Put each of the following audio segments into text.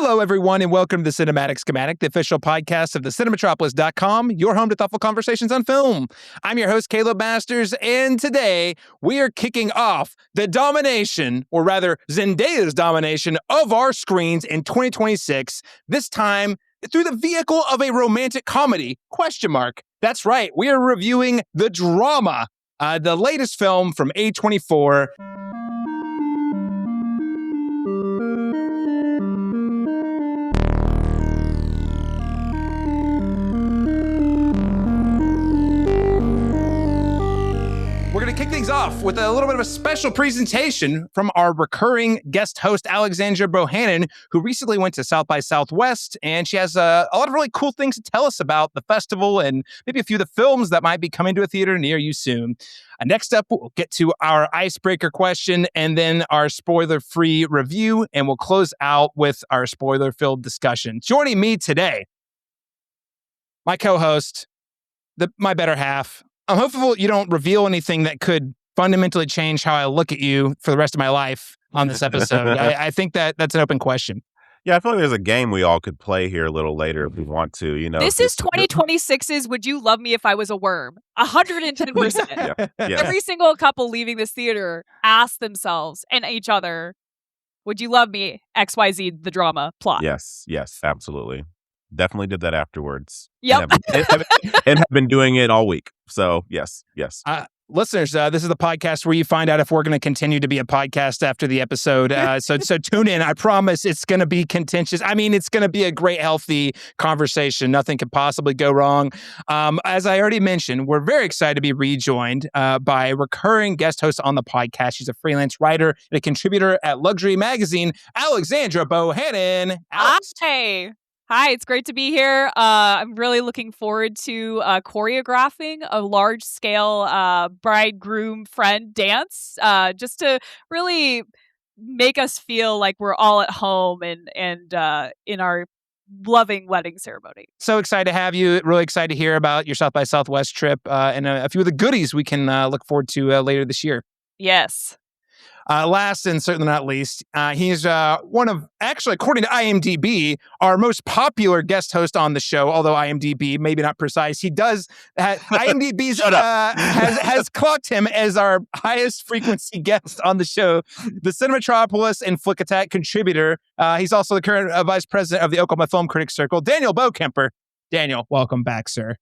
Hello, everyone, and welcome to the Cinematic Schematic, the official podcast of the Cinematropolis.com, your home to thoughtful conversations on film. I'm your host, Caleb Masters, and today we are kicking off the domination, or rather, Zendaya's domination of our screens in 2026, this time through the vehicle of a romantic comedy, ? That's right, we are reviewing The Drama, the latest film from A24. We're going to kick things off with a little bit of a special presentation from our recurring guest host, Alexandra Bohannon, who recently went to South by Southwest, and she has a lot of really cool things to tell us about the festival and maybe a few of the films that might be coming to a theater near you soon. Next up, we'll get to our icebreaker question and then our spoiler-free review, and we'll close out with our spoiler-filled discussion. Joining me today, my co-host, my better half. I'm hopeful you don't reveal anything that could fundamentally change how I look at you for the rest of my life on this episode. I think that's an open question. Yeah, I feel like there's a game we all could play here a little later if we want to. You know, this is 2026's Would You Love Me If I Was a Worm? 110%. Yeah. Every single couple leaving this theater ask themselves and each other, would you love me? XYZ, the drama plot. Yes, absolutely. Definitely did that afterwards. Yep. And have been doing it all week. So, yes. Listeners, this is the podcast where you find out if we're going to continue to be a podcast after the episode. So tune in. I promise it's going to be contentious. I mean, it's going to be a great, healthy conversation. Nothing could possibly go wrong. As I already mentioned, we're very excited to be rejoined by a recurring guest host on the podcast. She's a freelance writer and a contributor at Luxury Magazine, Alexandra Bohannon. Hi, it's great to be here. I'm really looking forward to choreographing a large-scale bride-groom friend dance, just to really make us feel like we're all at home and in our loving wedding ceremony. So excited to have you. Really excited to hear about your South by Southwest trip and a few of the goodies we can look forward to later this year. Yes. Last and certainly not least, he's one of, actually, according to IMDb, our most popular guest host on the show, although IMDb, maybe not precise. He does, IMDb's has clocked him as our highest frequency guest on the show, the Cinematropolis and Flick Attack contributor. He's also the current vice president of the Oklahoma Film Critics Circle, Daniel Bokemper. Daniel, welcome back, sir.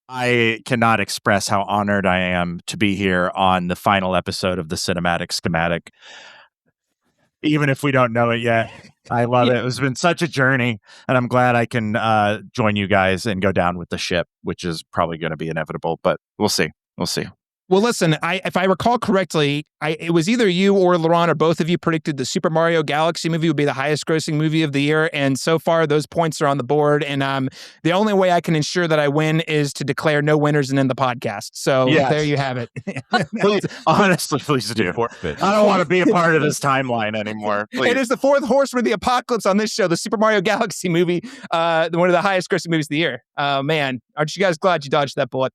I cannot express how honored I am to be here on the final episode of the Cinematic Schematic. Even if we don't know it yet, I love it. It's been such a journey, and I'm glad I can join you guys and go down with the ship, which is probably going to be inevitable, but we'll see. Well, listen, if I recall correctly, it was either you or Laron or both of you predicted the Super Mario Galaxy movie would be the highest grossing movie of the year. And so far, those points are on the board. And the only way I can ensure that I win is to declare no winners and end the podcast. So There you have it. Please, honestly, please do. I don't want to be a part of this timeline anymore. Please. It is the fourth horseman of the apocalypse on this show, the Super Mario Galaxy movie, one of the highest grossing movies of the year. Man, aren't you guys glad you dodged that bullet?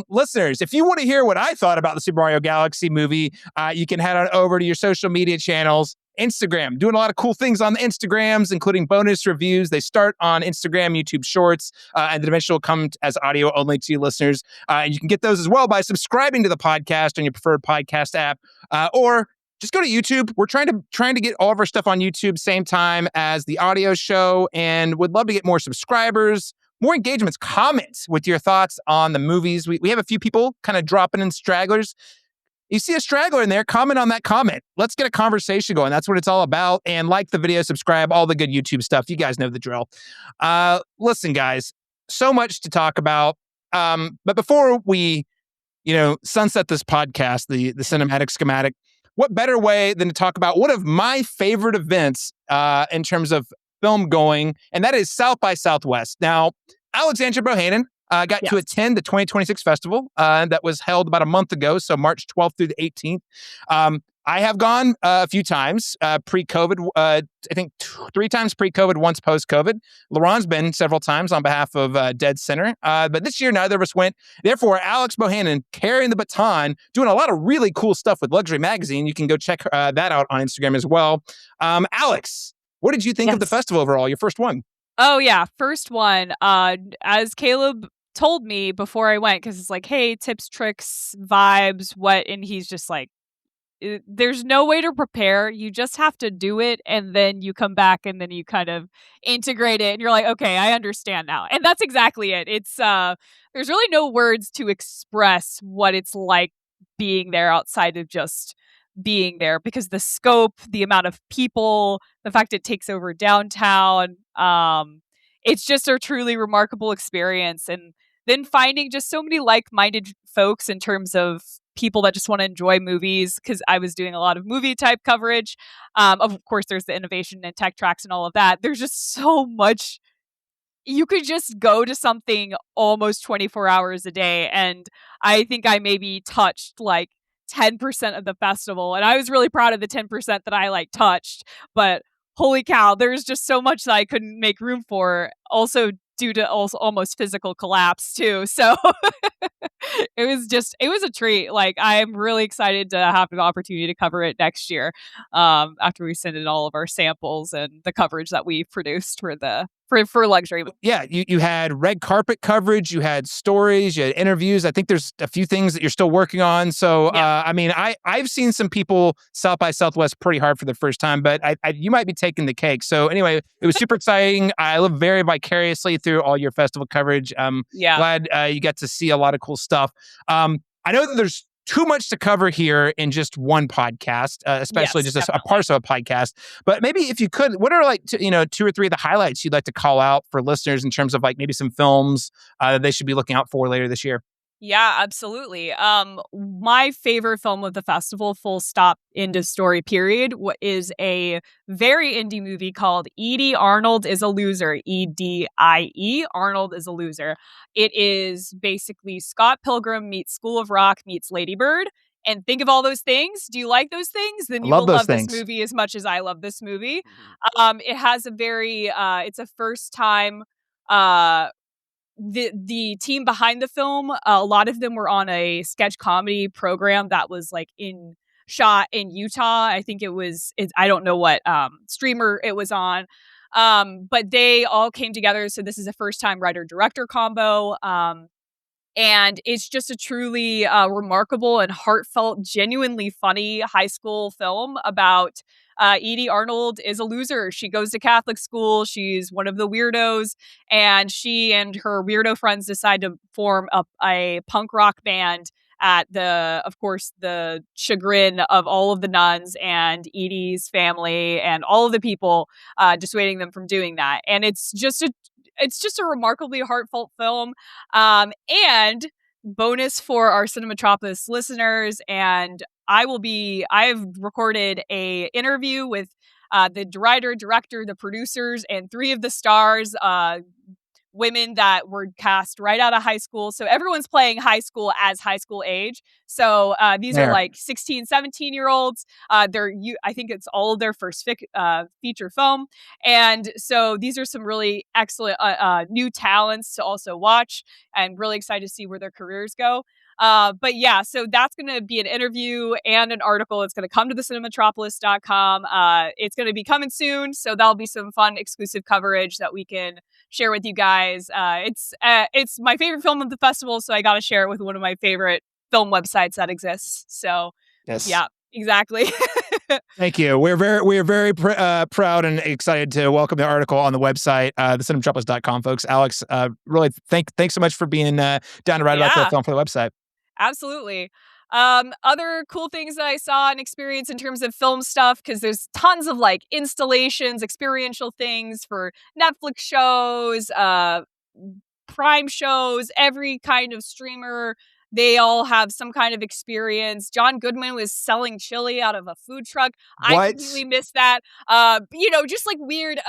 Listeners, if you want to hear what I thought about the Super Mario Galaxy movie, you can head on over to your social media channels. Instagram, doing a lot of cool things on the Instagrams, including bonus reviews. They start on Instagram, YouTube Shorts, and the eventually will come as audio only to you listeners. You can get those as well by subscribing to the podcast on your preferred podcast app, or just go to YouTube. We're trying to get all of our stuff on YouTube same time as the audio show, and would love to get more subscribers, more engagements, comments with your thoughts on the movies. We have a few people kind of dropping in stragglers. You see a straggler in there, comment on that comment. Let's get a conversation going. That's what it's all about. And like the video, subscribe, all the good YouTube stuff. You guys know the drill. Listen, guys, so much to talk about. But before we, sunset this podcast, the Cinematic Schematic, what better way than to talk about one of my favorite events in terms of film going, and that is South by Southwest. Now, Alexandra Bohannon got to attend the 2026 festival that was held about a month ago, so March 12th through the 18th. I have gone a few times pre-COVID, I think 3 times pre-COVID, once post-COVID. Laron's been several times on behalf of Dead Center. But this year, neither of us went. Therefore, Alex Bohannon carrying the baton, doing a lot of really cool stuff with Luxury Magazine. You can go check that out on Instagram as well. Alex, What did you think of the Yes. festival overall? Your first one? Oh yeah, first one. As Caleb told me before I went, because it's like, hey, tips, tricks, vibes, what, and he's just like, there's no way to prepare. You just have to do it, and then you come back, and then you kind of integrate it, and you're like, okay, I understand now. And that's exactly it. It's there's really no words to express what it's like being there outside of just being there, because the scope, the amount of people, the fact it takes over downtown, it's just a truly remarkable experience. And then finding just so many like-minded folks in terms of people that just want to enjoy movies, because I was doing a lot of movie type coverage. Of course, there's the innovation and tech tracks and all of that. There's just so much. You could just go to something almost 24 hours a day. And I think I maybe touched like 10% of the festival. And I was really proud of the 10% that I like touched. But holy cow, there's just so much that I couldn't make room for. Also, due to also almost physical collapse too. So it was a treat. Like, I'm really excited to have the opportunity to cover it next year, after we send in all of our samples and the coverage that we've produced for luxury. Yeah, you had red carpet coverage, you had stories, you had interviews. I think there's a few things that you're still working on. So, Yeah. I mean, I've seen some people South by Southwest pretty hard for the first time, but you might be taking the cake. So anyway, it was super exciting. I live very vicariously through all your festival coverage. Yeah. Glad you get to see a lot of cool stuff. I know that there's too much to cover here in just one podcast, especially Yes, just a parcel of a podcast. But maybe if you could, what are like two or three of the highlights you'd like to call out for listeners in terms of like maybe some films that they should be looking out for later this year? Yeah, absolutely. My favorite film of the festival, full stop, end of story, period, is a very indie movie called Edie Arnold is a Loser. EDIE, Arnold is a Loser. It is basically Scott Pilgrim meets School of Rock meets Lady Bird. And think of all those things. Do you like those things? Then you will love this movie as much as I love this movie. It has a very, it's a first time, the team behind the film, a lot of them were on a sketch comedy program that was like shot in Utah. I think I don't know what streamer it was on. But they all came together. So this is a first time writer director combo. And it's just a truly remarkable and heartfelt, genuinely funny high school film about Edie Arnold is a loser. She goes to Catholic school. She's one of the weirdos. And she and her weirdo friends decide to form a punk rock band at of course, the chagrin of all of the nuns and Edie's family and all of the people dissuading them from doing that. And it's just a remarkably heartfelt film. And bonus for our Cinematropolis listeners, and I've recorded a interview with the writer, director, the producers, and three of the stars, women that were cast right out of high school. So everyone's playing high school as high school age. So these are like 16, 17-year-olds. I think it's all of their first feature film. And so these are some really excellent new talents to also watch, and really excited to see where their careers go. But yeah, so that's going to be an interview and an article. It's going to come to the cinematropolis.com. It's going to be coming soon. So that'll be some fun exclusive coverage that we can share with you guys. It's my favorite film of the festival, so I got to share it with one of my favorite film websites that exists. So yes. Yeah, exactly. Thank you. We're very proud and excited to welcome the article on the website, thecinematropolis.com, folks. Alex, really thanks so much for being down to write about the film for the website. Absolutely. Other cool things that I saw and experienced in terms of film stuff, because there's tons of like installations, experiential things for Netflix shows, Prime shows, every kind of streamer. They all have some kind of experience. John Goodman was selling chili out of a food truck. What? I completely missed that. Just like weird,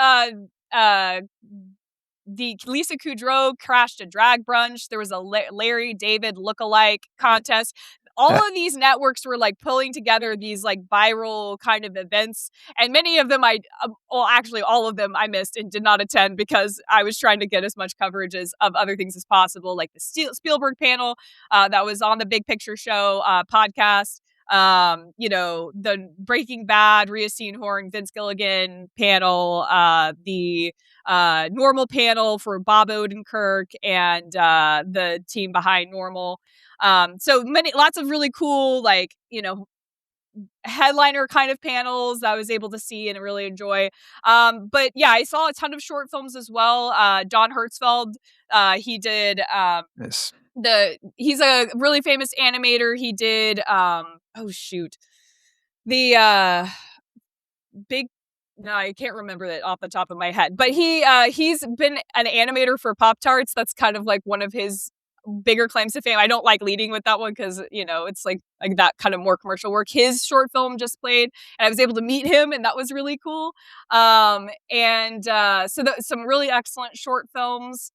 the Lisa Kudrow crashed a drag brunch. There was a Larry David lookalike contest. All of these networks were like pulling together these like viral kind of events, and many of them actually all of them I missed and did not attend because I was trying to get as much coverage of other things as possible, like the Spielberg panel that was on the Big Picture Show podcast. The Breaking Bad, Rhea Seehorn, Vince Gilligan panel, the Normal panel for Bob Odenkirk and the team behind Normal. Lots of really cool, headliner kind of panels that I was able to see and really enjoy. But yeah, I saw a ton of short films as well. Don Hertzfeld, he did Yes. he's a really famous animator. He did the big no, I can't remember it off the top of my head. But he's been an animator for Pop-Tarts. That's kind of like one of his bigger claims to fame. I don't like leading with that one because, it's like that kind of more commercial work. His short film just played and I was able to meet him and that was really cool. Some really excellent short films.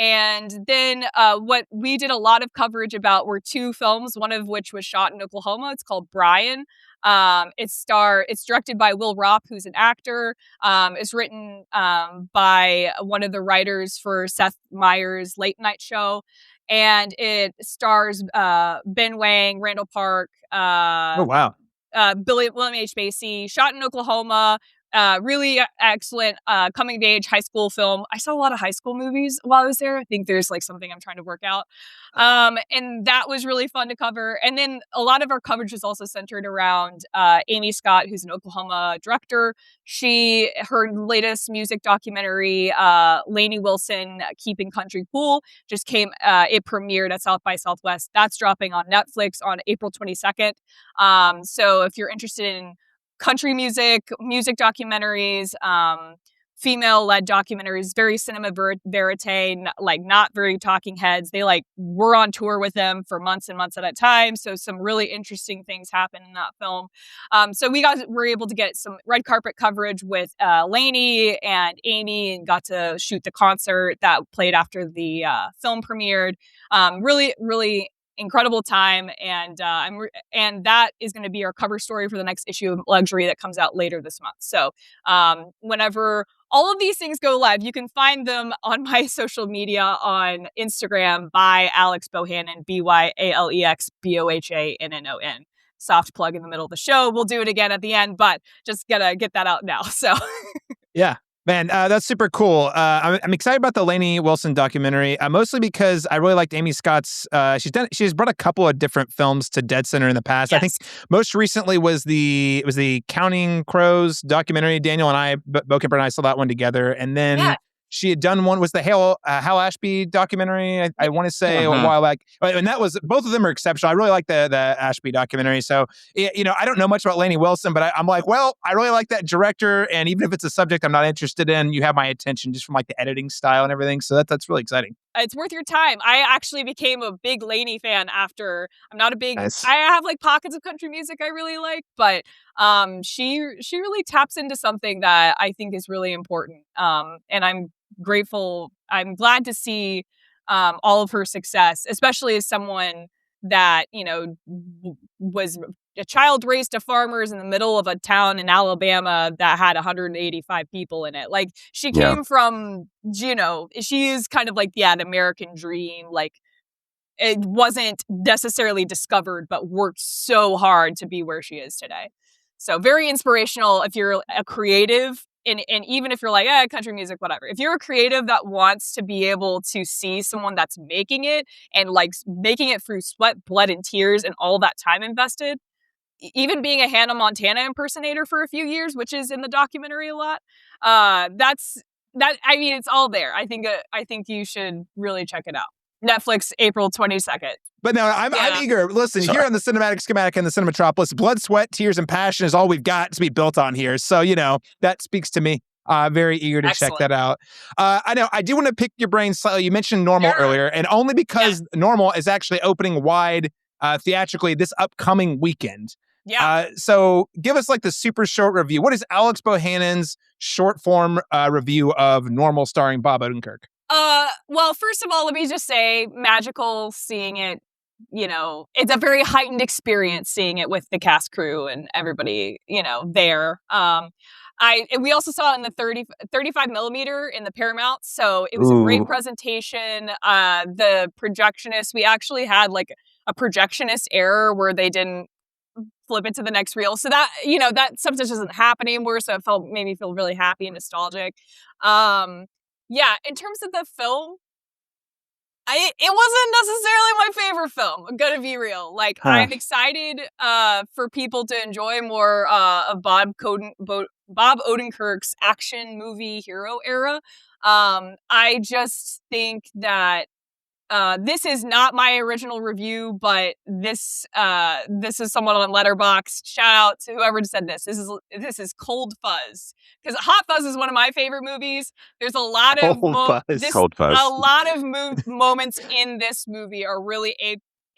And then what we did a lot of coverage about were 2 films, one of which was shot in Oklahoma. It's called Brian. It's directed by Will Ropp, who's an actor. It's written by one of the writers for Seth Meyers' late night show. And it stars Ben Wang, Randall Park. Oh, wow. William H. Macy, shot in Oklahoma. Really excellent coming of age high school film. I saw a lot of high school movies while I was there. I think there's something I'm trying to work out. And that was really fun to cover. And then a lot of our coverage is also centered around Amy Scott, who's an Oklahoma director. Her latest music documentary, Lainey Wilson, Keepin Country Cool, just came. It premiered at South by Southwest. That's dropping on Netflix on April 22nd. So if you're interested in country music documentaries, female-led documentaries, very cinema verite, not very talking heads. They were on tour with them for months and months at a time. So some really interesting things happen in that film. So we were able to get some red carpet coverage with Lainey and Amy and got to shoot the concert that played after the film premiered. Really, really incredible time, and and that is going to be our cover story for the next issue of Luxury that comes out later this month. So whenever all of these things go live, you can find them on my social media on Instagram by Alex Bohannon, BYALEX BOHANNON. Soft plug in the middle of the show. We'll do it again at the end, but just gotta get that out now. So yeah. Man, that's super cool. I'm excited about the Lainey Wilson documentary, mostly because I really liked Amy Scott's. She's brought a couple of different films to Dead Center in the past. Yes. I think most recently was the Counting Crows documentary. Daniel and I, Bokemper and I saw that one together, and then she had done one was the Hal Ashby documentary. I want to say a while back, and that was both of them are exceptional. I really like the Ashby documentary. So I don't know much about Lainey Wilson, but I'm like, well, I really like that director, and even if it's a subject I'm not interested in, you have my attention just from the editing style and everything. So that's really exciting. It's worth your time. I actually became a big Lainey fan after. I'm not a big. Nice. I have pockets of country music I really like, but she really taps into something that I think is really important. And I'm grateful. I'm glad to see all of her success, especially as someone that was a child raised to farmers in the middle of a town in Alabama that had 185 people in it. She came from, she is kind of the American dream. It wasn't necessarily discovered, but worked so hard to be where she is today. So very inspirational if you're a creative. And even if you're country music, whatever. If you're a creative that wants to be able to see someone that's making it and making it through sweat, blood, and tears and all that time invested, even being a Hannah Montana impersonator for a few years, which is in the documentary a lot, it's all there. I think you should really check it out. Netflix, April 22nd. But no, I'm eager. Listen, here on the Cinematic Schematic and the Cinematropolis, blood, sweat, tears, and passion is all we've got to be built on here. So, that speaks to me. Very eager to check that out. I know, I do want to pick your brain slightly. You mentioned Normal earlier, and only because Normal is actually opening wide theatrically this upcoming weekend. Yeah. So give us the super short review. What is Alex Bohannon's short form review of Normal starring Bob Odenkirk? Well, first of all, let me just say magical seeing it. It's a very heightened experience seeing it with the cast crew and everybody, there. We also saw it in the 35 millimeter in the Paramount. So it was a great presentation. The projectionist, we actually had a projectionist error where they didn't flip it to the next reel. So that, you know, that stuff just doesn't happen anymore. So it made me feel really happy and nostalgic. Yeah, in terms of the film, it wasn't necessarily my favorite film. I'm gonna be real. Like, I'm excited for people to enjoy more of Bob Odenkirk's action movie hero era. I just think that this is not my original review, but this is someone on Letterboxd. Shout out to whoever said this. This is Cold Fuzz, because Hot Fuzz is one of my favorite movies. There's a lot of Cold Fuzz. A lot of moments in this movie are really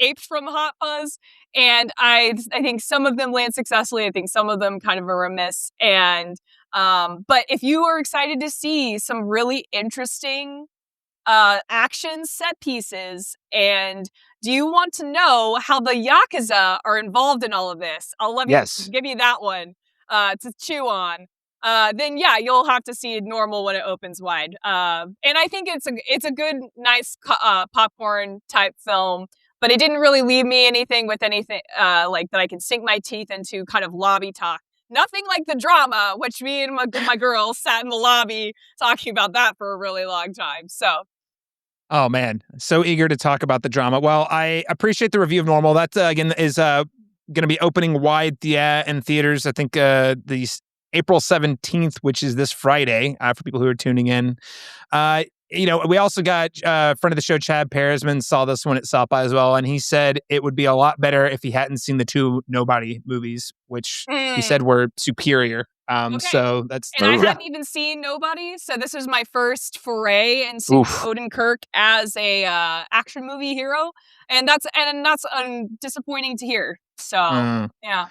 aped from Hot Fuzz, and I think some of them land successfully. I think some of them kind of are remiss. And but if you are excited to see some really interesting action set pieces, and do you want to know how the Yakuza are involved in all of this? I'll give you that one to chew on. Then yeah, you'll have to see Normal when it opens wide. And I think it's a good, nice popcorn type film, but it didn't really leave me with anything like that I can sink my teeth into kind of lobby talk. Nothing like the drama, which me and my girls sat in the lobby talking about that for a really long time. So. Oh, man. So eager to talk about the drama. Well, I appreciate the review of Normal. That, again, is going to be opening wide in theaters, I think, the April 17th, which is this Friday, for people who are tuning in. You know, we also got friend of the show, Chad Peresman, saw this one at South by as well, and he said it would be a lot better if he hadn't seen the two Nobody movies, which he said were superior. Okay. So that's... And I haven't even seen Nobody, so this was my first foray into Odenkirk as a action movie hero, and that's disappointing to hear. So, yeah.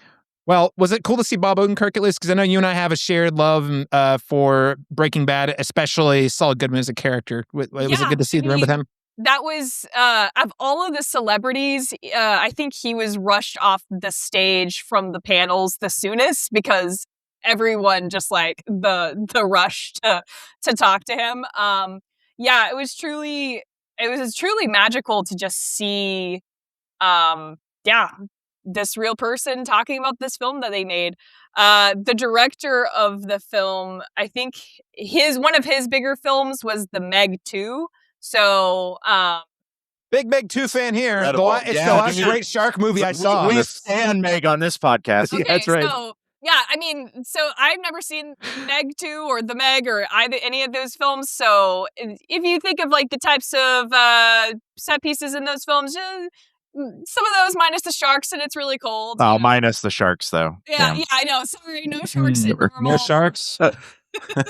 Well, was it cool to see Bob Odenkirk at least? Because I know you and I have a shared love for Breaking Bad, especially Saul Goodman as a character. Was it good to see the room with him? That was, of all of the celebrities, I think he was rushed off the stage from the panels the soonest, because everyone just like the rush to talk to him. Yeah, it was truly magical to just see, this real person talking about this film that they made. The director of the film, I think one of his bigger films was The Meg 2. So, big Meg 2 fan here. It's the last great shark movie I saw. We stand Meg on this podcast. Okay, that's right. So, yeah, I mean, so I've never seen Meg 2 or The Meg or any of those films. So if you think of like the types of set pieces in those films, some of those minus the sharks, and it's really cold. Oh, minus the sharks, though. Yeah, I know. Sorry, no sharks in Normal. No sharks?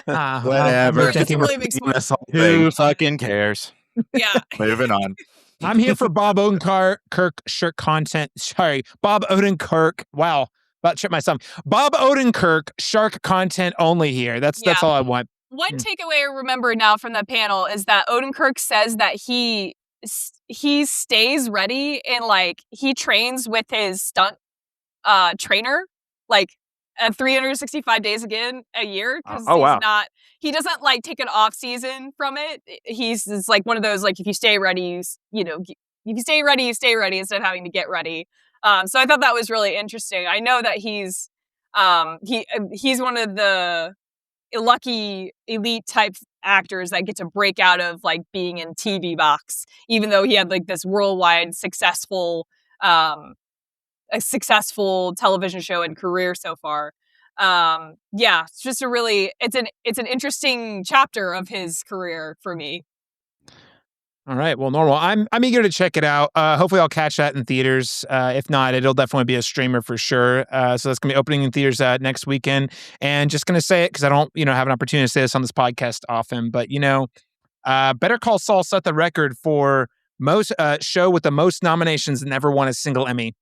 Whatever. Who fucking cares? Yeah. Moving on. I'm here for Bob Odenkirk shirt content. Sorry, Bob Odenkirk. Wow. About to trip myself. Bob Odenkirk shark content only here. That's all I want. One takeaway I remember now from that panel is that Odenkirk says that he stays ready, and like he trains with his stunt trainer like 365 days a year, because he doesn't like take an off season from it. It's like one of those, like, if you stay ready, if you stay ready, you stay ready instead of having to get ready. So I thought that was really interesting. I know that he's one of the lucky elite type actors that get to break out of like being in TV box, even though he had like this worldwide successful television show and career so far. It's just it's an interesting chapter of his career for me. All right. Well, Normal. I'm eager to check it out. Hopefully I'll catch that in theaters. If not, it'll definitely be a streamer for sure. So that's going to be opening in theaters next weekend. And just going to say it because I don't, have an opportunity to say this on this podcast often. But, Better Call Saul set the record for most show with the most nominations and never won a single Emmy.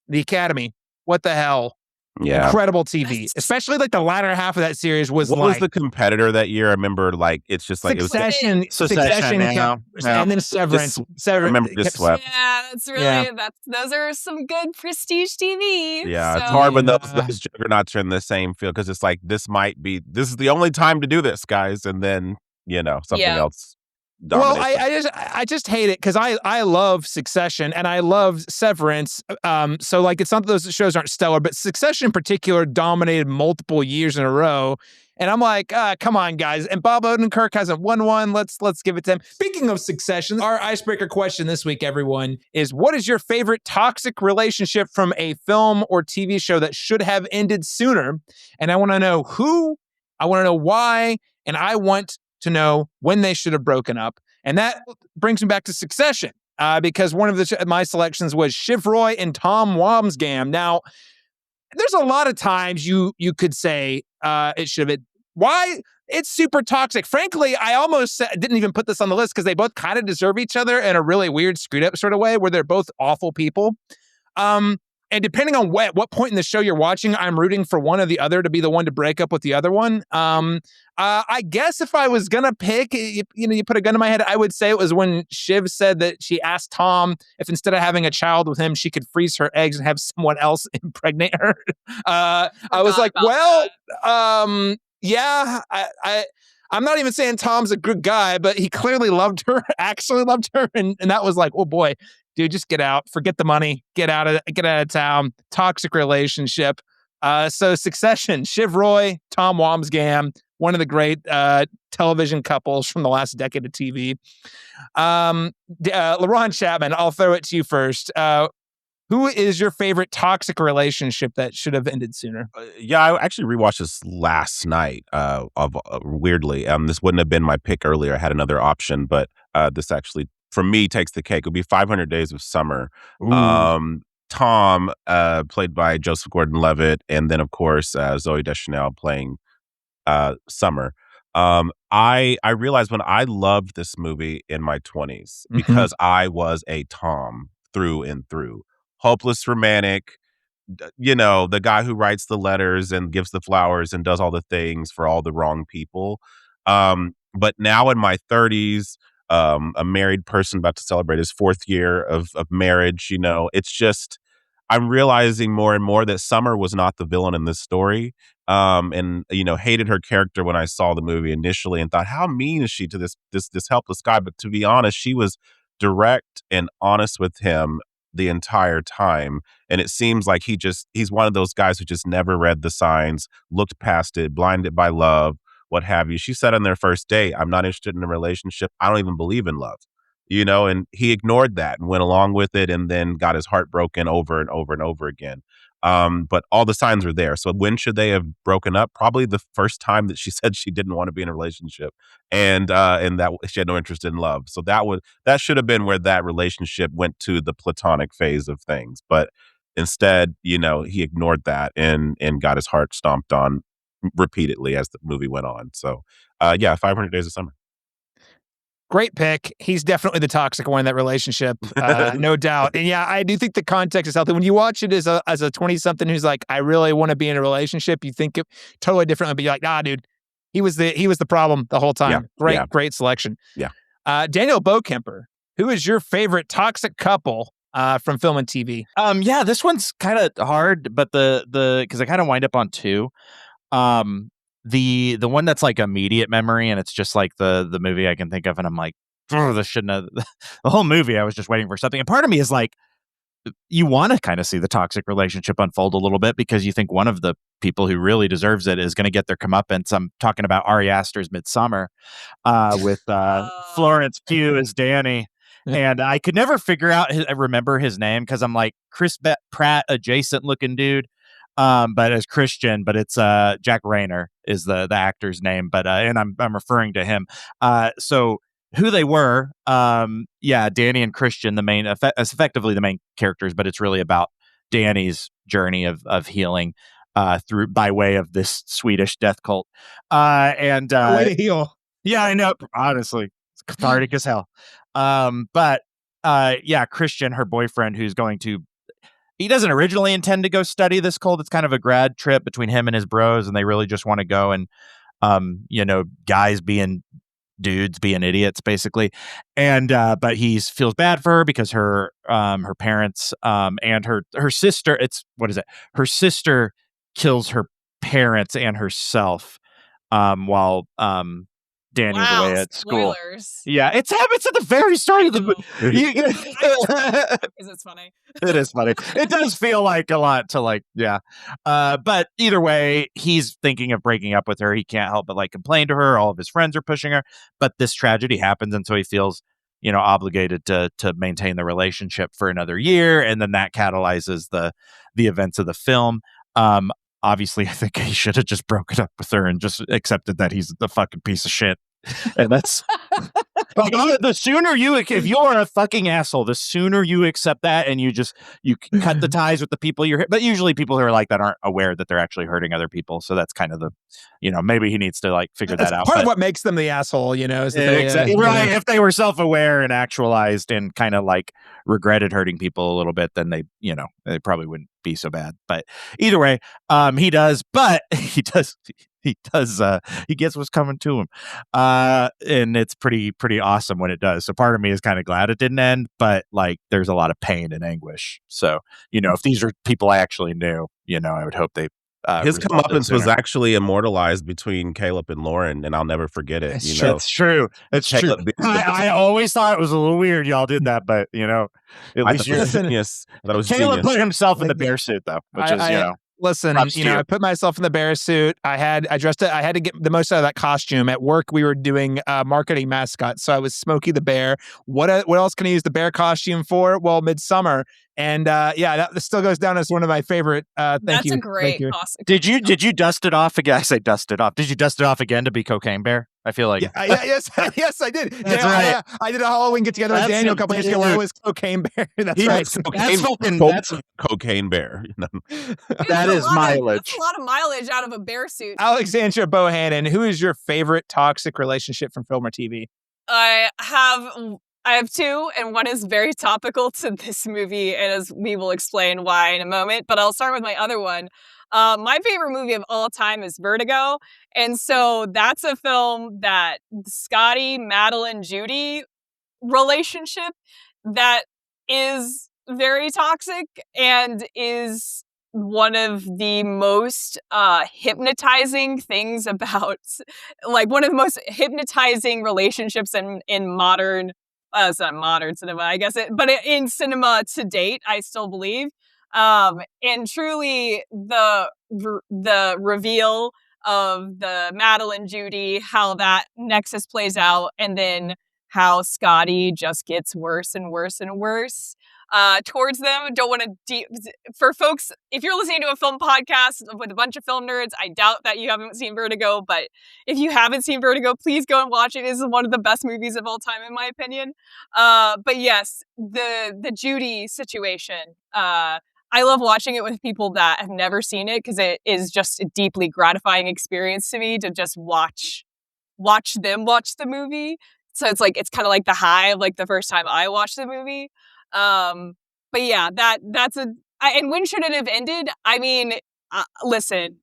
The Academy. What the hell? Yeah. Incredible TV, especially like the latter half of that series was what was the competitor that year? I remember it's just like Succession, and then Severance. I remember just swept. Yeah, that's really those are some good prestige TV. Yeah, it's hard when those juggernauts are in the same field, because it's like this is the only time to do this, guys, and then something else. Well, dominate. I just hate it because I love Succession and I love Severance. So like it's not that those shows aren't stellar, but Succession in particular dominated multiple years in a row. And I'm like, come on, guys. And Bob Odenkirk hasn't won one. Let's give it to him. Speaking of Succession, our icebreaker question this week, everyone, is what is your favorite toxic relationship from a film or TV show that should have ended sooner? And I want to know who, I want to know why, and I want to know when they should have broken up. And that brings me back to Succession, because one of my selections was Shiv Roy and Tom Wambsgans. Now, there's a lot of times you could say it should have been. Why? It's super toxic. Frankly, I almost didn't even put this on the list because they both kind of deserve each other in a really weird, screwed up sort of way where they're both awful people. And depending on what point in the show you're watching, I'm rooting for one or the other to be the one to break up with the other one. I guess if I was going to pick, you put a gun to my head, I would say it was when Shiv said that she asked Tom if instead of having a child with him, she could freeze her eggs and have someone else impregnate her. I was like, well, yeah, I'm not even saying Tom's a good guy, but he clearly loved her, actually loved her. And that was like, oh boy, dude, just get out, forget the money, get out of town, toxic relationship. So Succession, Shiv Roy, Tom Wambsgans, one of the great television couples from the last decade of TV. Laron Chapman, I'll throw it to you first. Who is your favorite toxic relationship that should have ended sooner? Yeah, I actually rewatched this last night. Weirdly, this wouldn't have been my pick earlier. I had another option, but this actually, for me, takes the cake. It would be 500 Days of Summer. Tom, played by Joseph Gordon-Levitt, and then of course Zooey Deschanel playing Summer. I realized when I loved this movie in my 20s because I was a Tom through and through. Hopeless romantic, the guy who writes the letters and gives the flowers and does all the things for all the wrong people. But now in my 30s, a married person about to celebrate his 4th year of marriage, it's just, I'm realizing more and more that Summer was not the villain in this story. And hated her character when I saw the movie initially and thought, how mean is she to this helpless guy? But to be honest, she was direct and honest with him the entire time. And it seems like he's one of those guys who just never read the signs, looked past it, blinded by love, what have you. She said on their first date, I'm not interested in a relationship. I don't even believe in love, and he ignored that and went along with it and then got his heart broken over and over and over again. But all the signs were there. So when should they have broken up? Probably the first time that she said she didn't want to be in a relationship and that she had no interest in love. So that should have been where that relationship went to the platonic phase of things. But instead, he ignored that and got his heart stomped on repeatedly as the movie went on. So 500 Days of Summer. Great pick. He's definitely the toxic one in that relationship, no doubt. And yeah, I do think the context is healthy. When you watch it as a 20-something who's like, I really want to be in a relationship, you think it totally differently, but you're like, nah, dude, he was the problem the whole time. Yeah, great selection. Yeah. Daniel Bokemper, who is your favorite toxic couple from film and TV? This one's kind of hard, but because I kind of wind up on two. The one that's like immediate memory, and it's just like the movie I can think of, and I'm like, this shouldn't have. The whole movie, I was just waiting for something. And part of me is like, you want to kind of see the toxic relationship unfold a little bit because you think one of the people who really deserves it is going to get their comeuppance. I'm talking about Ari Aster's Midsummer with Florence Pugh as Danny. And I could never figure out, remember his name because I'm like, Chris Pratt adjacent looking dude. But as Christian, but it's Jack Rayner is the actor's name, but and I'm referring to him. So who they were, Danny and Christian, the main effectively the main characters, but it's really about Danny's journey of healing through by way of this Swedish death cult. And way to heal. Yeah, I know. Honestly, it's cathartic as hell. But Christian, her boyfriend, who's going to. He doesn't originally intend to go study this cult. It's kind of a grad trip between him and his bros, and they really just want to go and, guys being dudes, being idiots, basically. And but he feels bad for her because her parents and her sister. Her sister kills her parents and herself while Daniel's wow, away at school. spoilers. Yeah, it's at the very start of the movie. Because it's funny. It is funny. It does feel like a lot to like, yeah. But either way, he's thinking of breaking up with her. He can't help but like complain to her. All of his friends are pushing her, but this tragedy happens, and so he feels, obligated to maintain the relationship for another year, and then that catalyzes the events of the film. Obviously, I think he should have just broken up with her and just accepted that he's the fucking piece of shit. And that's like, the sooner if you're a fucking asshole, the sooner you accept that and you cut the ties with the people you're. But usually, people who are like that aren't aware that they're actually hurting other people. So that's kind of the, maybe he needs to like figure that out. Part of what makes them the asshole, is that exactly right. If they were self-aware and actualized and kind of like regretted hurting people a little bit, then they probably wouldn't be so bad. But either way, he does. But he does. He gets what's coming to him. And it's pretty awesome when it does. So part of me is kind of glad it didn't end, but like there's a lot of pain and anguish. So, if these are people I actually knew, I would hope they his comeuppance was actually immortalized between Caleb and Laron, and I'll never forget it. That's true. That's true. I always thought it was a little weird y'all did that, but at least Caleb put himself in the bear suit though, which is Listen, I put myself in the bear suit. I dressed it. I had to get the most out of that costume. At work, we were doing marketing mascots, so I was Smokey the Bear. What else can I use the bear costume for? Well, Midsummer, and that still goes down as one of my favorite. That's a great costume. Did you dust it off again? I say dust it off. Did you dust it off again to be Cocaine Bear? I feel like yes, I did. That's right. I did a Halloween get together with Daniel a couple years ago. I was Cocaine Bear. That's right. That's Cocaine Bear. That is mileage. That's a lot of mileage out of a bear suit. Alexandra Bohannon, who is your favorite toxic relationship from film or TV? I have two, and one is very topical to this movie, and as we will explain why in a moment. But I'll start with my other one. My favorite movie of all time is Vertigo. And so that's a film that Scotty, Madeline, Judy relationship that is very toxic and is one of the most hypnotizing things about, like one of the most hypnotizing relationships in modern, it's not modern cinema, I guess but in cinema to date, I still believe. And truly the reveal of the Madeline Judy, how that nexus plays out, and then how Scotty just gets worse and worse and worse towards them. Don't want to for folks, if you're listening to a film podcast with a bunch of film nerds, I doubt that you haven't seen Vertigo, but if you haven't seen Vertigo, please go and watch it. It is one of the best movies of all time, in my opinion. But yes, the Judy situation, I love watching it with people that have never seen it because it is just a deeply gratifying experience to me to just watch them watch the movie. So it's kind of like the high of like the first time I watched the movie. But yeah, that's and when should it have ended? I mean, listen,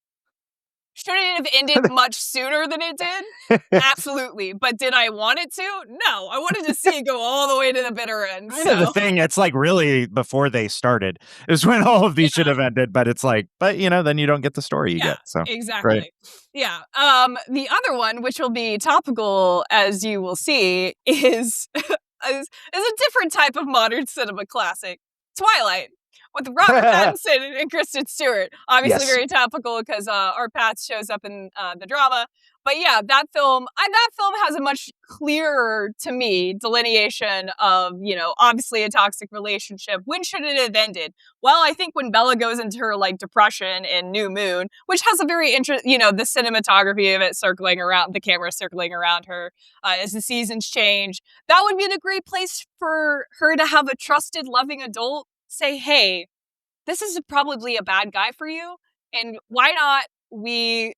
should it have ended much sooner than it did? Absolutely. But did I want it to? No, I wanted to see it go all the way to the bitter end. So. The thing, it's like really before they started is when all of these should have ended. But it's like, then you don't get the story you get. So exactly. Right. Yeah. The other one, which will be topical, as you will see, is a different type of modern cinema classic, Twilight. With Robert Pattinson and Kristen Stewart. Obviously very topical because our Pats shows up in the drama. But yeah, that film has a much clearer, to me, delineation of, obviously a toxic relationship. When should it have ended? Well, I think when Bella goes into her, depression in New Moon, which has a very interesting, the cinematography of it circling around, the camera circling around her as the seasons change. That would be a great place for her to have a trusted, loving adult say, hey, this is probably a bad guy for you, and why not we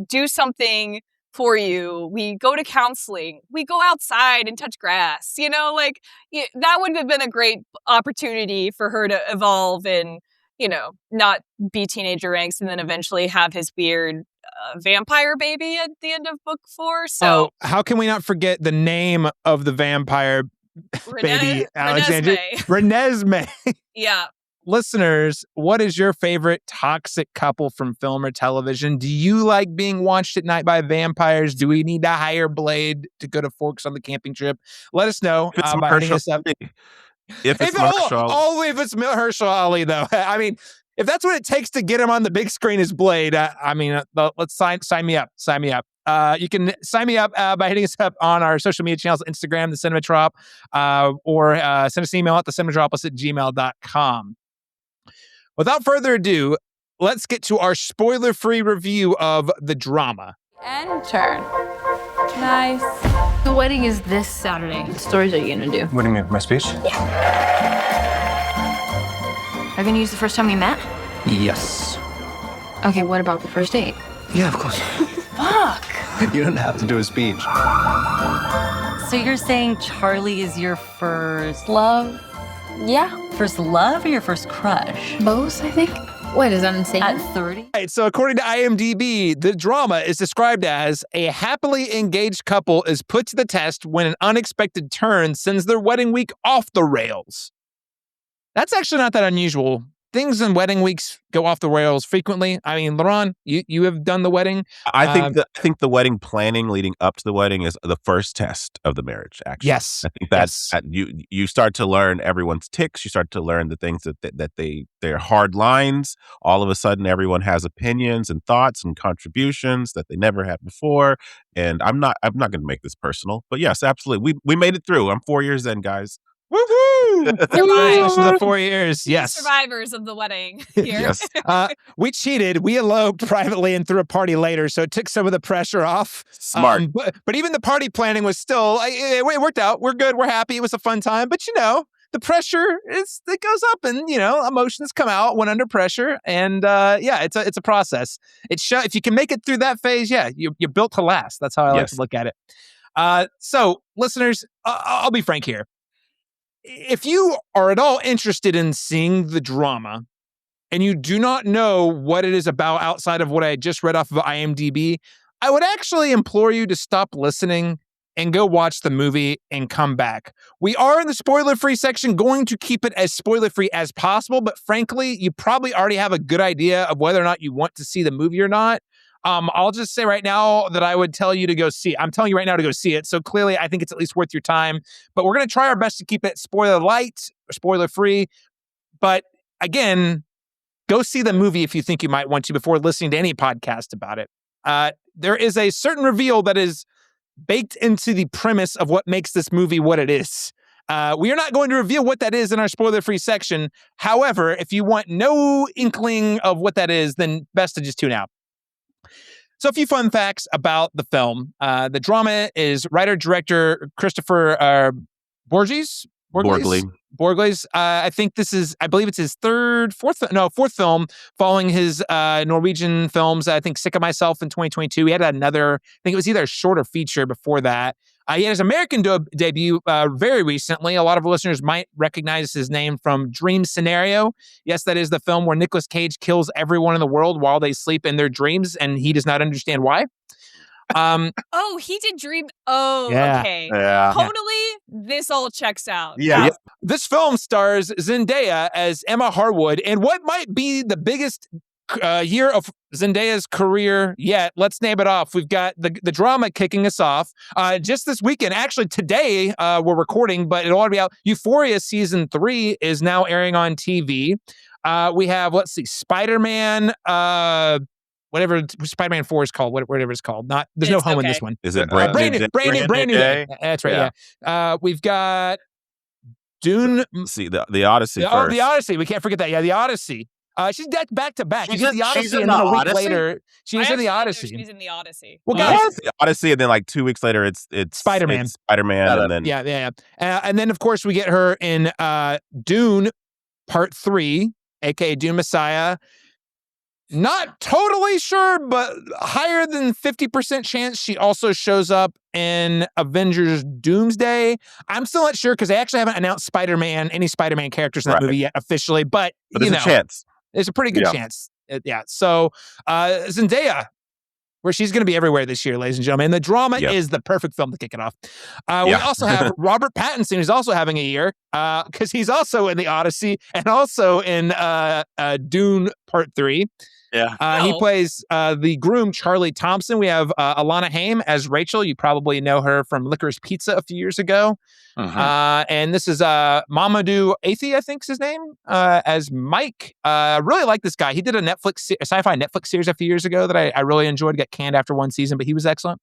do something for you? We go to counseling. We go outside and touch grass. That would have been a great opportunity for her to evolve and, not be teenager angst and then eventually have his weird vampire baby at the end of book 4. So how can we not forget the name of the vampire baby, Alexandra? Renesmee. Yeah. listeners, what is your favorite toxic couple from film or television? Do you like being watched at night by vampires? Do we need to hire Blade to go to Forks on the camping trip? Let us know If it's by hitting Mahershala us up. Ali. If it's Mahershala Ali. Only if it's Mahershala Ali, though. I mean, if that's what it takes to get him on the big screen as Blade, let's sign me up. Sign me up. You can sign me up by hitting us up on our social media channels, Instagram, the Cinematrop, or send us an email at thecinemetropolis@gmail.com. Without further ado, let's get to our spoiler-free review of the drama. And turn. Nice. The wedding is this Saturday. What stories are you gonna do? What do you mean, my speech? Are you gonna use the first time we met? Yes. Okay, what about the first date? Yeah, of course. Fuck! You don't have to do a speech. So you're saying Charlie is your first Love? Yeah. first love or your first crush? Both, I think. Wait, is that insane? At 30? All right, so according to IMDb, the drama is described as a happily engaged couple is put to the test when an unexpected turn sends their wedding week off the rails. That's actually not that unusual. Things in wedding weeks go off the rails frequently. I mean, Laron, you have done the wedding. I think the wedding planning leading up to the wedding is the first test of the marriage. Actually, Yes, I think that's you start to learn everyone's ticks. You start to learn the things that they're hard lines. All of a sudden, everyone has opinions and thoughts and contributions that they never had before. And I'm not going to make this personal, but yes, absolutely, we made it through. I'm 4 years in, guys. Woohoo! Congratulations to the 4 years. Yes. Survivors of the wedding here. Yes. We cheated. We eloped privately and threw a party later, so it took some of the pressure off. Smart. But even the party planning was still, it worked out. We're good. We're happy. It was a fun time. But, the pressure, it goes up and, emotions come out when under pressure. And, it's a process. If you can make it through that phase, you're built to last. That's how I like to look at it. So, listeners, I'll be frank here. If you are at all interested in seeing the drama and you do not know what it is about outside of what I just read off of IMDb, I would actually implore you to stop listening and go watch the movie and come back. We are in the spoiler-free section going to keep it as spoiler-free as possible, but frankly, you probably already have a good idea of whether or not you want to see the movie or not. I'll just say right now that I would tell you to go see it. I'm telling you right now to go see it. So clearly, I think it's at least worth your time. But we're going to try our best to keep it spoiler light, spoiler free. But again, go see the movie if you think you might want to before listening to any podcast about it. There is a certain reveal that is baked into the premise of what makes this movie what it is. We are not going to reveal what that is in our spoiler-free section. However, if you want no inkling of what that is, then best to just tune out. So a few fun facts about the film. The drama is writer-director Kristoffer Borgli. I believe it's his fourth film following his Norwegian films. I think Sick of Myself in 2022. He had another, I think it was either a short or feature before that. He had his American debut very recently. A lot of listeners might recognize his name from Dream Scenario. Yes, that is the film where Nicolas Cage kills everyone in the world while they sleep in their dreams, and he does not understand why. He did Dream. Oh, yeah. okay. Yeah. Totally, this all checks out. Yeah. This film stars Zendaya as Emma Harwood, and what might be the biggest year of Zendaya's career yet. Let's name it off. We've got the drama kicking us off. Just this weekend, actually today, we're recording, but it'll already be out. Euphoria Season 3 is now airing on TV. We have, Spider-Man, whatever Spider-Man 4 is called, whatever it's called. There's no home in this one. Is it brand new day? That's right, yeah. We've got Dune. See, the Odyssey first. Oh, the Odyssey. We can't forget that. Yeah, the Odyssey. She's back to back. She's in the Odyssey, and then a week later, she's in the Odyssey. She's in the Odyssey. Well, guys, the Odyssey, and then 2 weeks later, it's Spider-Man. And then and then of course we get her in Dune Part 3, aka Dune Messiah. Not totally sure, but higher than 50% chance she also shows up in Avengers Doomsday. I'm still not sure because they actually haven't announced any Spider-Man characters in that movie yet officially, but there's a chance. There's a pretty good chance. So Zendaya, where she's going to be everywhere this year, ladies and gentlemen. And the drama is the perfect film to kick it off. We also have Robert Pattinson, who's also having a year because he's also in The Odyssey and also in Dune Part 3. Yeah. He plays the groom, Charlie Thompson. We have Alana Haim as Rachel. You probably know her from Licorice Pizza a few years ago. And this is Mamadou Athie, I think is his name, as Mike. Really like this guy. He did a sci-fi Netflix series a few years ago that I really enjoyed. Got canned after one season, but he was excellent.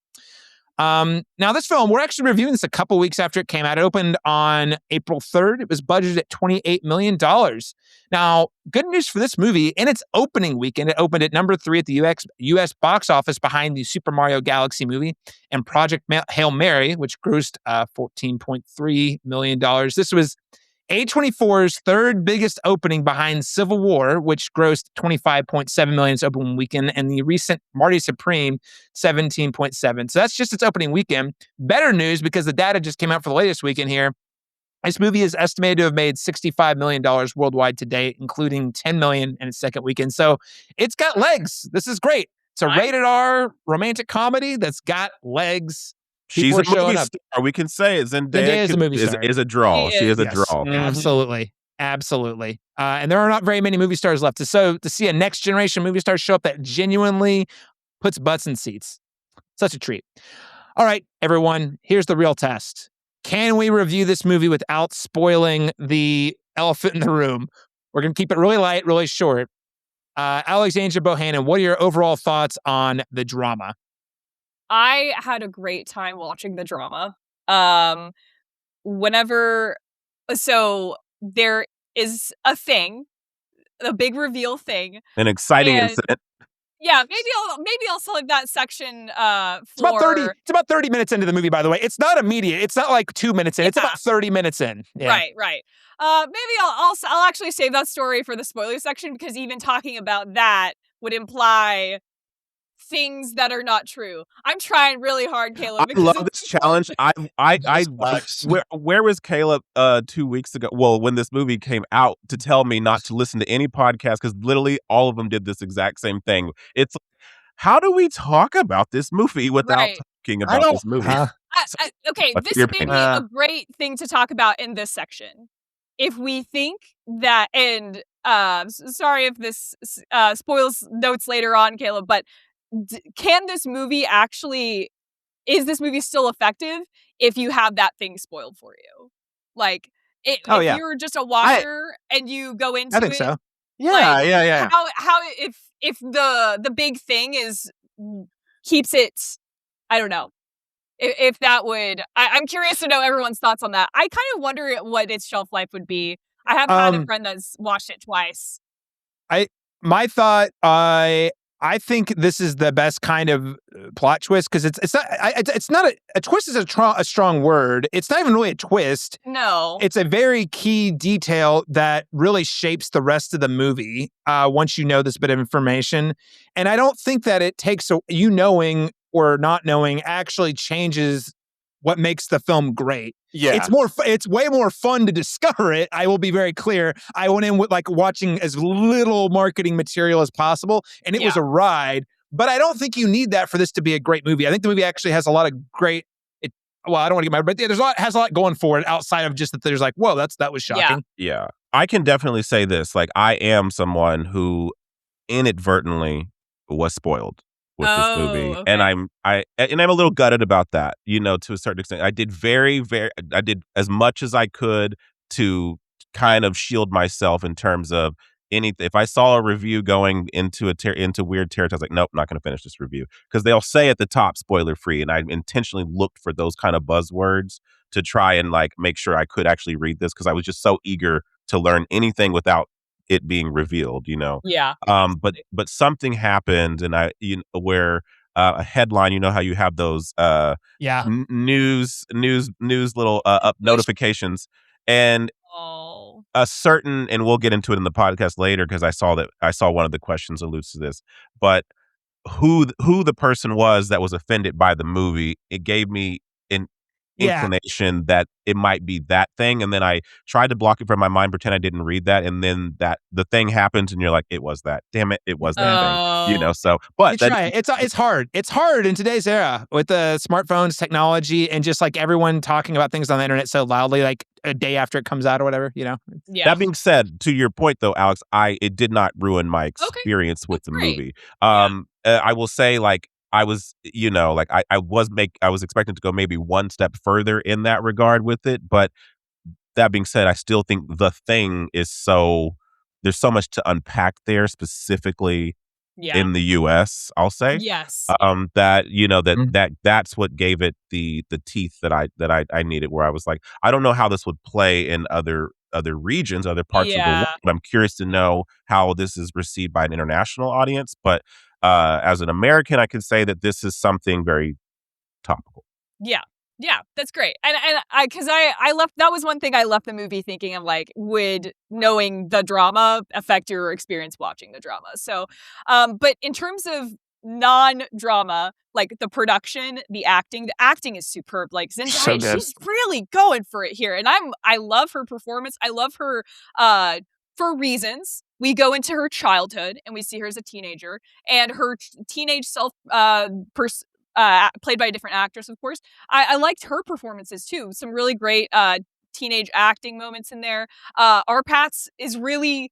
Now, this film, we're actually reviewing this a couple weeks after it came out. It opened on April 3rd. It was budgeted at $28 million. Now, good news for this movie, in its opening weekend, it opened at number 3 at the US box office behind the Super Mario Galaxy movie and Project Hail Mary, which grossed $14.3 million. This was A24's third biggest opening behind Civil War, which grossed $25.7 million its opening weekend, and the recent Marty Supreme, $17.7. So that's just its opening weekend. Better news, because the data just came out for the latest weekend here. This movie is estimated to have made $65 million worldwide to date, including $10 million in its second weekend. So it's got legs. This is great. It's a rated R romantic comedy that's got legs. She's a movie star. We can say Zendaya is a movie star. Is a draw. She is a draw. Absolutely. And there are not very many movie stars left. So to see a next generation movie star show up that genuinely puts butts in seats. Such a treat. All right, everyone, here's the real test. Can we review this movie without spoiling the elephant in the room? We're going to keep it really light, really short. Alexandra, Bohannon, what are your overall thoughts on the drama? I had a great time watching the drama. So there is a big reveal thing. An exciting incident. Yeah, maybe I'll save that section It's about 30 minutes into the movie, by the way. It's not immediate. It's not like 2 minutes in. It's about 30 minutes in. Yeah. Right. Maybe I'll actually save that story for the spoiler section, because even talking about that would imply things that are not true. I'm trying really hard, Caleb. I love this challenge. Where was Caleb 2 weeks ago? Well, when this movie came out, to tell me not to listen to any podcast, because literally all of them did this exact same thing. It's how do we talk about this movie without talking about this movie? Okay, this may be a great thing to talk about in this section. If we think that, and sorry if this spoils notes later on, Caleb, but is this movie still effective if you have that thing spoiled for you? Like, if you're just a watcher and you go into it. I think so. Yeah. How if the big thing keeps it, I don't know. If that would, I'm curious to know everyone's thoughts on that. I kind of wonder what its shelf life would be. I have had a friend that's watched it twice. My thought, I think this is the best kind of plot twist, because it's not a twist is a strong word. It's not even really a twist. No, it's a very key detail that really shapes the rest of the movie. Once you know this bit of information, and I don't think that it takes you knowing or not knowing actually changes what makes the film great. Yeah, it's way more fun to discover it. I will be very clear. I went in with watching as little marketing material as possible, and it was a ride. But I don't think you need that for this to be a great movie. I think the movie actually has a lot of great. I don't want to get my, but has a lot going for it outside of just that. There's whoa, that was shocking. Yeah, I can definitely say this. I am someone who inadvertently was spoiled with this movie. Okay. And I'm a little gutted about that, to a certain extent. I did I did as much as I could to kind of shield myself in terms of anything. If I saw a review going into weird territory, I was like, nope, not going to finish this review, because they'll say at the top spoiler free, and I intentionally looked for those kind of buzzwords to try and make sure I could actually read this, because I was just so eager to learn anything without it being revealed, Yeah. But something happened, and where a headline, how you have those news little notifications, and a certain, and we'll get into it in the podcast later, because I saw one of the questions alludes to this, but who the person was that was offended by the movie, it gave me inclination that it might be that thing, and then I tried to block it from my mind, pretend I didn't read that, and then the thing happens, and you're like, it was that. Damn it, it was that thing. You know, so but You try it. It's hard. It's hard in today's era with the smartphones, technology, and just like everyone talking about things on the internet so loudly, like a day after it comes out or whatever, you know. Yeah. That being said, to your point though, Alex, it did not ruin my experience with the movie. I will say, like, I was, you know, like I was expecting to go maybe one step further in that regard with it, but that being said, I still think the thing is there's so much to unpack there, specifically in the US, I'll say. Yes. That, you know, that's what gave it the teeth that I needed, where I was like, I don't know how this would play in other regions, other parts of the world. But I'm curious to know how this is received by an international audience. But as an American, I can say that this is something very topical. Yeah, that's great. And I left, that was one thing I left the movie thinking of, like, would knowing the drama affect your experience watching the drama? So, but in terms of non-drama, like the production, the acting is superb. Like Zendaya, she's really going for it here. And I love her performance. I love her for reasons. We go into her childhood and we see her as a teenager, and her teenage self played by a different actress, of course. I liked her performances too. Some really great teenage acting moments in there. Arpats is really,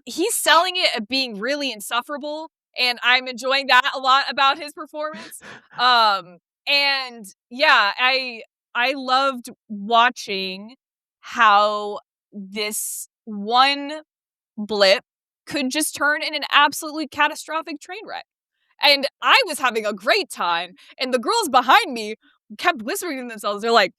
he's selling it at being really insufferable, and I'm enjoying that a lot about his performance. And yeah, I loved watching how this one blip could just turn in an absolutely catastrophic train wreck. And I was having a great time, and the girls behind me kept whispering to themselves. They're like,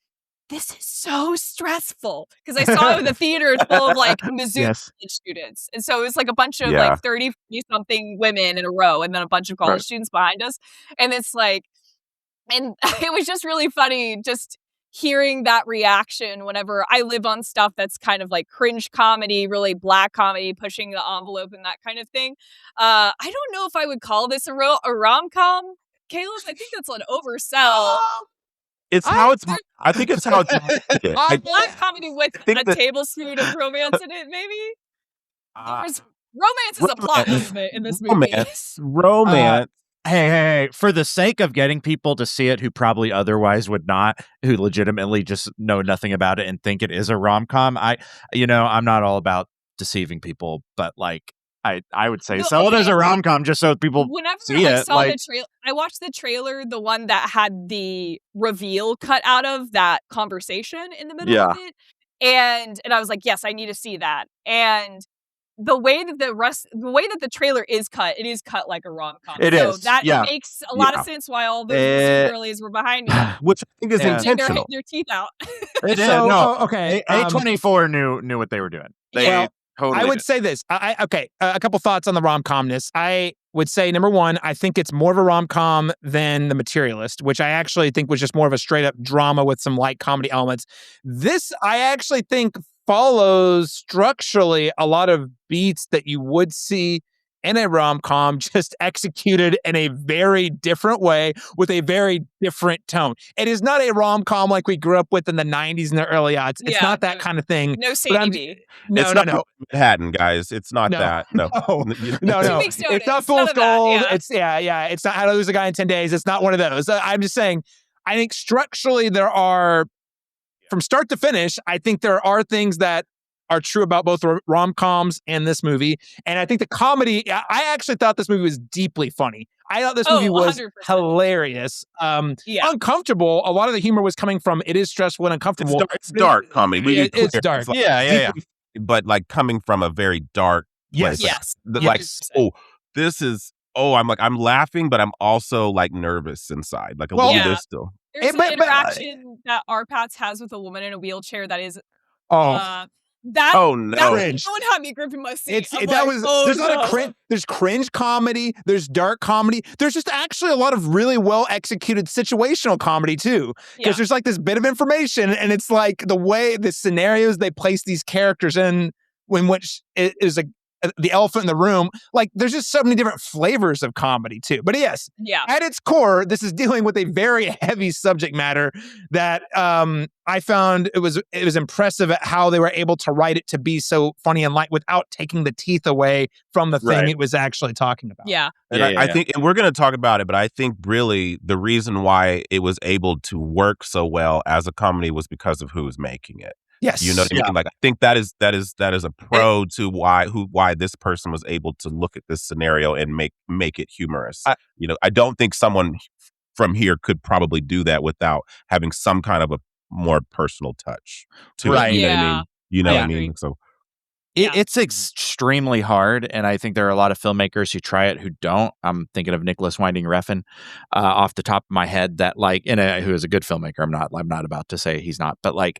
this is so stressful. Because I saw it in the theater full of like Mizzou students. And so it was like a bunch of like 30-something women in a row, and then a bunch of college students behind us. And it's like, and it was just really funny just hearing that reaction whenever I live on stuff that's kind of like cringe comedy, really black comedy, pushing the envelope and that kind of thing. I don't know if I would call this a rom-com, Caleb. I think that's an oversell. I think it's how it's black comedy with a tablespoon of romance in it, maybe? Romance is a plot movement in this movie. Romance. Hey, for the sake of getting people to see it who probably otherwise would not, who legitimately just know nothing about it and think it is a rom-com, I'm not all about deceiving people, but like, I would say sell it as a rom-com just so people see it. I watched the trailer, the one that had the reveal cut out of that conversation in the middle of it. And I was like, yes, I need to see that. And the way that the trailer is cut, it is cut like a rom-com. It makes a lot of sense why all those girlies were behind me. Which I think is intentional. Their teeth out. Okay. A24 knew what they were doing. I would say this. A couple thoughts on the rom-comness. I would say, number one, I think it's more of a rom-com than The Materialist, which I actually think was just more of a straight-up drama with some light comedy elements. This, I actually think, follows structurally a lot of beats that you would see in a rom-com, just executed in a very different way with a very different tone. It is not a rom-com like we grew up with in the 90s and the early aughts. It's not that kind of thing. No Sadie. No. Manhattan, guys. It's not that. No. No. It's not Fool's Gold. It's It's not How to Lose a Guy in 10 Days. It's not one of those. I'm just saying, I think structurally there are, from start to finish, I think there are things that are true about both rom-coms and this movie. And I think the comedy, I actually thought this movie was deeply funny. I thought this movie was 100%. Hilarious. Uncomfortable. A lot of the humor was coming from, it is stressful and uncomfortable. It's dark comedy. It's dark. It's like, but like coming from a very dark place. I'm laughing, but I'm also like nervous inside. Like a little bit still. There's an interaction that Arpats has with a woman in a wheelchair that is that one had me gripping my seat. There's cringe comedy, there's dark comedy, there's just actually a lot of really well executed situational comedy too. Because there's like this bit of information, and it's like the way the scenarios they place these characters in which it is like the elephant in the room. Like, there's just so many different flavors of comedy too. But yes, Yeah. at its core, this is dealing with a very heavy subject matter that I found it was impressive at how they were able to write it to be so funny and light without taking the teeth away from the thing it was actually talking about. Yeah. And I think, and we're going to talk about it, but I think really the reason why it was able to work so well as a comedy was because of who was making it. Yes. You know what I mean? Like, I think that is a pro to why this person was able to look at this scenario and make it humorous. I don't think someone from here could probably do that without having some kind of a more personal touch to it. You know what I mean? You know what I mean? So it's extremely hard, and I think there are a lot of filmmakers who try it who don't. I'm thinking of Nicholas Winding Refn off the top of my head, that who is a good filmmaker. I'm not about to say he's not, but like,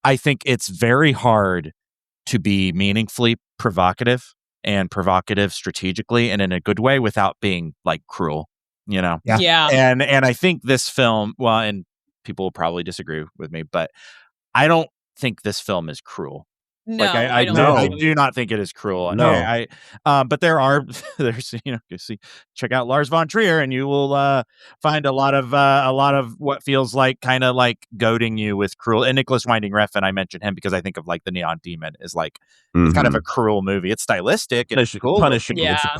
I think it's very hard to be meaningfully provocative and provocative strategically and in a good way without being like cruel, you know? Yeah. And I think this film, well, and people will probably disagree with me, but I don't think this film is cruel. No, like I don't know. I do not think it is cruel. No. But there's check out Lars von Trier, and you will find a lot of what feels like kind of like goading you with cruel. And Nicholas Winding Refn, I mentioned him because I think of like The Neon Demon is like it's kind of a cruel movie. It's stylistic and it's cool, punishing,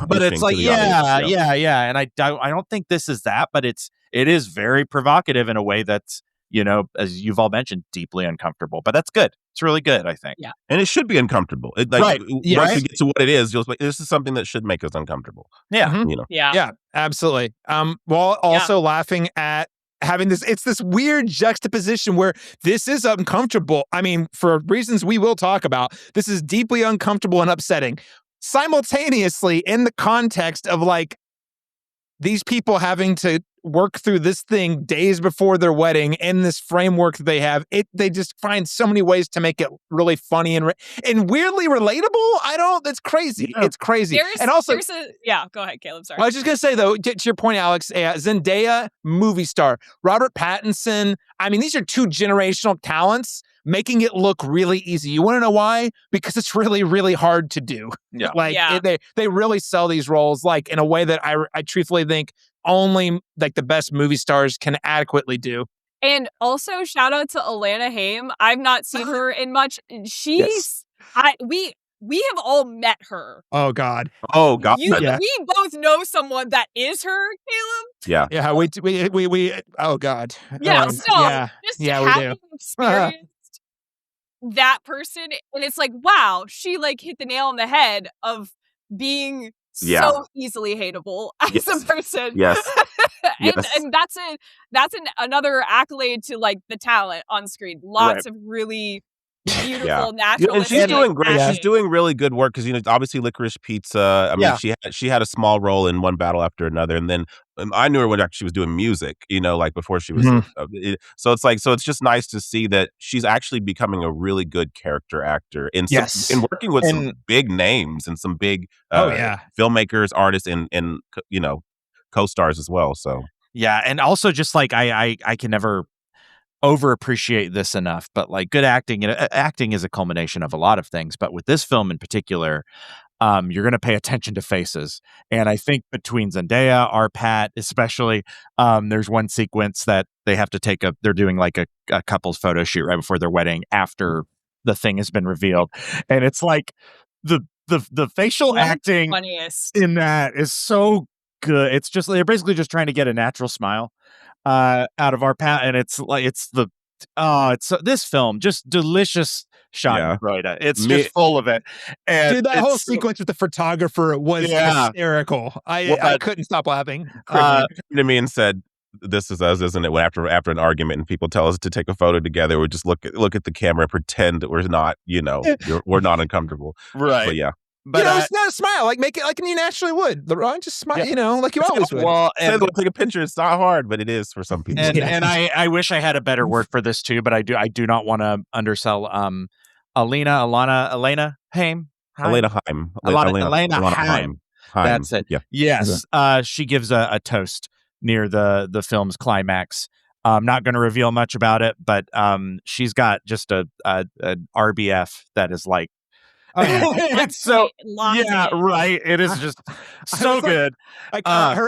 but it's like and I don't think this is that, but it is very provocative in a way that's, you know, as you've all mentioned, deeply uncomfortable. But that's good. It's really good, I think. Yeah. And it should be uncomfortable. Once you get to what it is, you'll like, this is something that should make us uncomfortable. Yeah. Mm-hmm. You know? Yeah, absolutely. While also laughing at having it's this weird juxtaposition where this is uncomfortable. I mean, for reasons we will talk about, this is deeply uncomfortable and upsetting. Simultaneously, in the context of like these people having to work through this thing days before their wedding in this framework that they have, they just find so many ways to make it really funny and weirdly relatable. It's crazy. Yeah. It's crazy. Go ahead, Caleb. Sorry. I was just going to say, though, to your point, Alex, Zendaya, movie star, Robert Pattinson. I mean, these are two generational talents making it look really easy. You want to know why? Because it's really, really hard to do. Yeah. They really sell these roles like in a way that I truthfully think only like the best movie stars can adequately do. And also shout out to Alana Haim. I've not seen her in much. She's we have all met her. Oh God. We both know someone that is her, Caleb. Yeah. We oh God. Yeah. Just having experienced that person, and it's like, wow, she like hit the nail on the head of being so easily hateable as a person. Yes. And that's another accolade to like the talent on screen. Lots of really beautiful natural. And she's doing great. She's doing really good work because, you know, obviously Licorice Pizza. I mean, she had a small role in one battle after another, and then I knew her when she was doing music. You know, like before she was. So it's just nice to see that she's actually becoming a really good character actor and working with some big names and some big filmmakers, artists, and you know, co-stars as well. So and also just like I can never overappreciate this enough, but like good acting, acting is a culmination of a lot of things, but with this film in particular, you're going to pay attention to faces. And I think between Zendaya, our Pat especially, there's one sequence that they have to they're doing like a couple's photo shoot right before their wedding after the thing has been revealed, and it's like the facial acting in that is so good. It's just they're basically just trying to get a natural smile out of our Pat, and it's this film just delicious shot. It's just full of it. And dude, that whole sequence with the photographer was hysterical. I couldn't stop laughing. To me and said, "This is us, isn't it?" When after an argument and people tell us to take a photo together, we just look at the camera, and pretend that we're not, you know, we're not uncomfortable, right? But yeah. But it's not a smile. Like make it like you naturally would. Laron, just smile. You know, like you always would. Well, and take a picture. It's not hard, but it is for some people. And I wish I had a better word for this too, but I do not want to undersell Alana Haim. Alana Haim. That's it. Yeah. Yes. She gives a toast near the film's climax. I'm not going to reveal much about it, but she's got just a RBF that is like Oh, yeah. It's so Locked in. right. It is just so good.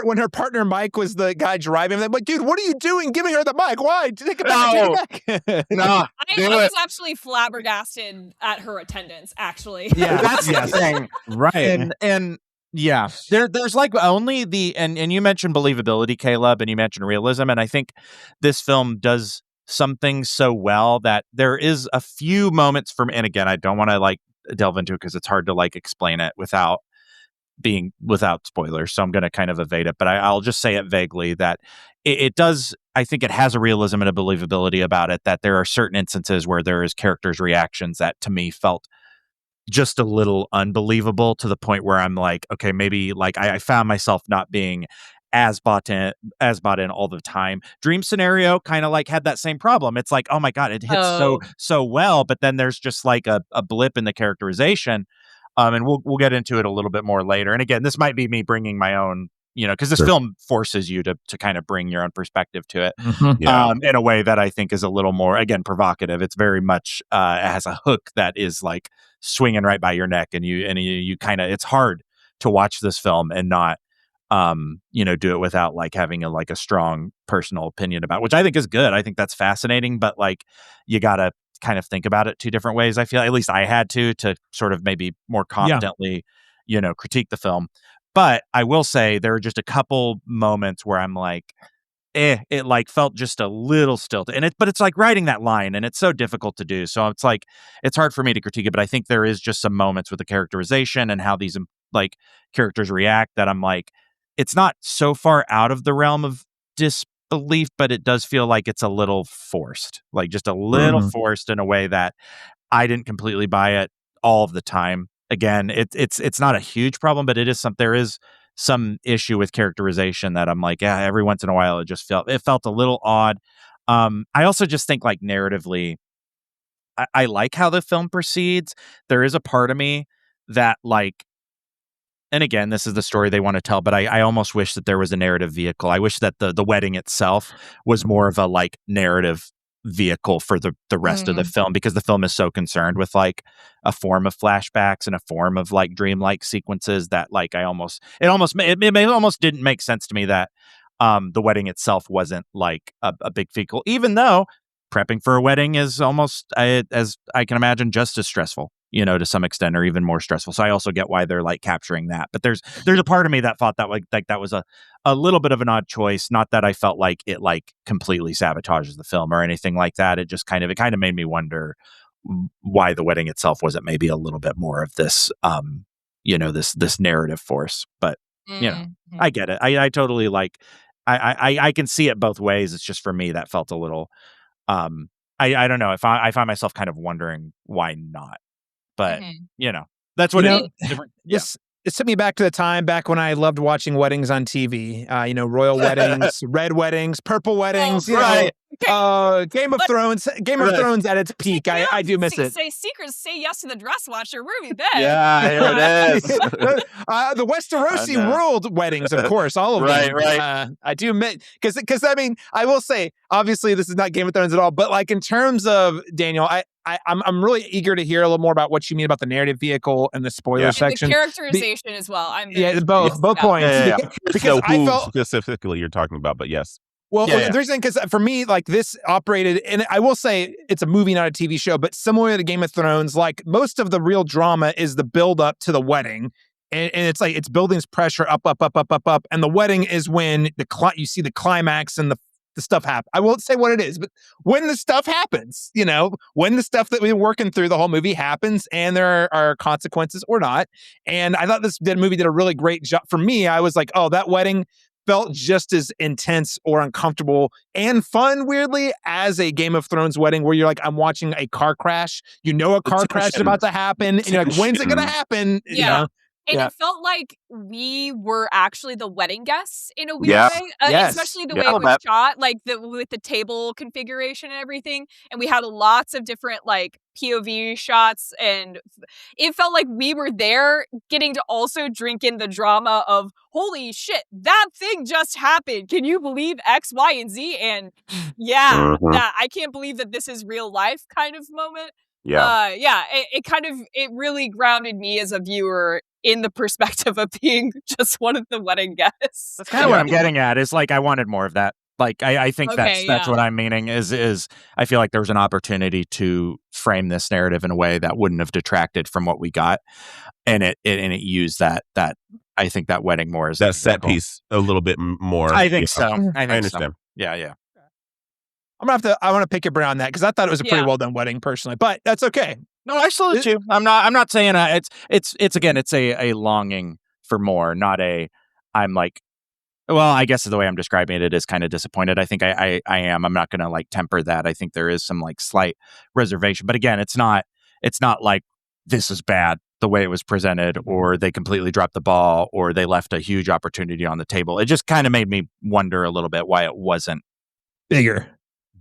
When her partner Mike was the guy driving, I'm like, dude, what are you doing? Giving her the mic? Why? Take it back. No, I was actually flabbergasted at her attendance. Actually, yeah, that's the thing, right? And yeah, there's like only the and you mentioned believability, Caleb, and you mentioned realism, and I think this film does some things so well that there is a few moments from, and again, I don't want to like delve into it because it's hard to like explain it without spoilers, so I'm going to kind of evade it, but I'll just say it vaguely that it does. I think it has a realism and a believability about it, that there are certain instances where there is characters' reactions that to me felt just a little unbelievable, to the point where I'm like, okay, maybe like I found myself not being as bought in all the time. Dream Scenario kind of like had that same problem. It's like, oh my God, it hits so well, but then there's just like a blip in the characterization. And we'll get into it a little bit more later. And again, this might be me bringing my own, because this film forces you to kind of bring your own perspective to it, in a way that I think is a little more, again, provocative. It's very much it has a hook that is like swinging right by your neck, and you kind of, it's hard to watch this film and not do it without like having a strong personal opinion about, which I think is good. I think that's fascinating, but like you gotta kind of think about it two different ways. I feel, at least I had to sort of maybe more competently, critique the film. But I will say there are just a couple moments where I'm like, it like felt just a little stilted, but it's like writing that line, and it's so difficult to do. So it's like, it's hard for me to critique it, but I think there is just some moments with the characterization and how these like characters react that I'm like, it's not so far out of the realm of disbelief, but it does feel like it's a little forced, like just a little forced in a way that I didn't completely buy it all of the time. Again, it's not a huge problem, but there is some issue with characterization that I'm like, every once in a while it felt a little odd. I also just think like narratively, I like how the film proceeds. There is a part of me that like, and again, this is the story they want to tell, but I almost wish that there was a narrative vehicle. I wish that the wedding itself was more of a like narrative vehicle for the rest of the film, because the film is so concerned with like a form of flashbacks and a form of like dreamlike sequences that like it almost didn't make sense to me that the wedding itself wasn't like a big vehicle, even though prepping for a wedding is almost, as I can imagine, just as stressful, to some extent, or even more stressful. So I also get why they're like capturing that. But there's a part of me that thought that like that was a little bit of an odd choice. Not that I felt like it like completely sabotages the film or anything like that. It just kind of made me wonder why the wedding itself wasn't maybe a little bit more of this, this narrative force. But I get it. I totally like. I can see it both ways. It's just for me that felt a little. I don't know if I find myself kind of wondering why not. But that's what it is. Yes. It took me back to the time back when I loved watching weddings on TV. Royal weddings, red weddings, purple weddings. Game of Thrones at its peak. I do miss it. Say yes to the dress watcher. Where have you been? Yeah, here it is. The Westerosi world weddings, of course, all of them. Right. I do admit, because I mean, I will say, obviously, this is not Game of Thrones at all. But like in terms of Daniel, I'm really eager to hear a little more about what you mean about the narrative vehicle and the spoiler section. And the characterization as well. Both points. Yeah. Because I felt specifically you're talking about, but yes. Well, the reason, because for me, like this operated, and I will say it's a movie, not a TV show, but similar to Game of Thrones, like most of the real drama is the build up to the wedding. And it's like, it's building this pressure up. And the wedding is when you see the climax and the stuff happen. I won't say what it is, but when the stuff happens, when the stuff that we've been working through the whole movie happens, and there are consequences or not. And I thought this movie did a really great job. For me, I was like, oh, that wedding felt just as intense or uncomfortable and fun, weirdly, as a Game of Thrones wedding, where you're like, I'm watching a car crash. A car crash is about to happen. And you're like, when's it going to happen? And it felt like we were actually the wedding guests in a weird way, especially the way it was shot, like with the table configuration and everything. And we had lots of different like POV shots, and it felt like we were there getting to also drink in the drama of, holy shit, that thing just happened. Can you believe X, Y, and Z? And I can't believe that this is real life kind of moment. It kind of, it really grounded me as a viewer in the perspective of being just one of the wedding guests. That's kind of what I'm getting at, is like I wanted more of that. Like I think Okay, that's what I'm meaning is I feel like there was an opportunity to frame this narrative in a way that wouldn't have detracted from what we got, and it used that I think that wedding more as that set piece a little bit more. I think so. I understand. So. Yeah. I want to pick your brain on that because I thought it was a pretty well done wedding personally, but that's okay. No, I salute you. I'm not saying it's again, it's a longing for more, not a, I'm like, well, I guess the way I'm describing it is kind of disappointed. I think I am. I'm not going to like temper that. I think there is some like slight reservation, but again, it's not like this is bad the way it was presented, or they completely dropped the ball, or they left a huge opportunity on the table. It just kind of made me wonder a little bit why it wasn't bigger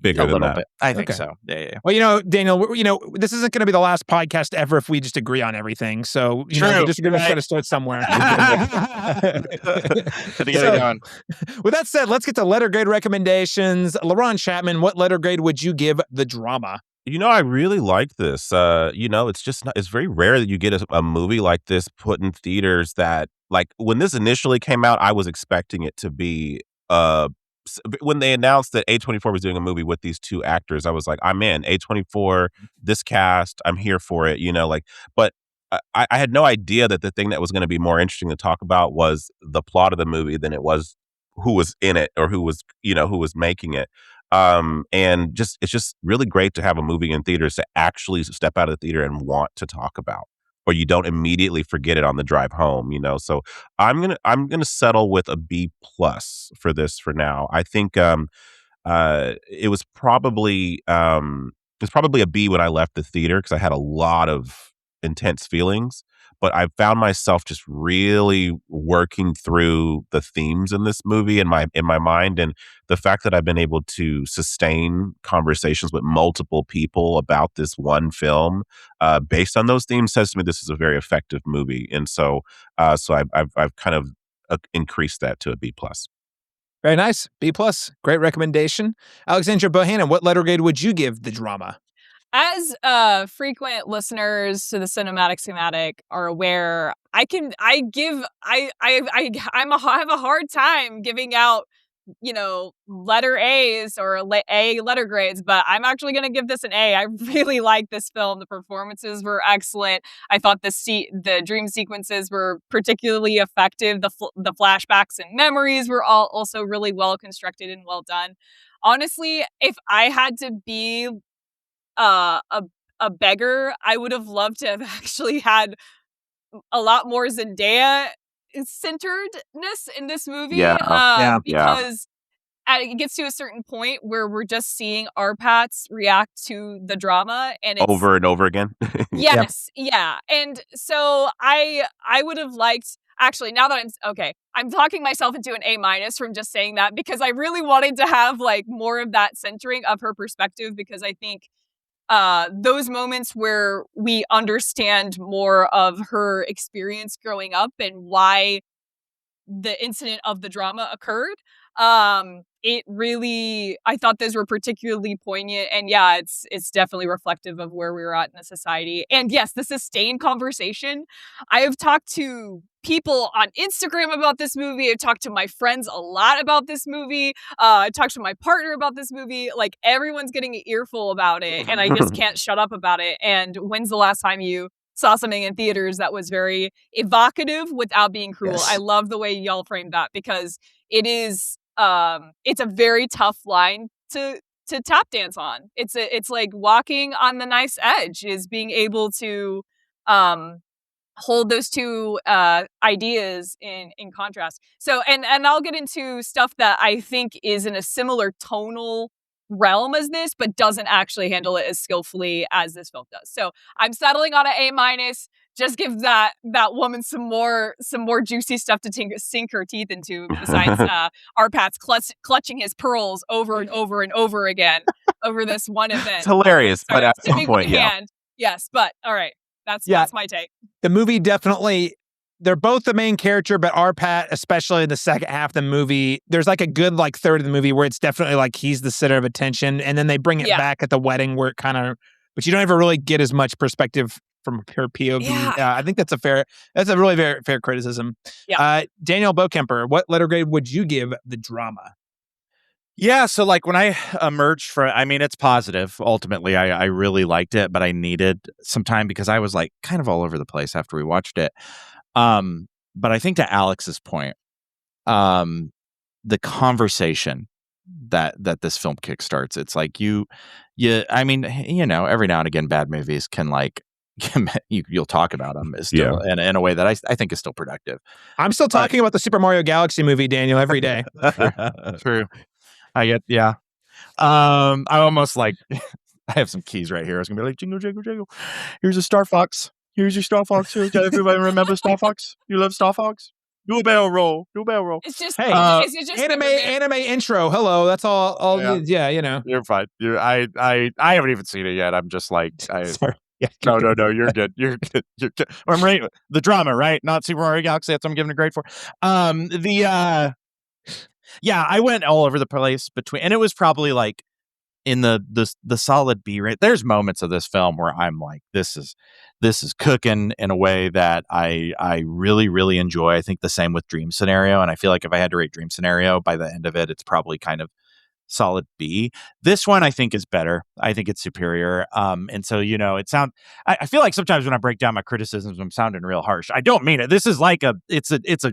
than little that. bit. I think so. Yeah. Well, Daniel, this isn't going to be the last podcast ever if we just agree on everything. So, we're just going to try to start somewhere. Get it going. With that said, let's get to letter grade recommendations. Laron Chapman, what letter grade would you give the drama? I really like this. It's very rare that you get a movie like this put in theaters that, like, when this initially came out, I was expecting it to be when they announced that A24 was doing a movie with these two actors, I was like, I'm in. A24, this cast, I'm here for it, but I had no idea that the thing that was going to be more interesting to talk about was the plot of the movie than it was who was in it or who was making it. And it's just really great to have a movie in theaters to actually step out of the theater and want to talk about, or you don't immediately forget it on the drive home, So I'm gonna settle with a B+ for this for now. I think it was probably a B when I left the theater because I had a lot of intense feelings, but I found myself just really working through the themes in this movie in my mind, and the fact that I've been able to sustain conversations with multiple people about this one film based on those themes says to me this is a very effective movie, and so I've kind of increased that to a B+. Very nice. B+. Great recommendation. Alexandra Bohannon, what letter grade would you give the drama? As frequent listeners to the Cinematic Schematic are aware, I have a hard time giving out, letter A's or A letter grades, but I'm actually going to give this an A. I really like this film. The performances were excellent. I thought the dream sequences were particularly effective. The flashbacks and memories were all also really well constructed and well done. Honestly, if I had to be a beggar, I would have loved to have actually had a lot more Zendaya centeredness in this movie. Because it gets to a certain point where we're just seeing our Pats react to the drama and it's, over and over again. Yes, yeah. And so I would have liked, actually, now that I'm talking myself into an A- from just saying that, because I really wanted to have like more of that centering of her perspective, because I think those moments where we understand more of her experience growing up and why the incident of the drama occurred, I thought those were particularly poignant, and it's definitely reflective of where we were at in the society. And yes, the sustained conversation. I have talked to people on Instagram about this movie. I've talked to my friends a lot about this movie. I talked to my partner about this movie. Like, everyone's getting an earful about it, and I just can't shut up about it. And when's the last time you saw something in theaters that was very evocative without being cruel? Yes. I love the way y'all framed that, because it is it's a very tough line to tap dance on. It's like walking on the nice edge, is being able to hold those two ideas in contrast. So and I'll get into stuff that I think is in a similar tonal realm as this, but doesn't actually handle it as skillfully as this film does. So I'm settling on an A-. Just give that woman some more juicy stuff to sink her teeth into, besides Arpat's clutching his pearls over and over and over again over this one event. It's hilarious, but at some point, Yes, but all right. That's my take. The movie definitely, they're both the main character, but Arpat, especially in the second half of the movie, there's like a good third of the movie where it's definitely like he's the center of attention, and then they bring it back at the wedding where it kind of but you don't ever really get as much perspective from a pure POV. Yeah. I think that's a really very fair criticism. Yeah. Daniel Bokemper, what letter grade would you give the drama? Yeah, so like when I emerged from, I mean, it's positive. Ultimately, I really liked it, but I needed some time because I was like kind of all over the place after we watched it. But I think to Alex's point, the conversation that this film kickstarts, it's like I mean, every now and again, bad movies can like you'll talk about them still in a way that I think is still productive. I'm still talking about the Super Mario Galaxy movie, Daniel, every day. True. I almost like I have some keys right here. I was gonna be like, jingle, jingle, jingle. Here's a Star Fox. Here's your Star Fox. Everybody remember Star Fox? You love Star Fox? Do a barrel roll. Do a barrel roll. It's just, is it just anime intro. Hello. That's all. Yeah. You're fine. I haven't even seen it yet. I'm just like, sorry. Yeah, no, you're good. You're good. I'm right. The drama, right? Not Super Mario Galaxy. That's what I'm giving a grade for. Yeah, I went all over the place and it was probably like in the solid B rate. There's moments of this film where I'm like, this is cooking in a way that I really, really enjoy. I think the same with Dream Scenario. And I feel like if I had to rate Dream Scenario by the end of it, it's probably kind of solid B. This one I think is better. I think it's superior. And so, I feel like sometimes when I break down my criticisms, I'm sounding real harsh. I don't mean it. This is like it's a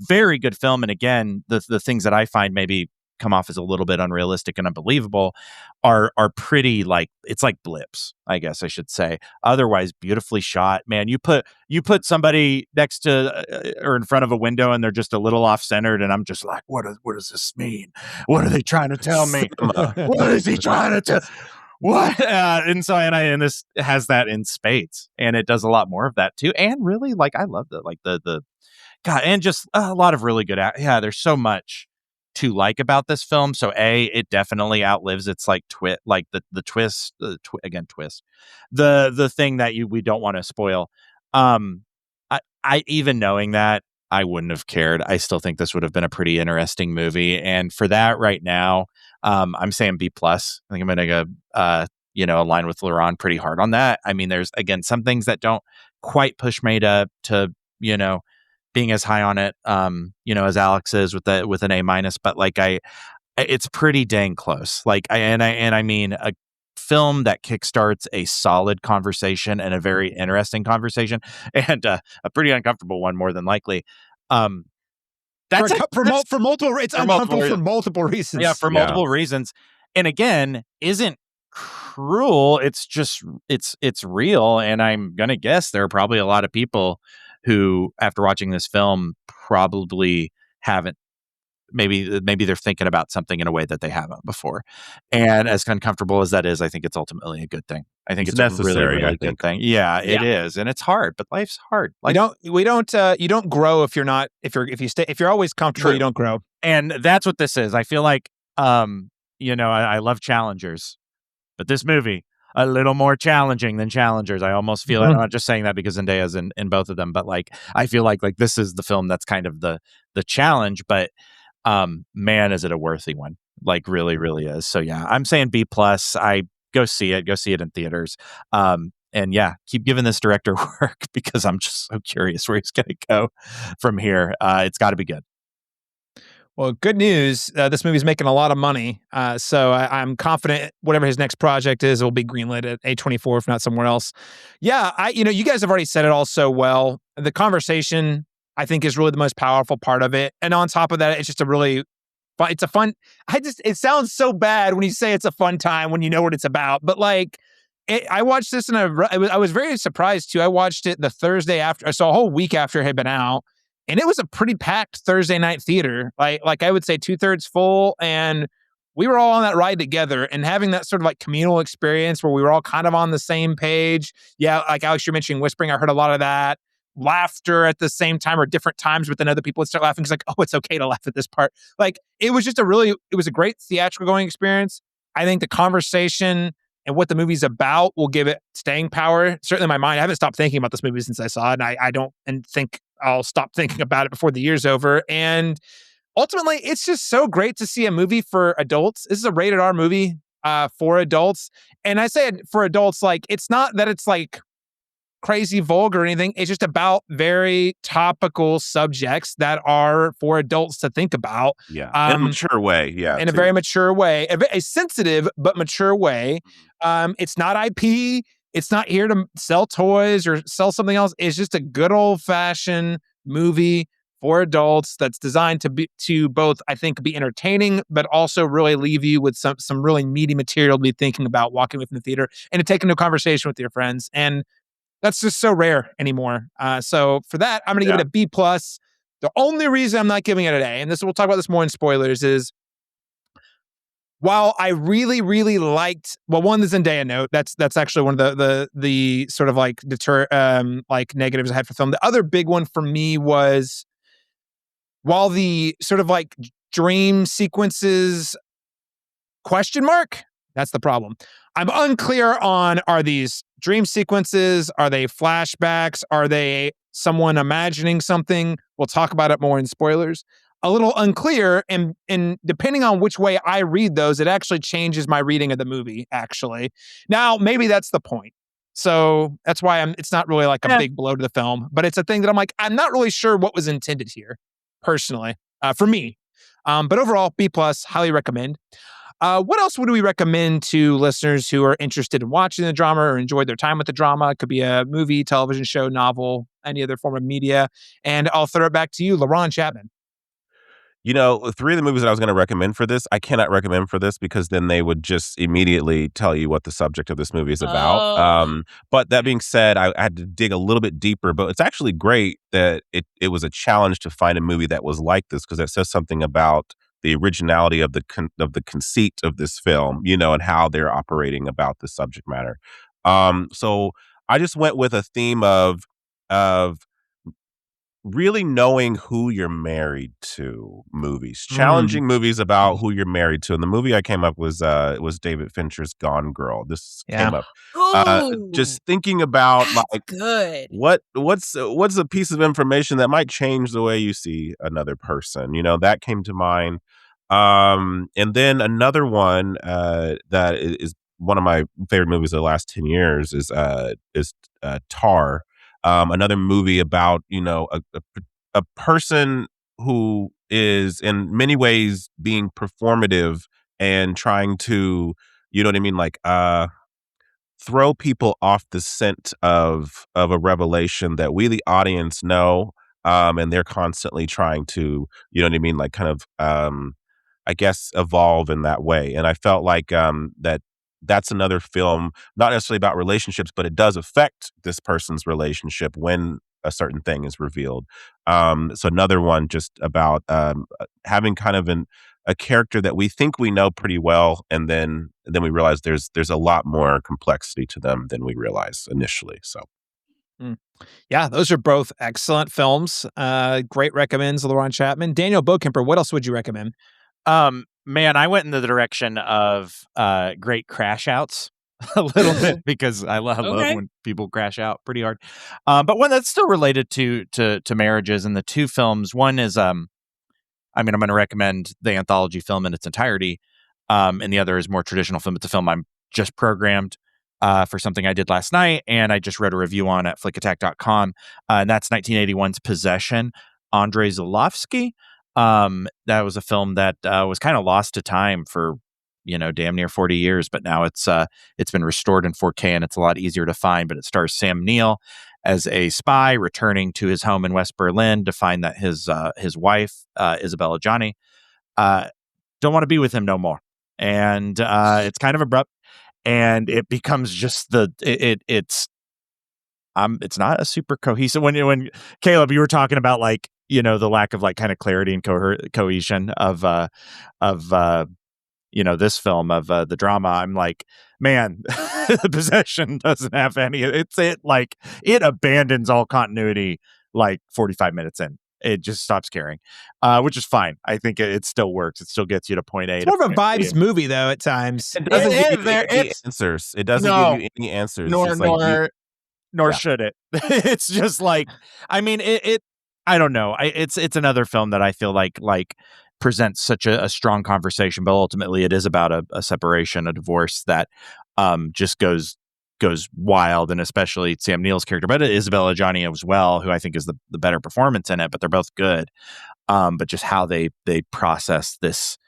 very good film. And again, the things that I find maybe come off as a little bit unrealistic and unbelievable are pretty like, it's like blips, I guess I should say. Otherwise, beautifully shot. Man, you put somebody next to or in front of a window and they're just a little off centered, and I'm just like, what does this mean? What are they trying to tell me? What is he trying to tell? What? And this has that in spades, and it does a lot more of that too. And really, like, I love the God, and just a lot of really good there's so much to like about this film. So it definitely outlives its like the twist, twist, the thing that we don't want to spoil. I even knowing that, I wouldn't have cared. I still think this would have been a pretty interesting movie. And for that right now, I'm saying B+. I think I'm going to go, align with Laron pretty hard on that. I mean, there's again, some things that don't quite push me to being as high on it, as Alex is with an A-, but like it's pretty dang close. Like I mean a film that kickstarts a solid conversation and a very interesting conversation and a pretty uncomfortable one, more than likely. That's for multiple. It's uncomfortable for multiple reasons. Yeah, for multiple reasons. And again, isn't cruel. It's just it's real. And I'm gonna guess there are probably a lot of people who, after watching this film, probably haven't. Maybe they're thinking about something in a way that they haven't before. And as uncomfortable as that is, I think it's ultimately a good thing. I think it's necessary, a really, really good thing. Yeah, it is. And it's hard, but life's hard. You don't grow if you're always comfortable, True. You don't grow. And that's what this is. I feel like, I love challengers, but this movie, a little more challenging than challengers. I almost feel I'm not just saying that because Zendaya's in both of them, but like, I feel like this is the film that's kind of the challenge, but man, is it a worthy one. Like really, really is. So yeah, I'm saying B+. I go see it in theaters. And yeah, keep giving this director work because I'm just so curious where he's going to go from here. It's got to be good. Well, good news. This movie's making a lot of money. So I'm confident whatever his next project is, it will be greenlit at A24, if not somewhere else. Yeah, you guys have already said it all so well. The conversation, I think, is really the most powerful part of it. And on top of that, it's just it sounds so bad when you say it's a fun time when you know what it's about. But like, I watched this I was very surprised too. I watched it the Thursday after, so a whole week after it had been out. And it was a pretty packed Thursday night theater. Like I would say 2/3 full. And we were all on that ride together and having that sort of like communal experience where we were all kind of on the same page. Yeah, like Alex, you're mentioning whispering. I heard a lot of that. Laughter at the same time or different times, but then other people would start laughing because like, oh, it's okay to laugh at this part. Like it was a great theatrical going experience. I think the conversation and what the movie's about will give it staying power. Certainly in my mind, I haven't stopped thinking about this movie since I saw it, and I don't think I'll stop thinking about it before the year's over. And ultimately, it's just so great to see a movie for adults. This is a rated R movie. for adults. And I say for adults, like, it's not that it's like crazy vulgar or anything. It's just about very topical subjects that are for adults to think about. Yeah, in a mature way. Yeah, in a very mature way, a sensitive but mature way. It's not IP. It's not here to sell toys or sell something else. It's just a good old fashioned movie for adults that's designed to both, I think, be entertaining, but also really leave you with some really meaty material to be thinking about walking away from the theater and to take into a conversation with your friends. And that's just so rare anymore. So for that, I'm going to give it a B+. The only reason I'm not giving it an A, and we'll talk about this more in spoilers, is while I really, really liked, one, the Zendaya note, that's actually one of the sort of like negatives I had for film. The other big one for me was, while the sort of like dream sequences question mark, that's the problem. I'm unclear on, are these dream sequences? Are they flashbacks? Are they someone imagining something? We'll talk about it more in spoilers. A little unclear, and depending on which way I read those, it actually changes my reading of the movie, actually. Now, maybe that's the point. So that's why it's not really like a big blow to the film, but it's a thing that I'm like, I'm not really sure what was intended here, personally, for me. But overall, B+, highly recommend. What else would we recommend to listeners who are interested in watching the drama or enjoyed their time with the drama? It could be a movie, television show, novel, any other form of media. And I'll throw it back to you, Laron Chapman. You know, 3 of the movies that I was going to recommend for this, I cannot recommend for this because then they would just immediately tell you what the subject of this movie is about. But that being said, I had to dig a little bit deeper, but it's actually great that it was a challenge to find a movie that was like this, because it says something about the originality of the conceit of this film, you know, and how they're operating about the subject matter. So I just went with a theme of really knowing who you're married to movies, challenging movies about who you're married to. And the movie I came up with was David Fincher's Gone Girl. This came up just thinking about like good. What's a piece of information that might change the way you see another person. You know, that came to mind. And then another one that is one of my favorite movies of the last 10 years is Tar. Another movie about, you know, a person who is in many ways being performative and trying to, you know what I mean, like throw people off the scent of a revelation that we, the audience, know, and they're constantly trying to, you know what I mean, like kind of I guess evolve in that way. And I felt like that's another film, not necessarily about relationships, but it does affect this person's relationship when a certain thing is revealed. So another one just about having kind of a character that we think we know pretty well, and then we realize there's a lot more complexity to them than we realize initially. So. Yeah, those are both excellent films. Great recommends, Laron Chapman. Daniel Bokemper, what else would you recommend? Man, I went in the direction of great crash outs a little bit, because I love when people crash out pretty hard. But one that's still related to marriages, and the 2 films. One is I'm going to recommend the anthology film in its entirety, and the other is more traditional film. It's a film I'm just programmed for something I did last night, and I just wrote a review on at flickattack.com, and that's 1981's Possession, Andrei Zulawski. That was a film that was kind of lost to time for, you know, damn near 40 years, but now it's been restored in 4K and it's a lot easier to find. But it stars Sam Neill as a spy returning to his home in West Berlin to find that his wife, Isabella Gianni, don't want to be with him no more. And it's kind of abrupt, and it becomes just it's not a super cohesive. When Caleb, you were talking about, like, you know, the lack of like kind of clarity and cohesion of you know, this film, of the drama, I'm like, man, the Possession doesn't have any. It abandons all continuity like 45 minutes in. It just stops caring, which is fine. I think it still works. It still gets you to point A. It's more of a vibes movie, though, at times. It doesn't give you any answers. It doesn't give you any answers. Nor should it. It's just like, I mean, I don't know. It's another film that I feel like presents such a strong conversation, but ultimately it is about a separation, a divorce that just goes wild, and especially Sam Neill's character, but Isabella Adjani as well, who I think is the better performance in it, but they're both good. But just how they process this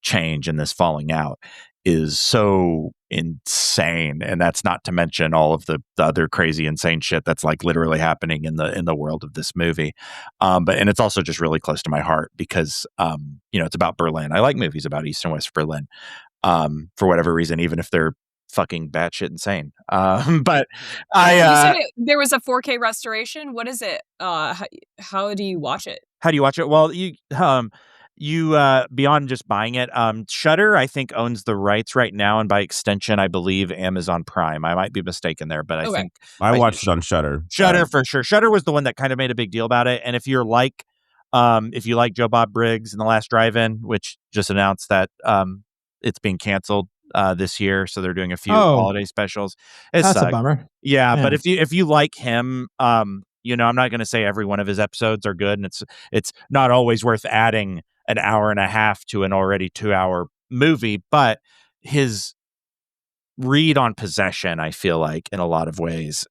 change and this falling out is so insane, and that's not to mention all of the other crazy, insane shit that's like literally happening in the world of this movie. And it's also just really close to my heart because it's about Berlin. I like movies about East and West Berlin for whatever reason, even if they're fucking batshit insane. But you said there was a 4K restoration. What is it? How do you watch it? How do you watch it? Well, you beyond just buying it, Shudder I think owns the rights right now, and by extension, I believe Amazon Prime. I might be mistaken there, but I think I watched it on Shudder. Shudder for sure. Shudder was the one that kind of made a big deal about it. And if you like Joe Bob Briggs and The Last Drive-In, which just announced that it's being canceled this year, so they're doing a few holiday specials. That's a bummer. Yeah, but if you like him, I'm not going to say every one of his episodes are good, and it's not always worth adding an hour and a half to an already 2-hour movie, but his read on possession, I feel like in a lot of ways,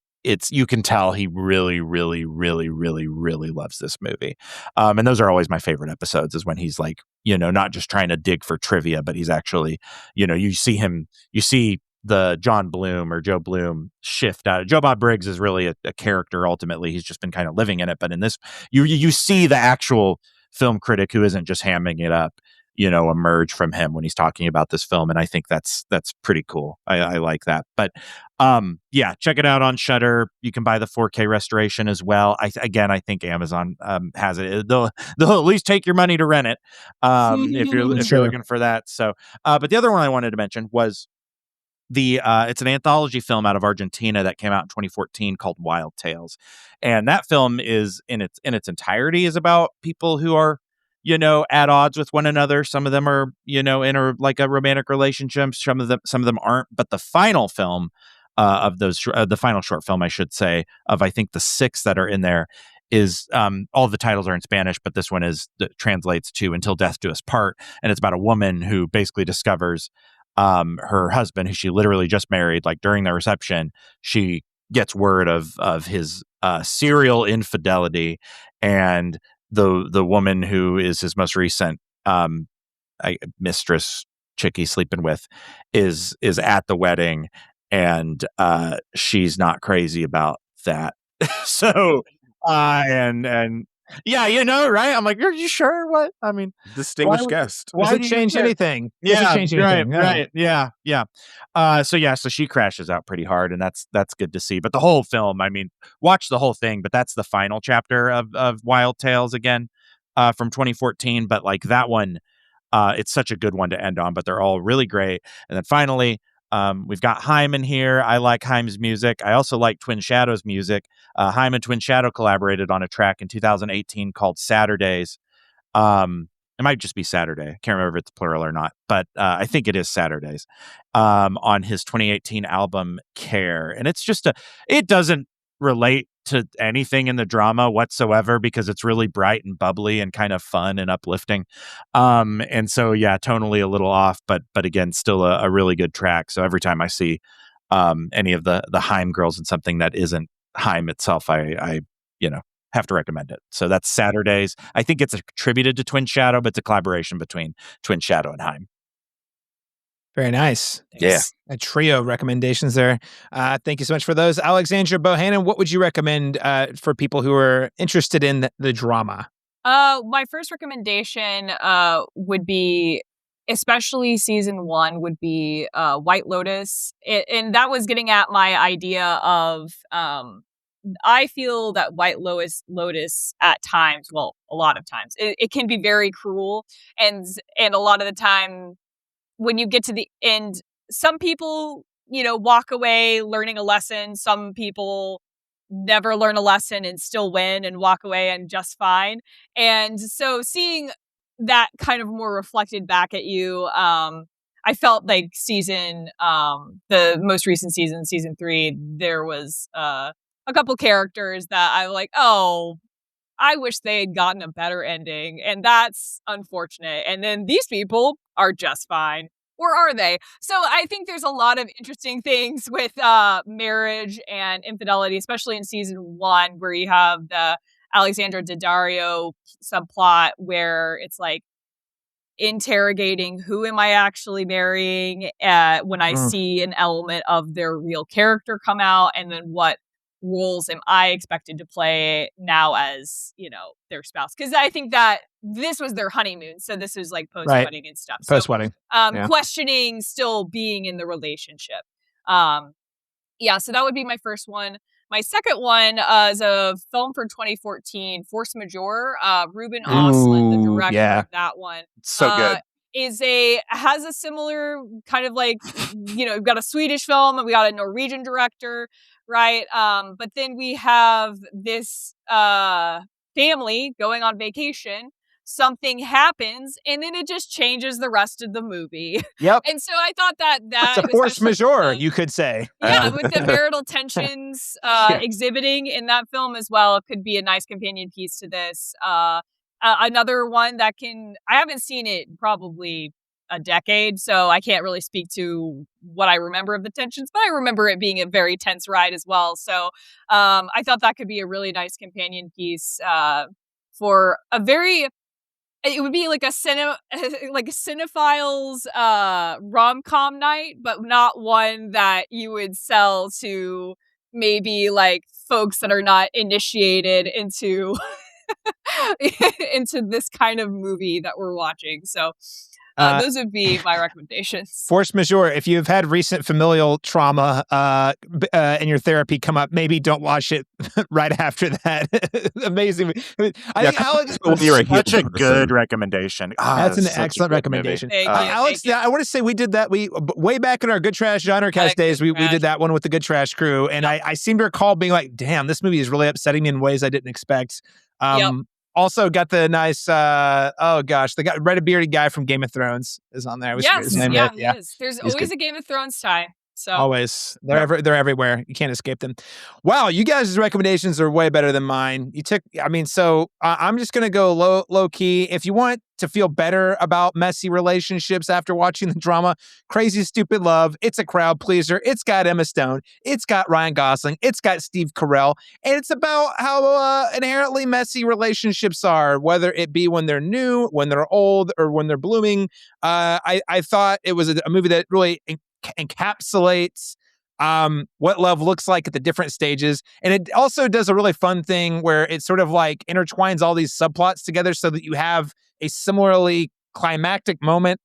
you can tell he really, really, really, really, really loves this movie. And those are always my favorite episodes, is when he's like, not just trying to dig for trivia, but he's actually, you see the John Bloom or Joe Bloom shift out. Joe Bob Briggs is really a character. Ultimately, he's just been kind of living in it. But in this, you see the actual film critic who isn't just hamming it up, emerge from him when he's talking about this film. And I think that's pretty cool. I like that. But check it out on Shudder. You can buy the 4K restoration as well. I think Amazon has it. They'll at least take your money to rent it if you're looking for that. So, but the other one I wanted to mention was it's an anthology film out of Argentina that came out in 2014 called Wild Tales. And that film is in its entirety is about people who are, at odds with one another. Some of them are, in a romantic relationship. Some of them aren't. But the final film of those, the final short film, I should say, of I think the 6 that are in there is all the titles are in Spanish, but this one translates to Until Death Do Us Part. And it's about a woman who basically discovers her husband, who she literally just married, like during their reception, she gets word of his serial infidelity, and the woman who is his most recent mistress, chick he's sleeping with, is at the wedding, and she's not crazy about that. So and yeah, right? I'm like, are you sure? What? I mean, distinguished guest. Does it change anything? Right. Yeah. So she crashes out pretty hard, and that's good to see. But the whole film, I mean, watch the whole thing. But that's the final chapter of Wild Tales again from 2014. But like that one, it's such a good one to end on. But they're all really great. And then finally, we've got Haim in here. I like Haim's music. I also like Twin Shadow's music. Haim and Twin Shadow collaborated on a track in 2018 called Saturdays. It might just be Saturday. I can't remember if it's plural or not, but I think it is Saturdays on his 2018 album Care. And it's just it doesn't relate to anything in the drama whatsoever because it's really bright and bubbly and kind of fun and uplifting. And so, yeah, tonally a little off, but again, still a really good track. So every time I see any of the Haim girls in something that isn't Haim itself, I have to recommend it. So that's Saturdays. I think it's attributed to Twin Shadow, but it's a collaboration between Twin Shadow and Haim. Very nice. Yeah. A trio of recommendations there. Thank you so much for those. Alexandra, Bohannon, what would you recommend for people who are interested in the drama? My first recommendation would be, especially season 1, would be White Lotus. And that was getting at my idea of, I feel that White Lotus at times, well, a lot of times, it can be very cruel. And a lot of the time, when you get to the end, some people, walk away learning a lesson. Some people never learn a lesson and still win and walk away and just fine. And so seeing that kind of more reflected back at you, I felt like the most recent season 3, there was a couple characters that I was like, oh, I wish they had gotten a better ending, and that's unfortunate. And then these people are just fine. Or are they? So I think there's a lot of interesting things with marriage and infidelity, especially in season 1, where you have the Alexandra Daddario subplot where it's like interrogating who am I actually marrying when I see an element of their real character come out, and then what roles am I expected to play now as, their spouse. Because I think that this was their honeymoon, so this was like post-wedding and stuff. Post-wedding. Questioning still being in the relationship. So that would be my first one. My second one is a film from 2014, Force Majeure. Ruben Östlund, the director of that one. So good. Has a similar kind of like, we've got a Swedish film and we got a Norwegian director, right? But then we have this family going on vacation. Something happens, and then it just changes the rest of the movie. Yep. And so I thought that it's a force majeure, you could say. Yeah, with the marital tensions exhibiting in that film as well, it could be a nice companion piece to this. Another one that I haven't seen it probably a decade, so I can't really speak to what I remember of the tensions, but I remember it being a very tense ride as well. So I thought that could be a really nice companion piece for a very... It would be like a cinephile's rom-com night, but not one that you would sell to maybe like folks that are not initiated into into this kind of movie that we're watching. So those would be my recommendations. Force majeure. If you've had recent familial trauma in your therapy come up, maybe don't watch it right after that. Amazing. I think Alex, such a good recommendation. That's an excellent recommendation. Alex, I want to say we did that. We way back in our Good Trash Genrecast days, we did that one with the Good Trash crew, and I seem to recall being like, "Damn, this movie is really upsetting me in ways I didn't expect." Also got the nice, the red bearded guy from Game of Thrones is on there. He is. There's always a Game of Thrones tie. So always, they're everywhere. You can't escape them. Wow, you guys' recommendations are way better than mine. I'm just gonna go low key. If you want to feel better about messy relationships after watching the drama Crazy Stupid Love, it's a crowd pleaser. It's got Emma Stone. It's got Ryan Gosling. It's got Steve Carell, and it's about how inherently messy relationships are, whether it be when they're new, when they're old, or when they're blooming. I thought it was a movie that really encapsulates what love looks like at the different stages. And it also does a really fun thing where it sort of like intertwines all these subplots together so that you have a similarly climactic moment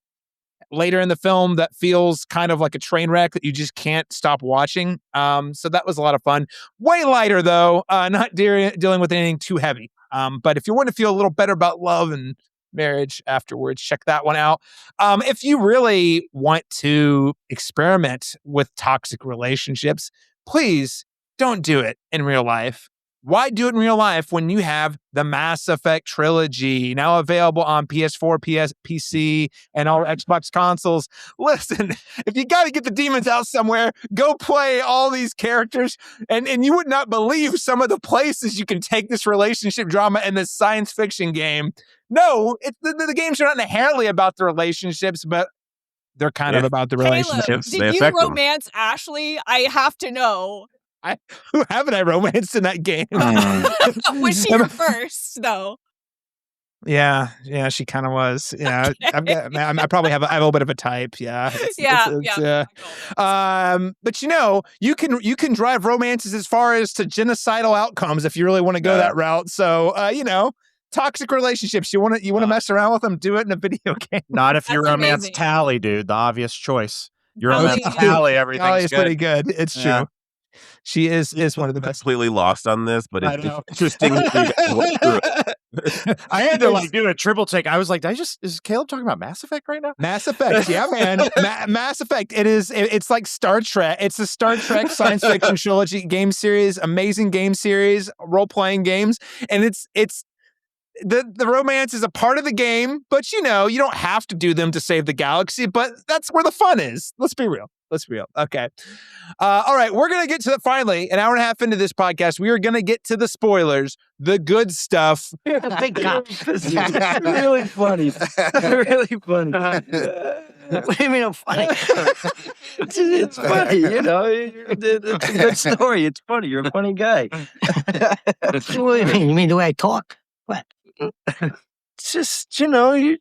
later in the film that feels kind of like a train wreck that you just can't stop watching. So that was a lot of fun. Way lighter though, not dealing with anything too heavy. But if you want to feel a little better about love and marriage afterwards, check that one out. If you really want to experiment with toxic relationships, please don't do it in real life. Why do it in real life when you have the Mass Effect trilogy now available on PS4, PC, and all Xbox consoles? Listen, if you got to get the demons out somewhere, go play all these characters, and you would not believe some of the places you can take this relationship drama in this science fiction game. No, the games are not inherently about the relationships, but they're kind of about the relationships. Did you romance Ashley? I have to know. Who haven't I romanced in that game? Was she your first, though? Yeah, she kind of was. Yeah, okay. I probably have a little bit of a type. Yeah, but you can drive romances as far as to genocidal outcomes if you really want to go that route. So toxic relationships, you want to mess around with them, do it in a video game. Not if you romance amazing. Tally, dude. The obvious choice. You romance Tally, everything's Tally is good. Pretty good. It's true. She is one of the best. Completely lost on this, but it's interesting. I had to do a triple take. I was like, is Caleb talking about Mass Effect right now? Mass Effect, yeah, man. Mass Effect. It's like Star Trek. It's a Star Trek science fiction trilogy game series, amazing game series, role playing games, and it's the romance is a part of the game, but you don't have to do them to save the galaxy, but that's where the fun is. Let's be real. Okay. All right. We're going to get to finally, an hour and a half into this podcast, we are going to get to the spoilers, the good stuff. You're a big cop. Really funny. Really funny. What do you mean I'm funny? It's funny, it's a good story. It's funny. You're a funny guy. What do you mean? You mean the way I talk? What? It's just, you're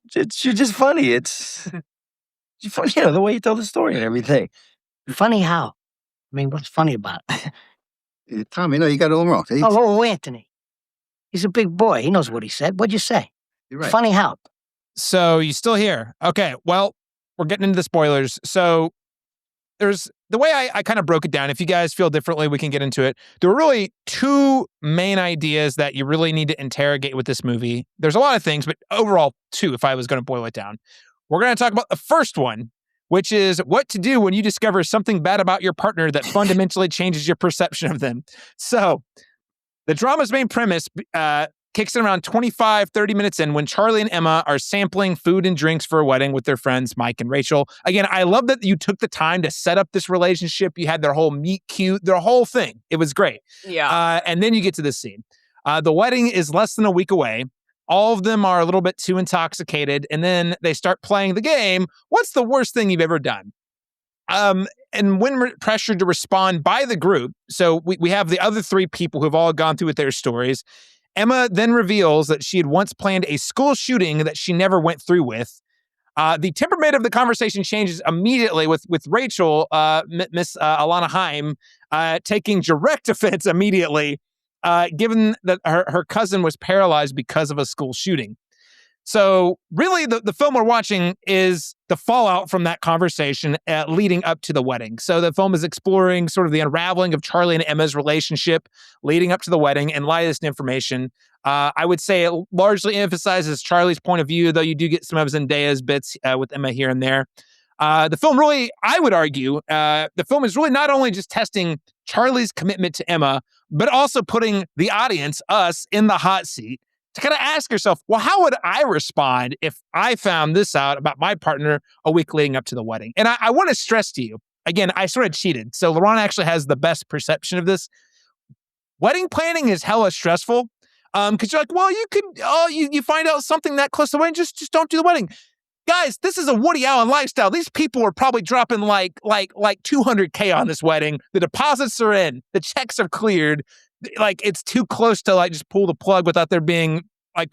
just funny. It's funny, the way you tell the story and everything. Funny how? I mean, what's funny about it? Tommy, no, you got it all wrong. Anthony. He's a big boy. He knows what he said. What'd you say? You're right. Funny how? So you still here? Okay. Well, we're getting into the spoilers. So there's the way I kind of broke it down. If you guys feel differently, we can get into it. There were really two main ideas that you really need to interrogate with this movie. There's a lot of things, but overall two, if I was going to boil it down. We're going to talk about the first one, which is what to do when you discover something bad about your partner that fundamentally changes your perception of them. So the drama's main premise kicks in around 25, 30 minutes in when Charlie and Emma are sampling food and drinks for a wedding with their friends, Mike and Rachel. Again, I love that you took the time to set up this relationship. You had their whole meet cute, their whole thing. It was great. Yeah. And then you get to this scene. The wedding is less than a week away. All of them are a little bit too intoxicated, and then they start playing the game. What's the worst thing you've ever done? And when pressured to respond by the group, so we have the other three people who've all gone through with their stories. Emma then reveals that she had once planned a school shooting that she never went through with. The temperament of the conversation changes immediately with Rachel, Miss Alana Haim, taking direct offense immediately, given that her cousin was paralyzed because of a school shooting. So really, the film we're watching is the fallout from that conversation leading up to the wedding. So the film is exploring sort of the unraveling of Charlie and Emma's relationship leading up to the wedding in light of this information. I would say it largely emphasizes Charlie's point of view, though you do get some of Zendaya's bits with Emma here and there. The film really, I would argue, the film is really not only just testing Charlie's commitment to Emma, but also putting the audience, us, in the hot seat to kind of ask yourself, well, how would I respond if I found this out about my partner a week leading up to the wedding? And I want to stress to you, again, I sort of cheated. So Laron actually has the best perception of this. Wedding planning is hella stressful because you're like, well, you could, you find out something that close to the wedding, just don't do the wedding. Guys, this is a Woody Allen lifestyle. These people are probably dropping like $200K on this wedding. The deposits are in. The checks are cleared. Like, it's too close to just pull the plug without there being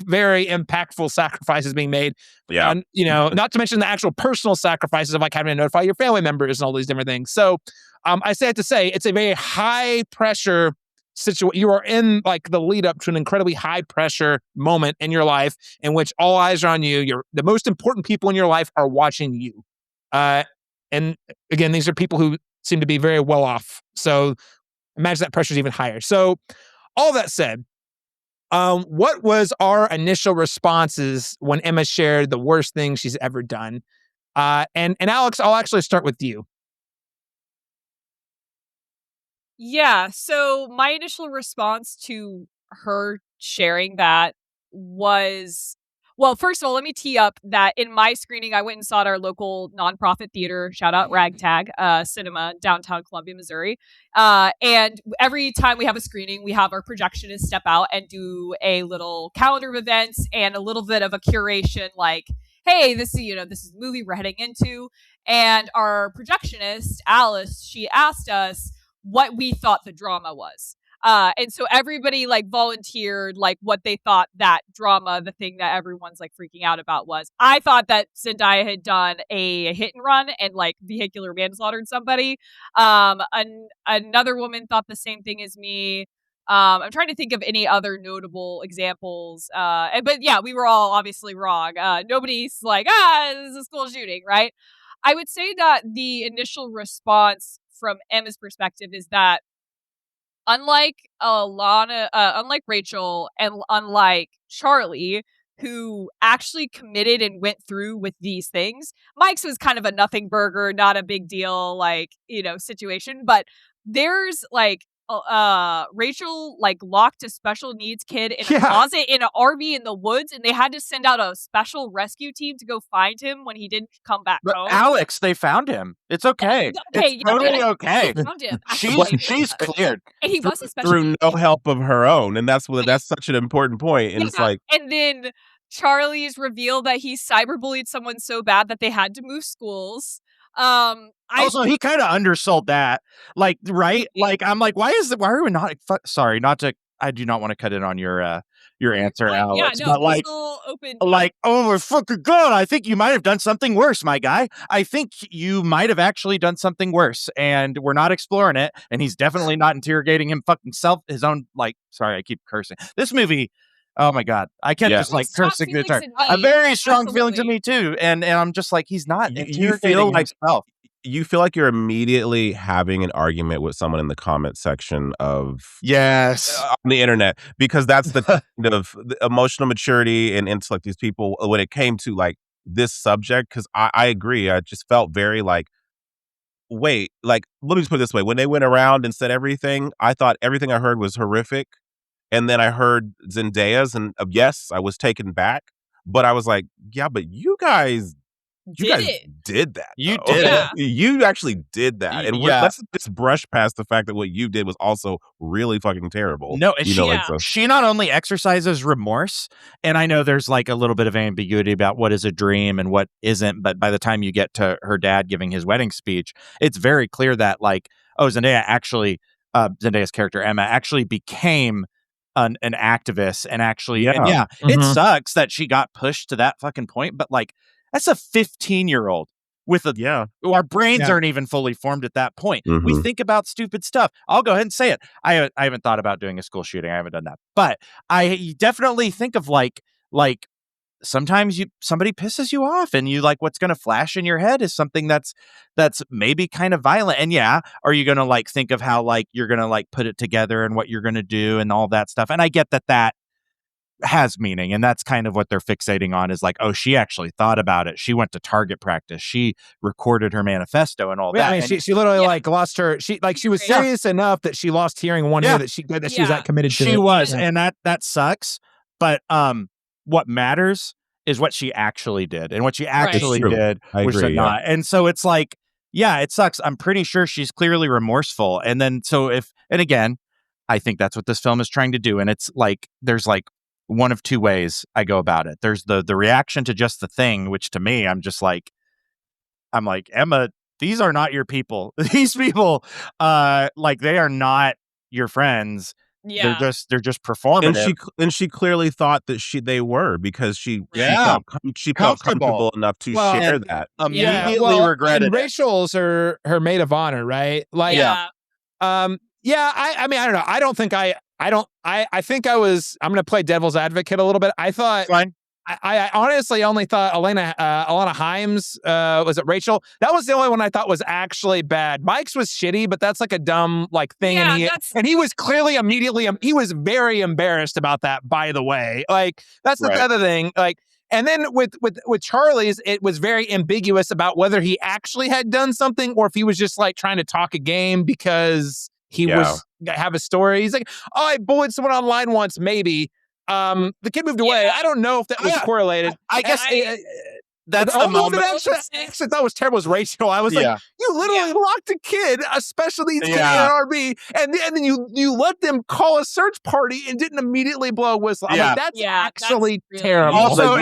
very impactful sacrifices being made. Yeah. And, not to mention the actual personal sacrifices of having to notify your family members and all these different things. So I say it to say it's a very high pressure situation. You are in the lead up to an incredibly high pressure moment in your life in which all eyes are on you. The most important people in your life are watching you. And again, these are people who seem to be very well off. So imagine that pressure is even higher. So all that said, what was our initial responses when Emma shared the worst thing she's ever done? And Alex, I'll actually start with you. Yeah, so my initial response to her sharing that was, well, first of all, let me tee up that in my screening, I went and saw at our local nonprofit theater, shout out Ragtag Cinema, downtown Columbia, Missouri. And every time we have a screening, we have our projectionists step out and do a little calendar of events and a little bit of a curation, like, hey, this is the movie we're heading into. And our projectionist, Alice, she asked us what we thought the drama was. And so everybody volunteered what they thought that drama, the thing that everyone's freaking out about was. I thought that Zendaya had done a hit and run and vehicular manslaughtered somebody. Another woman thought the same thing as me. I'm trying to think of any other notable examples. But yeah, we were all obviously wrong. Nobody's this is a school shooting, right? I would say that the initial response from Emma's perspective is that unlike Rachel and unlike Charlie, who actually committed and went through with these things, Mike's was kind of a nothing burger, not a big deal, situation. But there's Rachel like locked a special needs kid in a Yeah. closet in an RV in the woods, and they had to send out a special rescue team to go find him when he didn't come back But home. Alex, they found him. It's okay. It's totally okay. They found him. She's cleared. And he was a special through needs no kid. help of her own, and that's such an important point. And it's like, and then Charlie's reveal that he cyberbullied someone so bad that they had to move schools. Also, he kind of undersold that, like, right? Like, I'm like, why are we not? Sorry, I do not want to cut in on your answer, Alex. Yeah, no, but like, open. like, oh my fucking god! I think you might have done something worse, my guy. I think you might have actually done something worse, and we're not exploring it. And he's definitely not interrogating him fucking his own. Like, sorry, I keep cursing. This movie. Oh my god, I can't just like cursing the entire. A very strong feeling to me too, and I'm just like, he's not. You feel like himself. You feel like you're immediately having an argument with someone in the comment section of on the internet, because that's the kind of the emotional maturity and intellect these people when it came to like this subject. Because I agree, I just felt very like, wait, like, let me just put it this way: when they went around and said everything, I thought everything I heard was horrific. And then I heard Zendaya's, and yes, I was taken back. But I was like, yeah, but you guys did that. You did it. You actually did that. And Yeah. let's just brush past the fact that what you did was also really fucking terrible. No, and so. she not only exercises remorse, and I know there's like a little bit of ambiguity about what is a dream and what isn't, but by the time you get to her dad giving his wedding speech, it's very clear that like, oh, Zendaya's character Emma actually became an activist, and actually, it sucks that she got pushed to that fucking point, but like, that's a 15-year-old with our brains aren't even fully formed at that point. We think about stupid stuff. I'll go ahead and say it. I haven't thought about doing a school shooting. I haven't done that, but I definitely think of like sometimes somebody pisses you off, and you like, what's going to flash in your head is something that's maybe kind of violent. And are you going to like think of how like you're going to like put it together and what you're going to do and all that stuff? And I get that has meaning, and that's kind of what they're fixating on, is like, oh, she actually thought about it. She went to target practice. She recorded her manifesto and all that. I mean, she literally like lost her. She was serious enough that she lost hearing one ear, that she was that committed to. She was, and that sucks. But what matters is what she actually did, and what she actually did was not. And so it's like, it sucks. I'm pretty sure she's clearly remorseful. And then and again, I think that's what this film is trying to do. And it's like, there's like one of two ways I go about it. There's the reaction to just the thing, which to me, I'm like, Emma, these are not your people. These people, like, they are not your friends. Yeah. They're just performative. And she clearly thought that they were, because she felt comfortable enough to share that. Immediately regretted. And Rachel's her maid of honor, right? Like, I mean, I don't know. I think I'm going to play devil's advocate a little bit. I thought, I honestly only thought Alana Himes, was it Rachel? That was the only one I thought was actually bad. Mike's was shitty, but that's like a dumb like thing. Yeah, and he was clearly immediately, he was very embarrassed about that, by the way. Like, that's the other thing. Like, and then with Charlie's, it was very ambiguous about whether he actually had done something, or if he was just like trying to talk a game because he was have a story. He's like, oh, I bullied someone online once, maybe. The kid moved away. I don't know if that was correlated. I guess that's the the moment moment. that I actually thought was terrible was Rachel. I was like, you literally locked a kid, a special needs kid in an RV, and then you let them call a search party and didn't immediately blow a whistle. I'm like, that's actually that's really terrible. Also,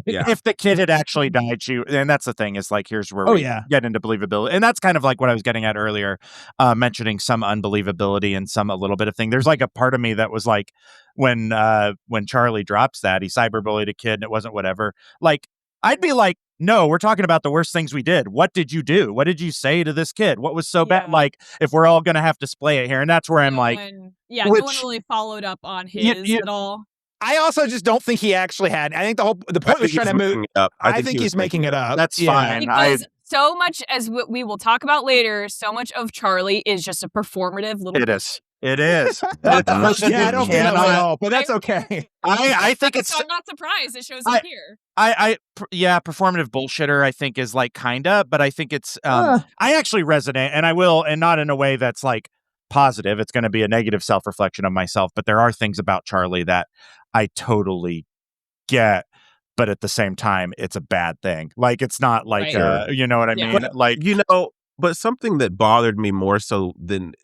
if the kid had actually died, and that's the thing, is like, here's where we get into believability. And that's kind of like what I was getting at earlier, mentioning some unbelievability and some a little bit of thing. There's like a part of me that was like, when Charlie drops that, he cyberbullied a kid and it wasn't whatever. Like, I'd be like, no, we're talking about the worst things we did. What did you do? What did you say to this kid? What was so bad? Like, if we're all going to have to display it here. And that's where I'm like, no one really followed up on his at all. I also just don't think he actually had. I think the point was trying to move. I think he's making it up. That's fine. Because so much, as we will talk about later, so much of Charlie is just a performative little. It is. It is. I don't think that at all, but that's okay. I think it's. So I'm not surprised it shows up here. Performative bullshitter, I think, is like kinda, but I think it's. I actually resonate, and I will, and not in a way that's like positive. It's going to be a negative self-reflection of myself, but there are things about Charlie that I totally get, but at the same time, it's a bad thing. Like, it's not like, you know what I mean? But, like, but something that bothered me more so than,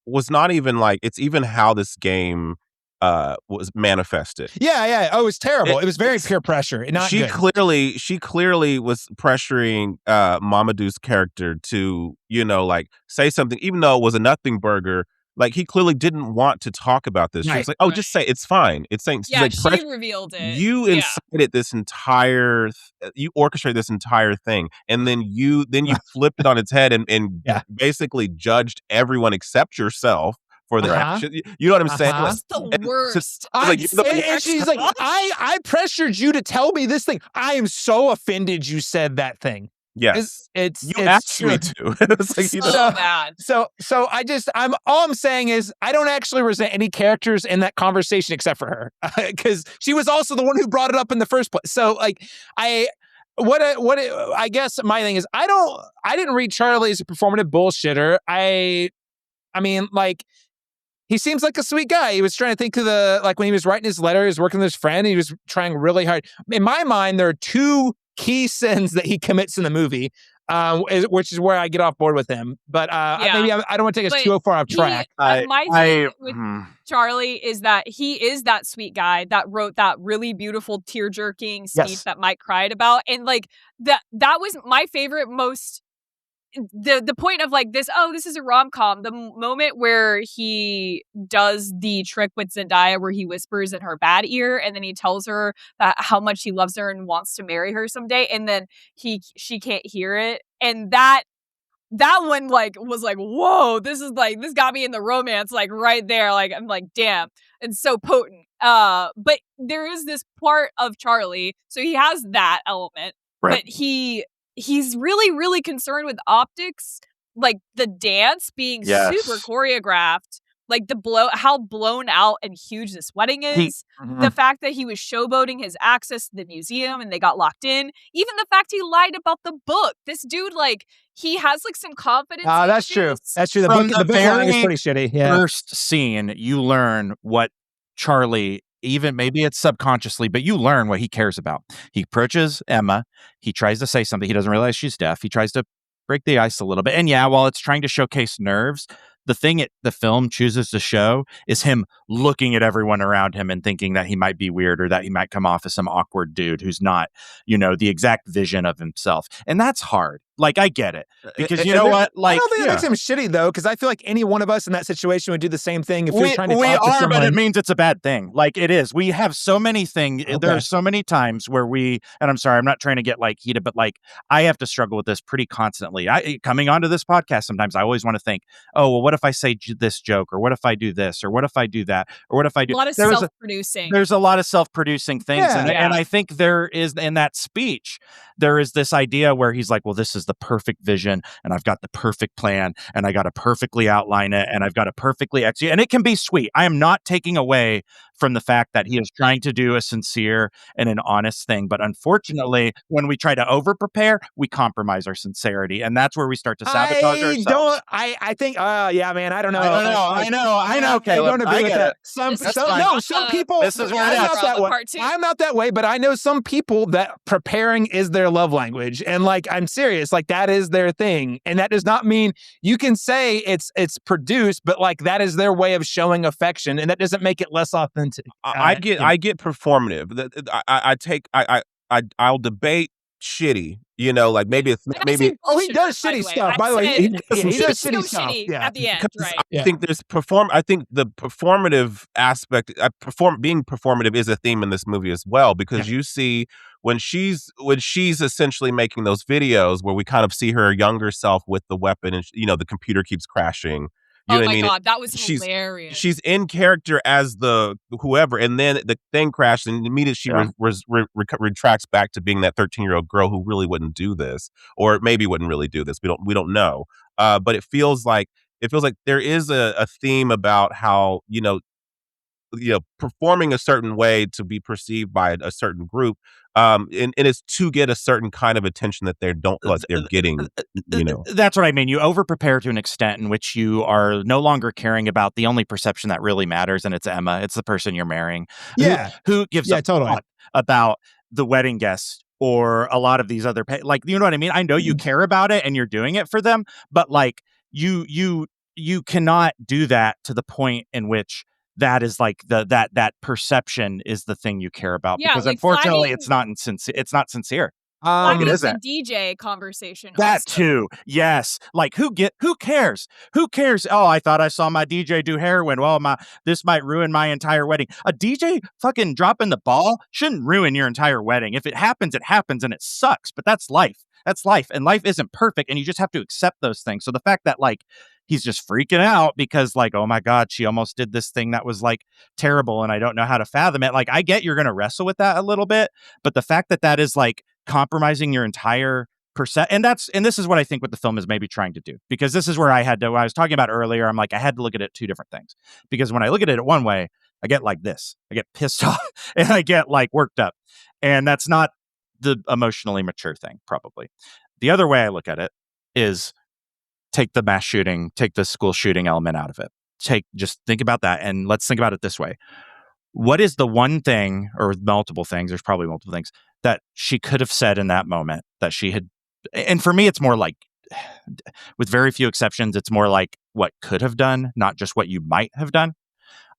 was not even like, it's even how this game was manifested. Yeah. Oh, it was terrible. It was very peer pressure. Not she good. clearly was pressuring Mamadou's character to, like, say something, even though it was a nothing burger. Like, he clearly didn't want to talk about this. She was like, just say it's fine. It's saying, like, she revealed it. You incited this entire, you orchestrated this entire thing. And then you flipped it on its head and basically judged everyone except yourself for the action. You know what I'm saying? That's the worst. And she's like, I pressured you to tell me this thing. I am so offended you said that thing. Yes, it's asked me to. It's like, so bad. So all I'm saying is I don't actually resent any characters in that conversation except for her, because she was also the one who brought it up in the first place. So like I guess my thing is I didn't read Charlie as a performative bullshitter. I mean, like, he seems like a sweet guy. He was trying to think of when he was writing his letter, he was working with his friend, he was trying really hard. In my mind, there are two key sins that he commits in the movie, which is where I get off board with him. But maybe I don't want to take us too far off track. My thing with Charlie is that he is that sweet guy that wrote that really beautiful tear-jerking speech that Mike cried about. And like that was my favorite most... The point of like this is a rom-com, the moment where he does the trick with Zendaya where he whispers in her bad ear and then he tells her that how much he loves her and wants to marry her someday, and then she can't hear it, and that one like was like, whoa, this got me in the romance, like right there. Like I'm like, damn, it's so potent. But there is this part of Charlie, so he has that element, but he's really, really concerned with optics, like the dance being super choreographed, like how blown out and huge this wedding is, the fact that he was showboating his access to the museum and they got locked in, even the fact he lied about the book. This dude, like, he has like some confidence. That's true. That's true. The book line is pretty shitty. Yeah. First scene, you learn what Charlie, even maybe it's subconsciously, but you learn what he cares about. He approaches Emma. He tries to say something. He doesn't realize she's deaf. He tries to break the ice a little bit. And while it's trying to showcase nerves, the thing the film chooses to show is him looking at everyone around him and thinking that he might be weird or that he might come off as some awkward dude who's not, the exact vision of himself. And that's hard. Like, I get it. Because you know what? Like, I don't think that makes him shitty, though, because I feel like any one of us in that situation would do the same thing if we were trying to talk to someone. But it means it's a bad thing. Like, it is. We have so many things. Okay. There are so many times where and I'm sorry, I'm not trying to get, like, heated, but, like, I have to struggle with this pretty constantly. Coming onto this podcast, sometimes I always want to think, oh, well, what if I say this joke? Or what if I do this? Or what if I do that? Or what if I do... A lot of self-producing. There's a lot of self-producing things. And I think there is, in that speech, there is this idea where he's like, well, this is the perfect vision, and I've got the perfect plan, and I got to perfectly outline it, and I've got to perfectly execute. And it can be sweet. I am not taking away from the fact that he is trying to do a sincere and an honest thing. But unfortunately, when we try to over-prepare, we compromise our sincerity. And that's where we start to sabotage ourselves. I think, man, I don't know. I know. Okay, I don't agree with that. Some people, this is where I'm not that way. I'm not that way, but I know some people that preparing is their love language. And like, I'm serious, like that is their thing. And that does not mean you can say it's produced, but like that is their way of showing affection. And that doesn't make it less authentic. I get performative. I'll debate shitty. Like maybe it's maybe. Oh, he does shitty stuff. By the way, he does shitty stuff. At the end, right? I think I think the performative aspect, being performative, is a theme in this movie as well, because you see when she's essentially making those videos where we kind of see her younger self with the weapon, and the computer keeps crashing. You know what I mean? God, that was hilarious. She's in character as the whoever, and then the thing crashed, and immediately she retracts back to being that 13-year-old girl who really wouldn't do this, or maybe wouldn't really do this. We don't know. But it feels like there is a theme about how performing a certain way to be perceived by a certain group. And it's to get a certain kind of attention that they don't feel like they're getting, That's what I mean. You over-prepare to an extent in which you are no longer caring about the only perception that really matters, and it's Emma. It's the person you're marrying. Yeah. Who gives a fuck about the wedding guests or a lot of these other you know what I mean? I know you care about it and you're doing it for them, but like you cannot do that to the point in which that is like that perception is the thing you care about, because like unfortunately it's not sincere. It isn't. a DJ conversation. That also. too. Yes. Like who cares? Who cares? Oh, I thought I saw my DJ do heroin. Well, this might ruin my entire wedding. A DJ fucking dropping the ball shouldn't ruin your entire wedding. If it happens and it sucks, but that's life. That's life, and life isn't perfect, and you just have to accept those things. So the fact that like he's just freaking out because like, oh my God, she almost did this thing that was like terrible and I don't know how to fathom it. Like I get you're going to wrestle with that a little bit, but the fact that is like compromising your entire and this is what I think what the film is maybe trying to do, because this is where I was talking about earlier. I'm like, I had to look at it two different things, because when I look at it one way, I get like this, I get pissed off and I get like worked up, and that's not the emotionally mature thing, probably. The other way I look at it is take the mass shooting, take the school shooting element out of it. Just think about that, and let's think about it this way. What is the one thing, or multiple things, there's probably multiple things, that she could have said in that moment that she had, and for me, it's more like, with very few exceptions, it's more like what could have done, not just what you might have done.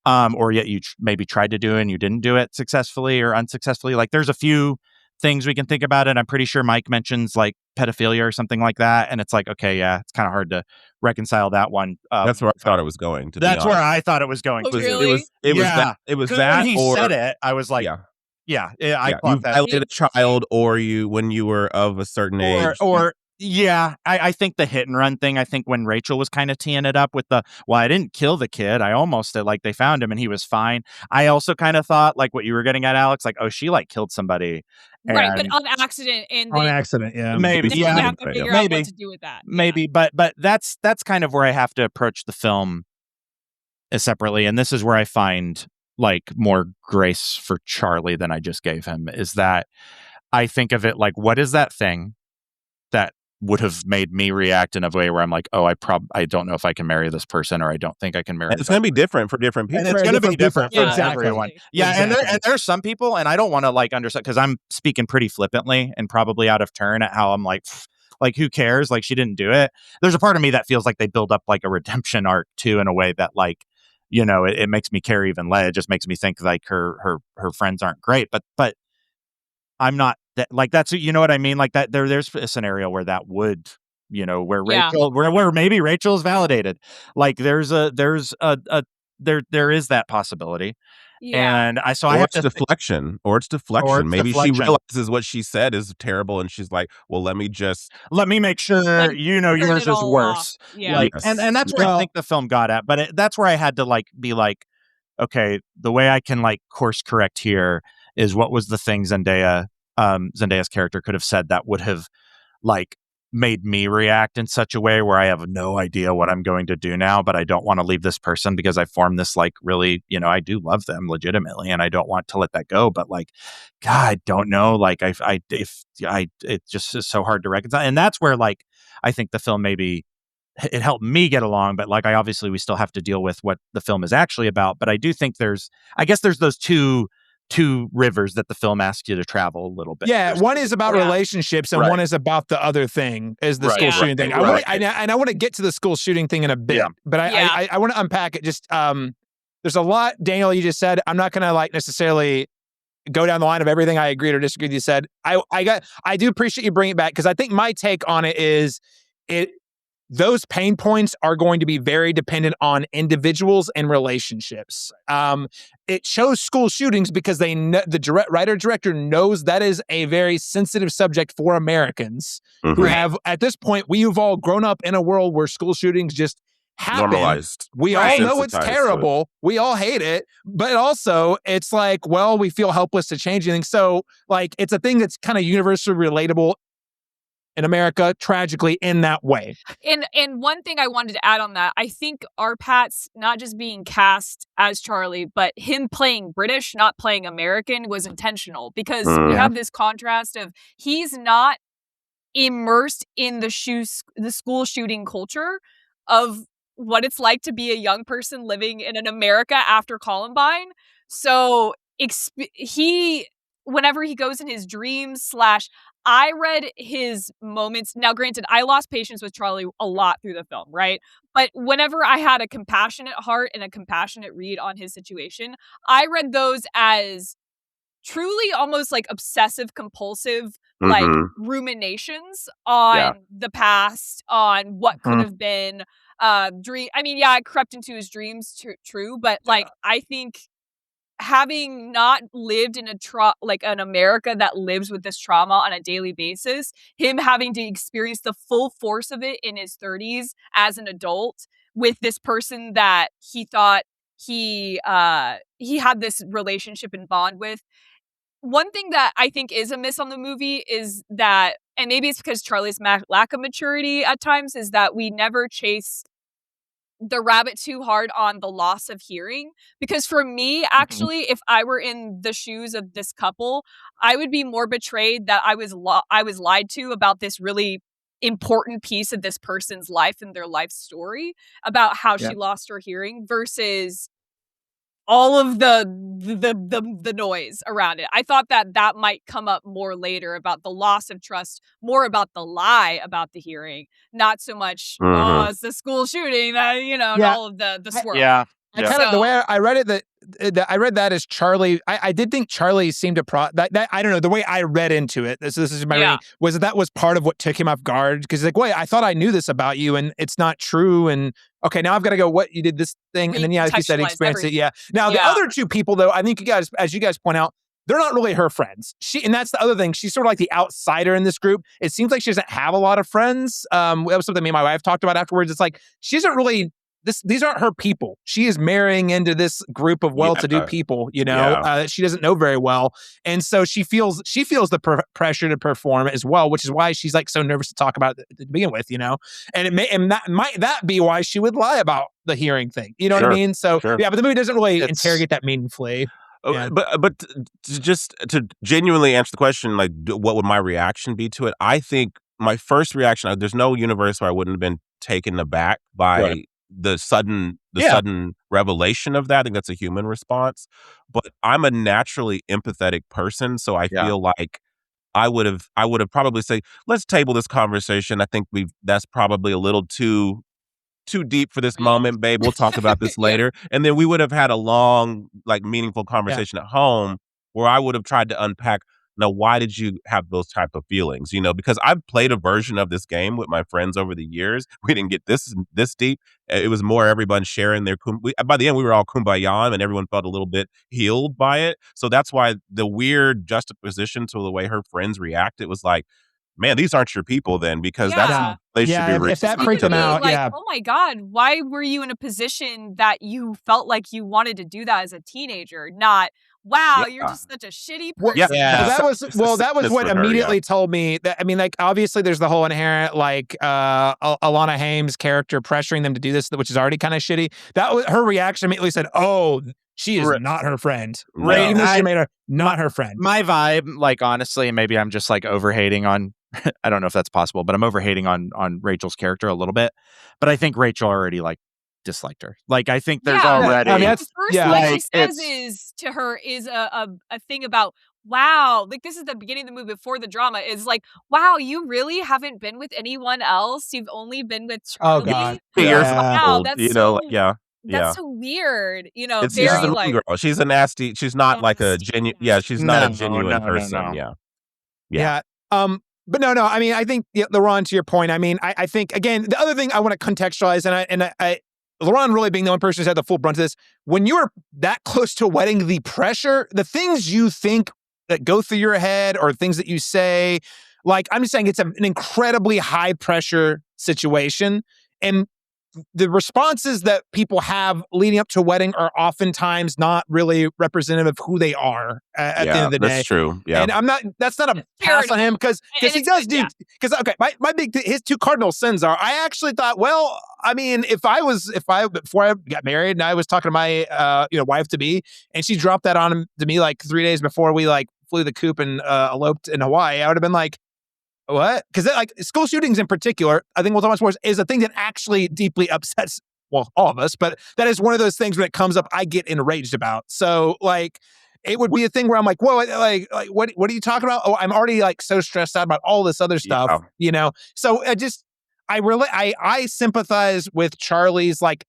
Or yet you maybe tried to do and you didn't do it successfully or unsuccessfully. Like there's a few things we can think about it. I'm pretty sure Mike mentions like pedophilia or something like that. And it's like, okay, yeah, it's kind of hard to reconcile that one. That's where I thought it was going. That's where I thought it was going. Oh, really? It was that. When he said it, I was like, I thought that. You violated a child, or when you were of a certain age. I think the hit and run thing, I think when Rachel was kind of teeing it up with I didn't kill the kid. I almost did, like they found him and he was fine. I also kind of thought like what you were getting at, Alex, like, oh, she like killed somebody. Right, but on accident. Yeah. Maybe. Yeah. You have to figure out what to do with that. Maybe, but that's kind of where I have to approach the film separately. And this is where I find like more grace for Charlie than I just gave him, is that I think of it like, what is that thing that would have made me react in a way where I'm like, oh, I don't know if I can marry this person, or I don't think I can marry. It's going to be different for different people. And it's going to be different for exactly. everyone. Yeah, exactly. And there's some people, and I don't want to like understand, because I'm speaking pretty flippantly and probably out of turn at how I'm like who cares? Like she didn't do it. There's a part of me that feels like they build up like a redemption arc too, in a way that like, it makes me care even less. It just makes me think like her friends aren't great, but I'm not that, like, that's, you know what I mean? Like that there's a scenario where that would, where Rachel, where maybe Rachel is validated. Like there is that possibility. Yeah. And I have to it's deflection. Maybe deflection. She realizes what she said is terrible, and she's like, well, let me make sure yours is worse. Yeah. Like, and that's where I think the film got at, but that's where I had to like be like, okay, the way I can like course correct here is what was the thing Zendaya's character could have said that would have like made me react in such a way where I have no idea what I'm going to do now, but I don't want to leave this person because I formed this like really, I do love them legitimately and I don't want to let that go. But like, God, I don't know. Like it just is so hard to reconcile. And that's where like, I think the film maybe it helped me get along, but like, we still have to deal with what the film is actually about. But I do think there's those two rivers that the film asks you to travel a little bit. Yeah, one is about relationships and one is about the other thing, is the school shooting thing. I want to get to the school shooting thing in a bit, but I want to unpack it. Just there's a lot, Daniel, you just said. I'm not going to like necessarily go down the line of everything I agreed or disagreed with you said. I do appreciate you bringing it back, because I think my take on it is those pain points are going to be very dependent on individuals and relationships. It shows school shootings because the writer-director knows that is a very sensitive subject for Americans who have, at this point, we've all grown up in a world where school shootings just happen. Normalized. We all know it's terrible. We all hate it. But also, it's like, well, we feel helpless to change anything. So, like, it's a thing that's kind of universally relatable in America, tragically, in that way. And one thing I wanted to add on that, I think Arpat's not just being cast as Charlie, but him playing British, not playing American, was intentional, because we have this contrast of he's not immersed in the school shooting culture of what it's like to be a young person living in an America after Columbine. So whenever he goes in his dreams / I read his moments. Now, granted, I lost patience with Charlie a lot through the film, right? But whenever I had a compassionate heart and a compassionate read on his situation, I read those as truly almost like obsessive compulsive like ruminations on the past, on what could have been. Dream. I mean, yeah, it crept into his dreams, true, but like I think having not lived in an America that lives with this trauma on a daily basis, him having to experience the full force of it in his 30s as an adult with this person that he thought he had this relationship and bond with. One thing that I think is a miss on the movie is that, and maybe it's because Charlie's lack of maturity at times, is that we never chase the rabbit too hard on the loss of hearing. Because for me, actually, if I were in the shoes of this couple, I would be more betrayed that I was lied to about this really important piece of this person's life and their life story about how she lost her hearing versus all of the noise around it. I thought that might come up more later about the loss of trust, more about the lie about the hearing, not so much, it's the school shooting, and all of the swirl. Yeah. The way I read it, I read that as Charlie. I did think Charlie seemed to that I don't know, the way I read into it. This is my reading, was that was part of what took him off guard, because like, wait, I thought I knew this about you, and it's not true. And okay, now I've got to go. What, you did this thing, and then like you said, experience it. Yeah. Now the other two people, though, I think you guys, as you guys point out, they're not really her friends. And that's the other thing. She's sort of like the outsider in this group. It seems like she doesn't have a lot of friends. That was something me and my wife talked about afterwards. It's like she isn't really. These aren't her people. She is marrying into this group of well-to-do people, that she doesn't know very well, and so she feels the pressure to perform as well, which is why she's like so nervous to talk about it to begin with, and that might be why she would lie about the hearing thing, what I mean? So but the movie doesn't really interrogate that meaningfully. Yeah. But just to genuinely answer the question, like, what would my reaction be to it? I think my first reaction, there's no universe where I wouldn't have been taken aback by the sudden revelation of that. I think that's a human response, but I'm a naturally empathetic person, so I feel like I would have probably say, let's table this conversation. I think that's probably a little too deep for this moment, babe. We'll talk about this later. And then we would have had a long, like, meaningful conversation at home where I would have tried to unpack, now, why did you have those type of feelings? Because I've played a version of this game with my friends over the years. We didn't get this deep. It was more everyone sharing their by the end, we were all kumbaya, and everyone felt a little bit healed by it. So that's why the weird juxtaposition to the way her friends react, it was like, man, these aren't your people then, because that's how they should be. If that freaked them out, oh my God, why were you in a position that you felt like you wanted to do that as a teenager? Not, wow, you're just such a shitty person. That was what immediately told me that. I mean, like, obviously there's the whole inherent, like, Alana Haim's character pressuring them to do this, which is already kind of shitty. That was her reaction. Immediately said, "Oh, she is not her friend." Right? Even though she made her not her friend. My vibe, like, honestly, and maybe I'm just like overhating on. I don't know if that's possible, but I'm overhating on Rachel's character a little bit. But I think Rachel already like disliked her. Like, I think there's already. I mean, the first thing she says is a thing about, wow, like, this is the beginning of the movie before the drama, is like, wow, you really haven't been with anyone else. You've only been with Charlie. Oh God, wow, that's That's so weird. She's the mean girl. She's a nasty. She's not like a genuine. Yeah, she's not a genuine person. No. Yeah. But no. I mean, I think Laron, to your point. I mean, I think, again, the other thing I want to contextualize, and I Laron really being the one person who's had the full brunt of this. When you're that close to a wedding, the pressure, the things you think that go through your head, or things that you say, like, I'm just saying, it's an incredibly high pressure situation, and the responses that people have leading up to a wedding are oftentimes not really representative of who they are at the end of the day. That's true. Yeah. And that's not a pass on him because he does do, because, okay, my his two cardinal sins are, I actually thought, well, I mean, before I got married and I was talking to my, wife to be, and she dropped that on to me like 3 days before we like flew the coop and eloped in Hawaii, I would have been like, what? Because like school shootings in particular, I think we'll talk about sports, is a thing that actually deeply upsets, well, all of us, but that is one of those things when it comes up, I get enraged about. So like, it would be a thing where I'm like, whoa, like what are you talking about? Oh, I'm already like so stressed out about all this other stuff, So I sympathize with Charlie's like,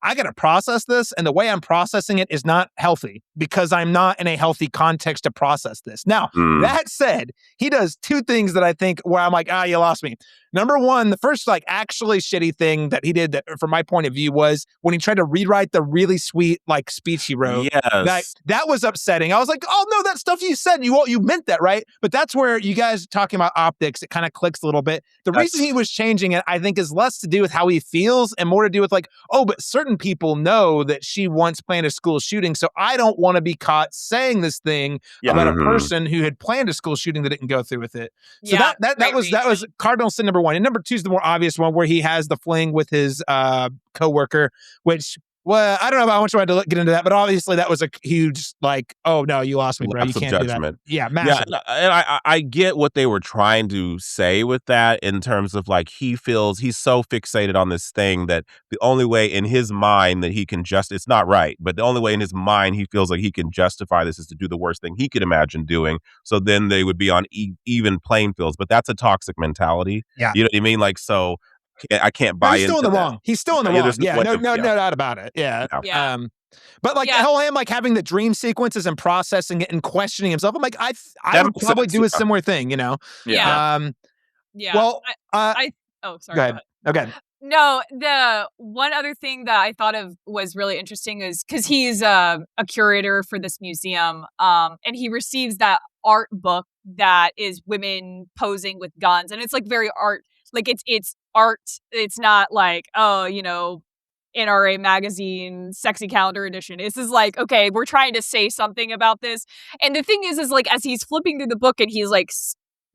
I got to process this, and the way I'm processing it is not healthy because I'm not in a healthy context to process this. Now, that said, he does two things that I think where I'm like, you lost me. Number one, the first like actually shitty thing that he did that from my point of view was when he tried to rewrite the really sweet like speech he wrote. Yes. That was upsetting. I was like, oh no, that stuff you said, you meant that, right? But that's where you guys talking about optics, it kind of clicks a little bit. The reason he was changing it, I think, is less to do with how he feels and more to do with like, oh, but certain people know that she once planned a school shooting, so I don't want to be caught saying this thing about a person who had planned a school shooting that didn't go through with it. So that was cardinal sin number one. And number two is the more obvious one, where he has the fling with his coworker, which, well, I don't know how much I wanted to get into that, but obviously that was a huge, like, oh no, you lost me, bro. You can't do that. Yeah, massive. Yeah, and I get what they were trying to say with that in terms of like, he feels he's so fixated on this thing that the only way in his mind that he can it's not right, but the only way in his mind he feels like he can justify this is to do the worst thing he could imagine doing. So then they would be on even playing fields, but that's a toxic mentality. Yeah. You know what I mean? Like, so I can't buy into that. He's still in the wrong. He's still in the wrong. Yeah, no doubt about it. Yeah. But like the whole him like having the dream sequences and processing it and questioning himself, I'm like, I would probably do a similar thing, Yeah. Well, sorry. Go ahead. Okay. No, the one other thing that I thought of was really interesting is because he's a curator for this museum, and he receives that art book that is women posing with guns, and it's like very art, like it's art. It's not like, NRA magazine sexy calendar edition. This is like, okay, we're trying to say something about this. And the thing is like, as he's flipping through the book and he's like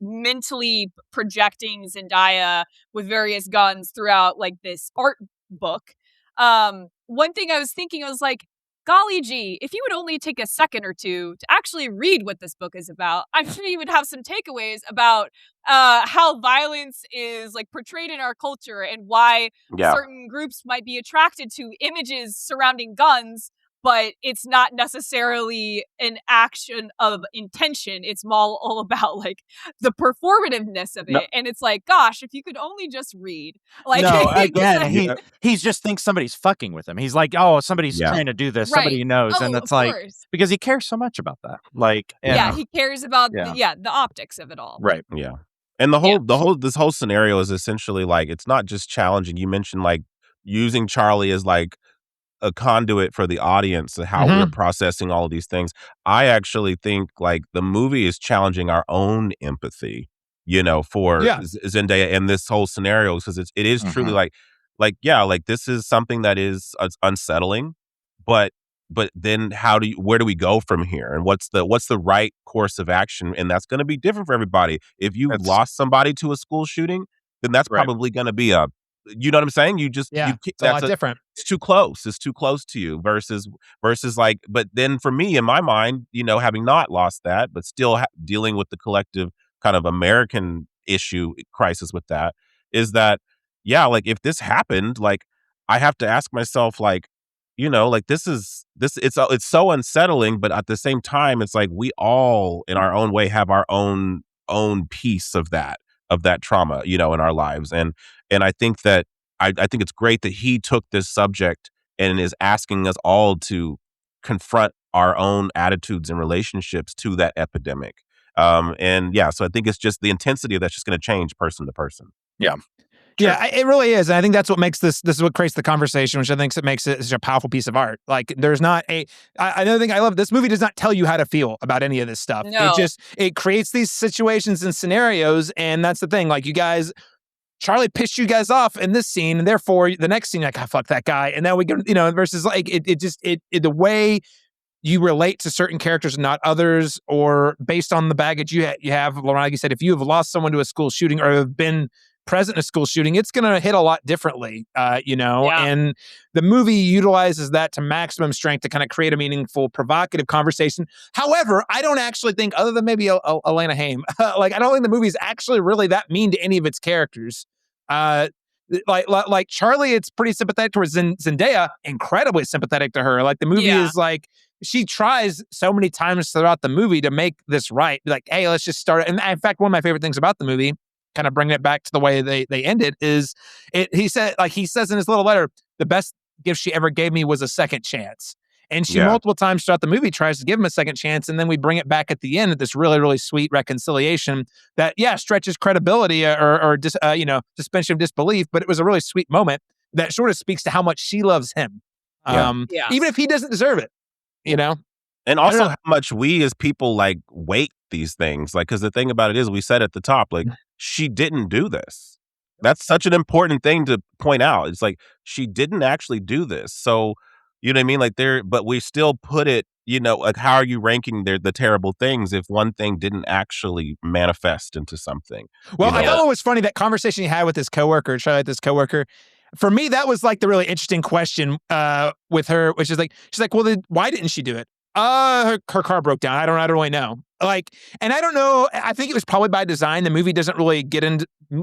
mentally projecting Zendaya with various guns throughout like this art book. One thing I was thinking, I was like, golly gee, if you would only take a second or two to actually read what this book is about, I'm sure you would have some takeaways about how violence is like portrayed in our culture and why certain groups might be attracted to images surrounding guns, but it's not necessarily an action of intention. It's all about like the performativeness of it. And it's like, gosh, if you could only just read. Like, no, again, he just thinks somebody's fucking with him. He's like, oh, somebody's trying to do this. Right. Somebody knows. And it's like, because he cares so much about that. Like, he cares about the optics of it all. Right. Yeah. And this whole scenario is essentially like, it's not just challenging. You mentioned like using Charlie as like a conduit for the audience and how we're processing all of these things. I actually think like the movie is challenging our own empathy, for Zendaya and this whole scenario, because it is truly like this is something that is unsettling, but then where do we go from here? And what's the right course of action? And that's going to be different for everybody. If you lost somebody to a school shooting, then that's probably going to be you know what I'm saying? It's a lot different. It's too close. It's too close to you versus like, but then for me, in my mind, having not lost that, but still dealing with the collective kind of American crisis with that, is that, like if this happened, like I have to ask myself, like, like it's so unsettling, but at the same time, it's like we all in our own way have our own piece of that trauma, in our lives. And I think that I think it's great that he took this subject and is asking us all to confront our own attitudes and relationships to that epidemic. So I think it's just the intensity of that's just going to change person to person. Yeah. Sure. Yeah, it really is. And I think that's what makes this is what creates the conversation, which I think makes it such a powerful piece of art. Like there's not another thing I love, this movie does not tell you how to feel about any of this stuff. No. It creates these situations and scenarios. And that's the thing. Like you guys, Charlie pissed you guys off in this scene, and therefore the next scene, like, fuck that guy. And then we go, versus like the way you relate to certain characters and not others, or based on the baggage you have. Laron, like you said, if you have lost someone to a school shooting or have been present in a school shooting, it's going to hit a lot differently, and the movie utilizes that to maximum strength to kind of create a meaningful, provocative conversation. However, I don't actually think, other than maybe Elena Haim, I don't think the movie is actually really that mean to any of its characters. Like Charlie, it's pretty sympathetic towards Zendaya, incredibly sympathetic to her. Like the movie is like, she tries so many times throughout the movie to make this right. Like, hey, let's just start. And in fact, one of my favorite things about the movie, kind of bringing it back to the way they end it, is he says in his little letter, the best gift she ever gave me was a second chance. And she multiple times throughout the movie tries to give him a second chance, and then we bring it back at the end at this really, really sweet reconciliation that, stretches credibility or suspension of disbelief, but it was a really sweet moment that sort of speaks to how much she loves him, even if he doesn't deserve it, And also how much we as people like weight these things, like, because the thing about it is, we said at the top, like, she didn't do this. That's such an important thing to point out. It's like, she didn't actually do this. So, you know what I mean? Like, but we still put it, like, how are you ranking the terrible things if one thing didn't actually manifest into something? Well, I thought it was funny, that conversation he had with his coworker, for me, that was like the really interesting question with her, which is like, she's like, well, then why didn't she do it? Her car broke down. I don't really know. Like, and I don't know. I think it was probably by design. The movie doesn't really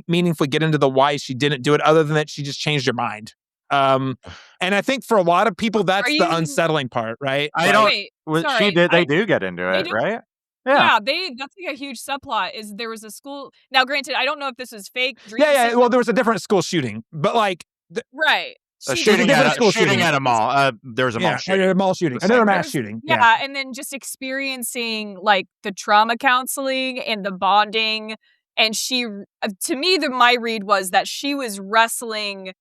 meaningfully get into the why she didn't do it, other than that she just changed her mind. And I think for a lot of people, that's the unsettling part, right? She did. They do get into it, right? Yeah, that's like a huge subplot. Is there was a school. Now, granted, I don't know if this was fake. Well, there was a different school shooting, but like, right. Shooting at a mall. There was a mall shooting. A mall shooting. Another mass shooting. Yeah, and then just experiencing like the trauma counseling and the bonding. And she, to me, my read was that she was wrestling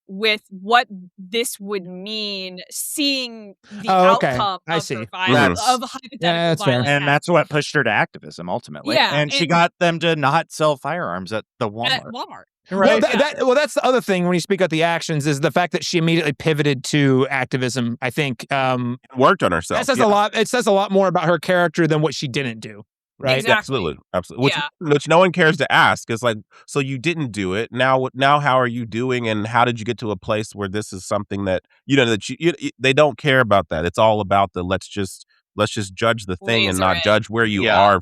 with what this would mean, seeing the outcome of her violence, of hypothetical violence. And that's what pushed her to activism, ultimately. Yeah, and she got them to not sell firearms at the Walmart. At Walmart. Right. Well, that's the other thing when you speak about the actions, is the fact that she immediately pivoted to activism. I think worked on herself. That says a lot. It says a lot more about her character than what she didn't do. Right. Exactly. Absolutely. Which no one cares to ask. It's like, so you didn't do it. Now, how are you doing? And how did you get to a place where this is something that they don't care about that. It's all about the let's just judge the thing and not judge where you are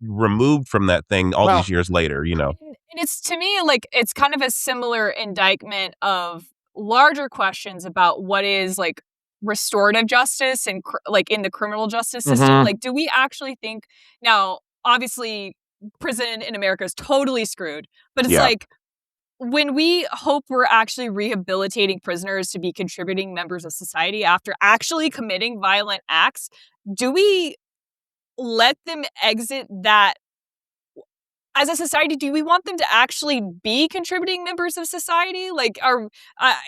removed from that thing all these years later. And it's, to me, like, it's kind of a similar indictment of larger questions about what is like restorative justice and like in the criminal justice system. Like, do we actually think, now obviously prison in America is totally screwed, but it's like, when we hope we're actually rehabilitating prisoners to be contributing members of society after actually committing violent acts, do we let them exit that? As a society, do we want them to actually be contributing members of society? Like, I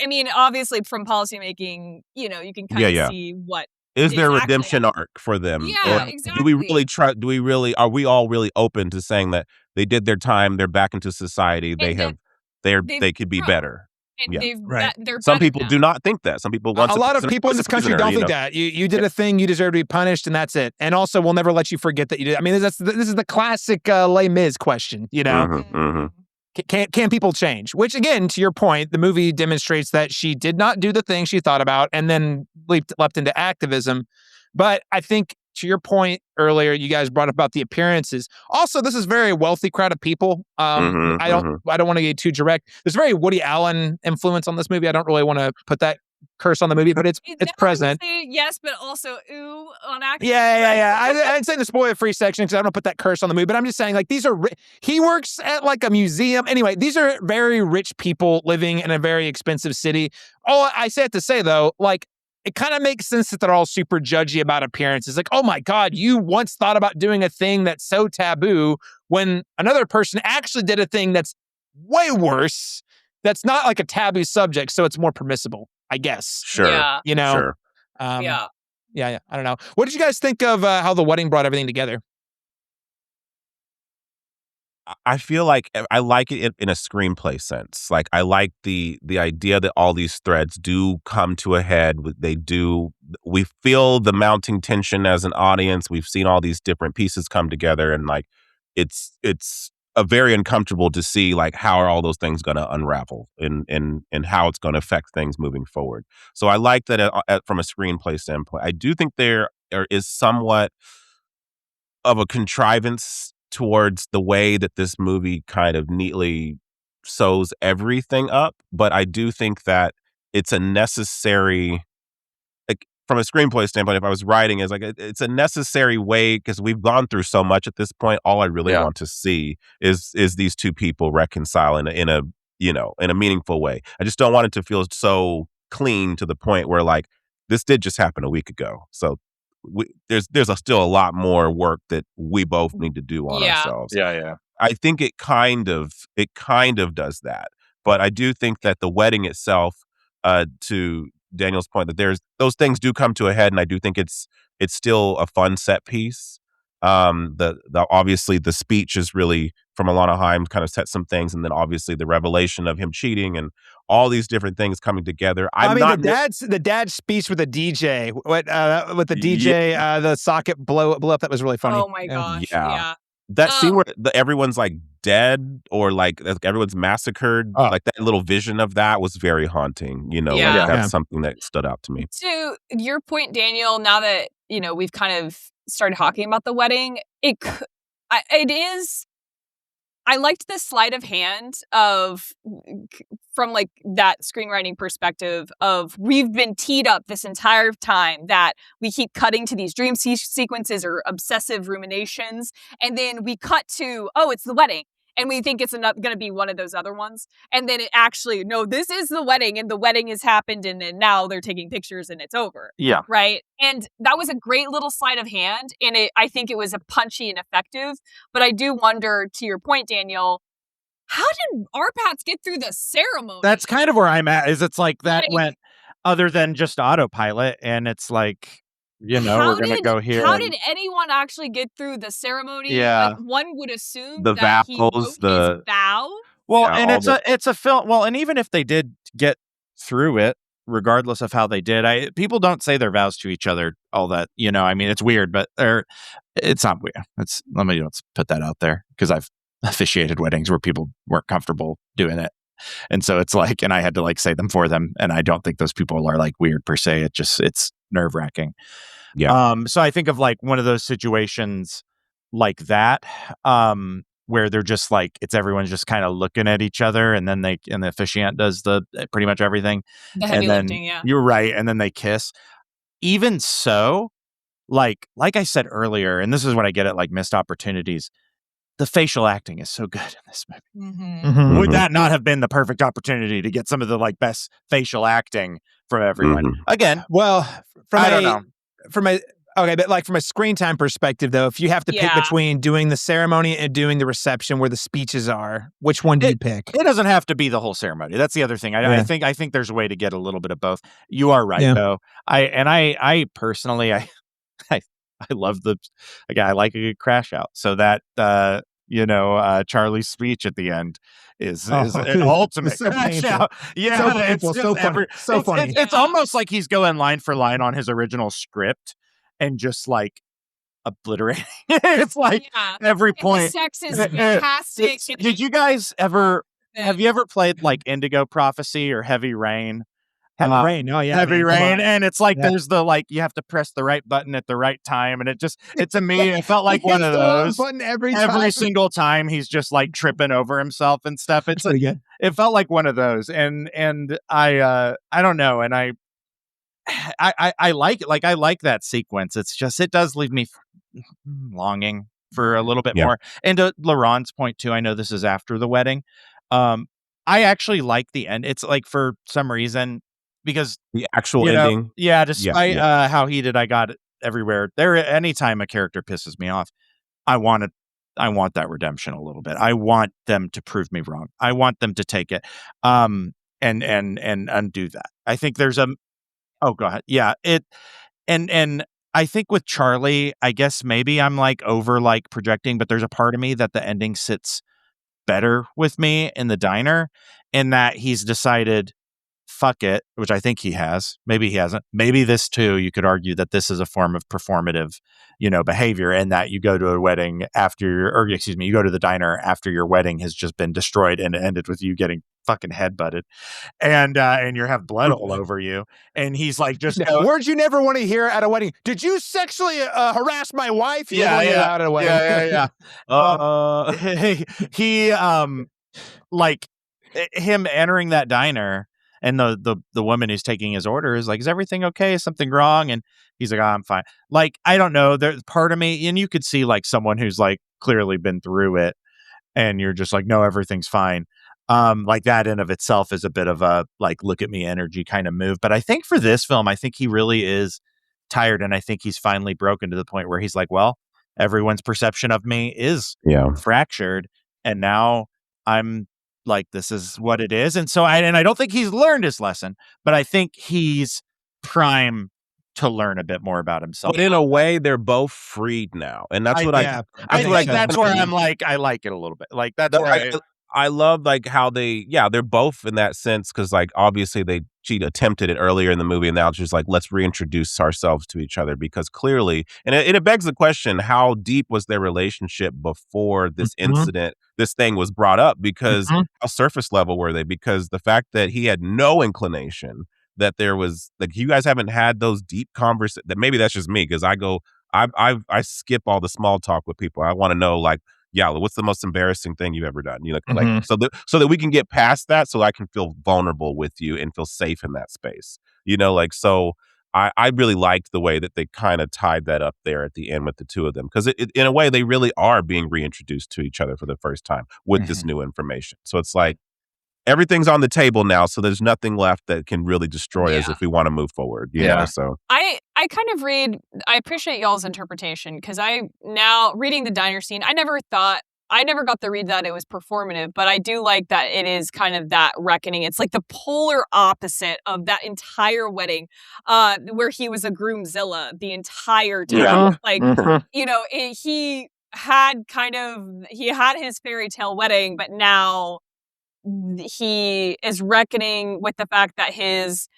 mean, obviously from policymaking, you can kind of see what is their redemption arc for them. Yeah, exactly. Are we all really open to saying that they did their time, they're back into society, they could be better? And some people do not think that. Some people want a lot of people in this country don't think that. You did a thing, you deserve to be punished, and that's it. And also, we'll never let you forget that you did. I mean, this is the classic Les Mis question. Can people change? Which, again, to your point, the movie demonstrates that she did not do the thing she thought about, and then leapt into activism. But I think, to your point earlier, you guys brought up about the appearances. Also, this is a very wealthy crowd of people. I don't want to get too direct. There's very Woody Allen influence on this movie. I don't really want to put that curse on the movie, but it's present. Yes, but also ooh on acting. Yeah. I didn't say the spoiler-free section because I don't put that curse on the movie. But I'm just saying, like, these are he works at like a museum. Anyway, these are very rich people living in a very expensive city. All I say it to say, though, like, it kind of makes sense that they're all super judgy about appearances. Like, oh my God, you once thought about doing a thing that's so taboo when another person actually did a thing that's way worse. That's not like a taboo subject, so it's more permissible, I guess. Sure. Yeah. Sure. Yeah. I don't know. What did you guys think of how the wedding brought everything together? I feel like I like it in a screenplay sense. Like I like the idea that all these threads do come to a head. We feel the mounting tension as an audience. We've seen all these different pieces come together, and like it's a very uncomfortable to see like how are all those things going to unravel and how it's going to affect things moving forward. So I like that from a screenplay standpoint. I do think there is somewhat of a contrivance towards the way that this movie kind of neatly sews everything up, but I do think that it's a necessary, like from a screenplay standpoint, if I was writing, is like it's a necessary way because we've gone through so much at this point. All I really want to see is these two people reconcile in a meaningful way. I just don't want it to feel so clean to the point where like this did just happen a week ago. So there's still a lot more work that we both need to do on ourselves. Yeah. I think it kind of does that, but I do think that the wedding itself, to Daniel's point, that those things do come to a head, and I do think it's still a fun set piece. The obviously the speech is really from Alana Haim kind of set some things, and then obviously the revelation of him cheating and all these different things coming together. The dad's speech with the DJ, with the DJ, the socket blew up. That was really funny. Oh my gosh, yeah. That scene where everyone's like dead or like everyone's massacred, like that little vision of that was very haunting. That's something that stood out to me. To your point, Daniel, now that we've kind of started talking about the wedding, it is. I liked the sleight of hand from like that screenwriting perspective of we've been teed up this entire time that we keep cutting to these dream sequences or obsessive ruminations. And then we cut to, it's the wedding. And we think it's going to be one of those other ones. And then it actually, no, this is the wedding and the wedding has happened. And then now they're taking pictures and it's over. Yeah. Right. And that was a great little sleight of hand. And I think it was a punchy and effective. But I do wonder, to your point, Daniel, how did Arpats get through the ceremony? That's kind of where I'm at, is it's like that went other than just autopilot. And it's like, we're going to go here. How did anyone actually get through the ceremony? Yeah. Like, one would assume the that vows, he wrote his vow. Well, and it's a film. Well, and even if they did get through it, regardless of how they did, people don't say their vows to each other all that, I mean, it's weird, but it's not weird. Let's put that out there, because I've officiated weddings where people weren't comfortable doing it. And so it's like, and I had to like say them for them. And I don't think those people are like weird per se. It's nerve wracking. Yeah. So I think of like one of those situations like that, where they're just like, everyone's just kind of looking at each other, and then the officiant does the pretty much everything. The heavy lifting, yeah. You're right. And then they kiss. Even so, like I said earlier, and this is what I get at like missed opportunities, the facial acting is so good in this movie. Mm-hmm. Mm-hmm. Would that not have been the perfect opportunity to get some of the like best facial acting from everyone? Mm-hmm. Again, well, I don't know. But like from a screen time perspective, though, if you have to pick between doing the ceremony and doing the reception where the speeches are, which one do you pick? It doesn't have to be the whole ceremony. That's the other thing. I think there's a way to get a little bit of both. You are right, though. I personally, I love I like a good crash out. So that Charlie's speech at the end is an ultimate crash out. Yeah, so painful, so funny. It's almost like he's going line for line on his original script and just like obliterating. It's like every point. The sex is fantastic. Did you guys ever? Have you ever played like Indigo Prophecy or Heavy Rain? Heavy Rain, Heavy Rain, and it's like there's the like you have to press the right button at the right time, and it to me it felt like one of those. Button every single time he's just like tripping over himself and stuff. It's it felt like one of those, and I don't know, and I like it. Like I like that sequence. It's just it does leave me longing for a little bit more. And to Laron's point too, I know this is after the wedding. I actually like the end. It's like for some reason. Because the actual ending, despite how heated I got everywhere, anytime a character pisses me off, I want that redemption a little bit. I want them to prove me wrong. I want them to take it, and undo that. I think there's go ahead, and I think with Charlie, I guess maybe I'm like over like projecting, but there's a part of me that the ending sits better with me in the diner, in that he's decided, fuck it, which I think he has. Maybe he hasn't. Maybe this too, you could argue that this is a form of performative, behavior, and that you go to a wedding you go to the diner after your wedding has just been destroyed and it ended with you getting fucking headbutted, and you have blood all over you. And he's like, words you never want to hear at a wedding. Did you sexually harass my wife? Yeah. At a wedding. He like him entering that diner, and the woman who's taking his order is like, is everything okay? Is something wrong? And he's like, oh, I'm fine. Like, I don't know. There's part of me, and you could see like someone who's like clearly been through it, and you're just like, no, everything's fine. Like that in of itself is a bit of a like, look at me energy kind of move. But I think for this film, I think he really is tired, and I think he's finally broken to the point where he's like, well, everyone's perception of me is fractured, and now I'm like, this is what it is. And so I don't think he's learned his lesson, but I think he's prime to learn a bit more about himself. But in a way, they're both freed now, and that's what that's where I'm like, I like it a little bit. Like that's where I love like how they're both in that sense, because like obviously she attempted it earlier in the movie, and now it's just like, let's reintroduce ourselves to each other, because clearly, and it begs the question, how deep was their relationship before this incident, this thing was brought up? Because how surface level were they? Because the fact that he had no inclination that there was, like, you guys haven't had those deep conversations. That maybe that's just me, because I skip all the small talk with people. I want to know, like, yeah, what's the most embarrassing thing you've ever done? You like so that we can get past that, so I can feel vulnerable with you and feel safe in that space. So I really liked the way that they kind of tied that up there at the end with the two of them, because in a way they really are being reintroduced to each other for the first time with this new information. So it's like everything's on the table now, so there's nothing left that can really destroy us if we want to move forward. You know, so I kind of I appreciate y'all's interpretation, because now reading the diner scene, I never got the read that it was performative, but I do like that it is kind of that reckoning. It's like the polar opposite of that entire wedding, where he was a groomzilla the entire time. He had his fairy tale wedding, but now he is reckoning with the fact that his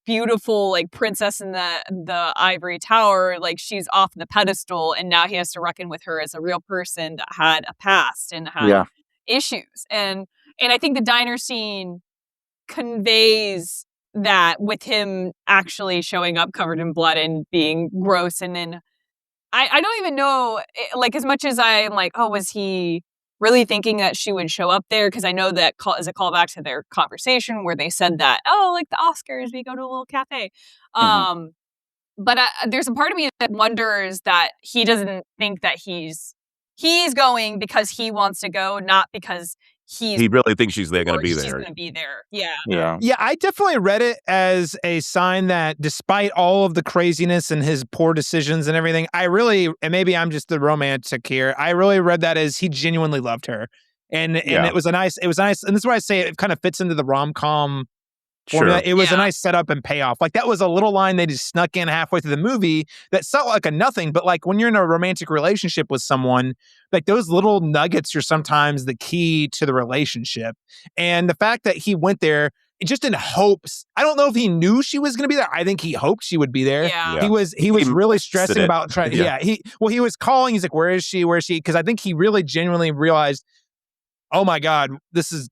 beautiful like princess in the ivory tower, like, she's off the pedestal, and now he has to reckon with her as a real person that had a past and had issues. And I think the diner scene conveys that, with him actually showing up covered in blood and being gross. And then I don't even know, like, as much as I'm like, oh, was he really thinking that she would show up there? Because I know that is a callback to their conversation where they said that, oh, like the Oscars, we go to a little cafe. But there's a part of me that wonders that he doesn't think that he's going because he wants to go, not because he really thinks she's going to be there. She's going to be there. Yeah. Yeah, I definitely read it as a sign that despite all of the craziness and his poor decisions and everything, and maybe I'm just the romantic here, I really read that as he genuinely loved her. And it was nice, and this is why I say it kind of fits into the rom-com formula. It was a nice setup and payoff. Like, that was a little line they just snuck in halfway through the movie that felt like a nothing, but like when you're in a romantic relationship with someone, like those little nuggets are sometimes the key to the relationship. And the fact that he went there just in hopes, I don't know if he knew she was going to be there. I think he hoped she would be there. Yeah. He was really stressing about trying. He was calling. He's like, where is she? Because I think he really genuinely realized, oh my God,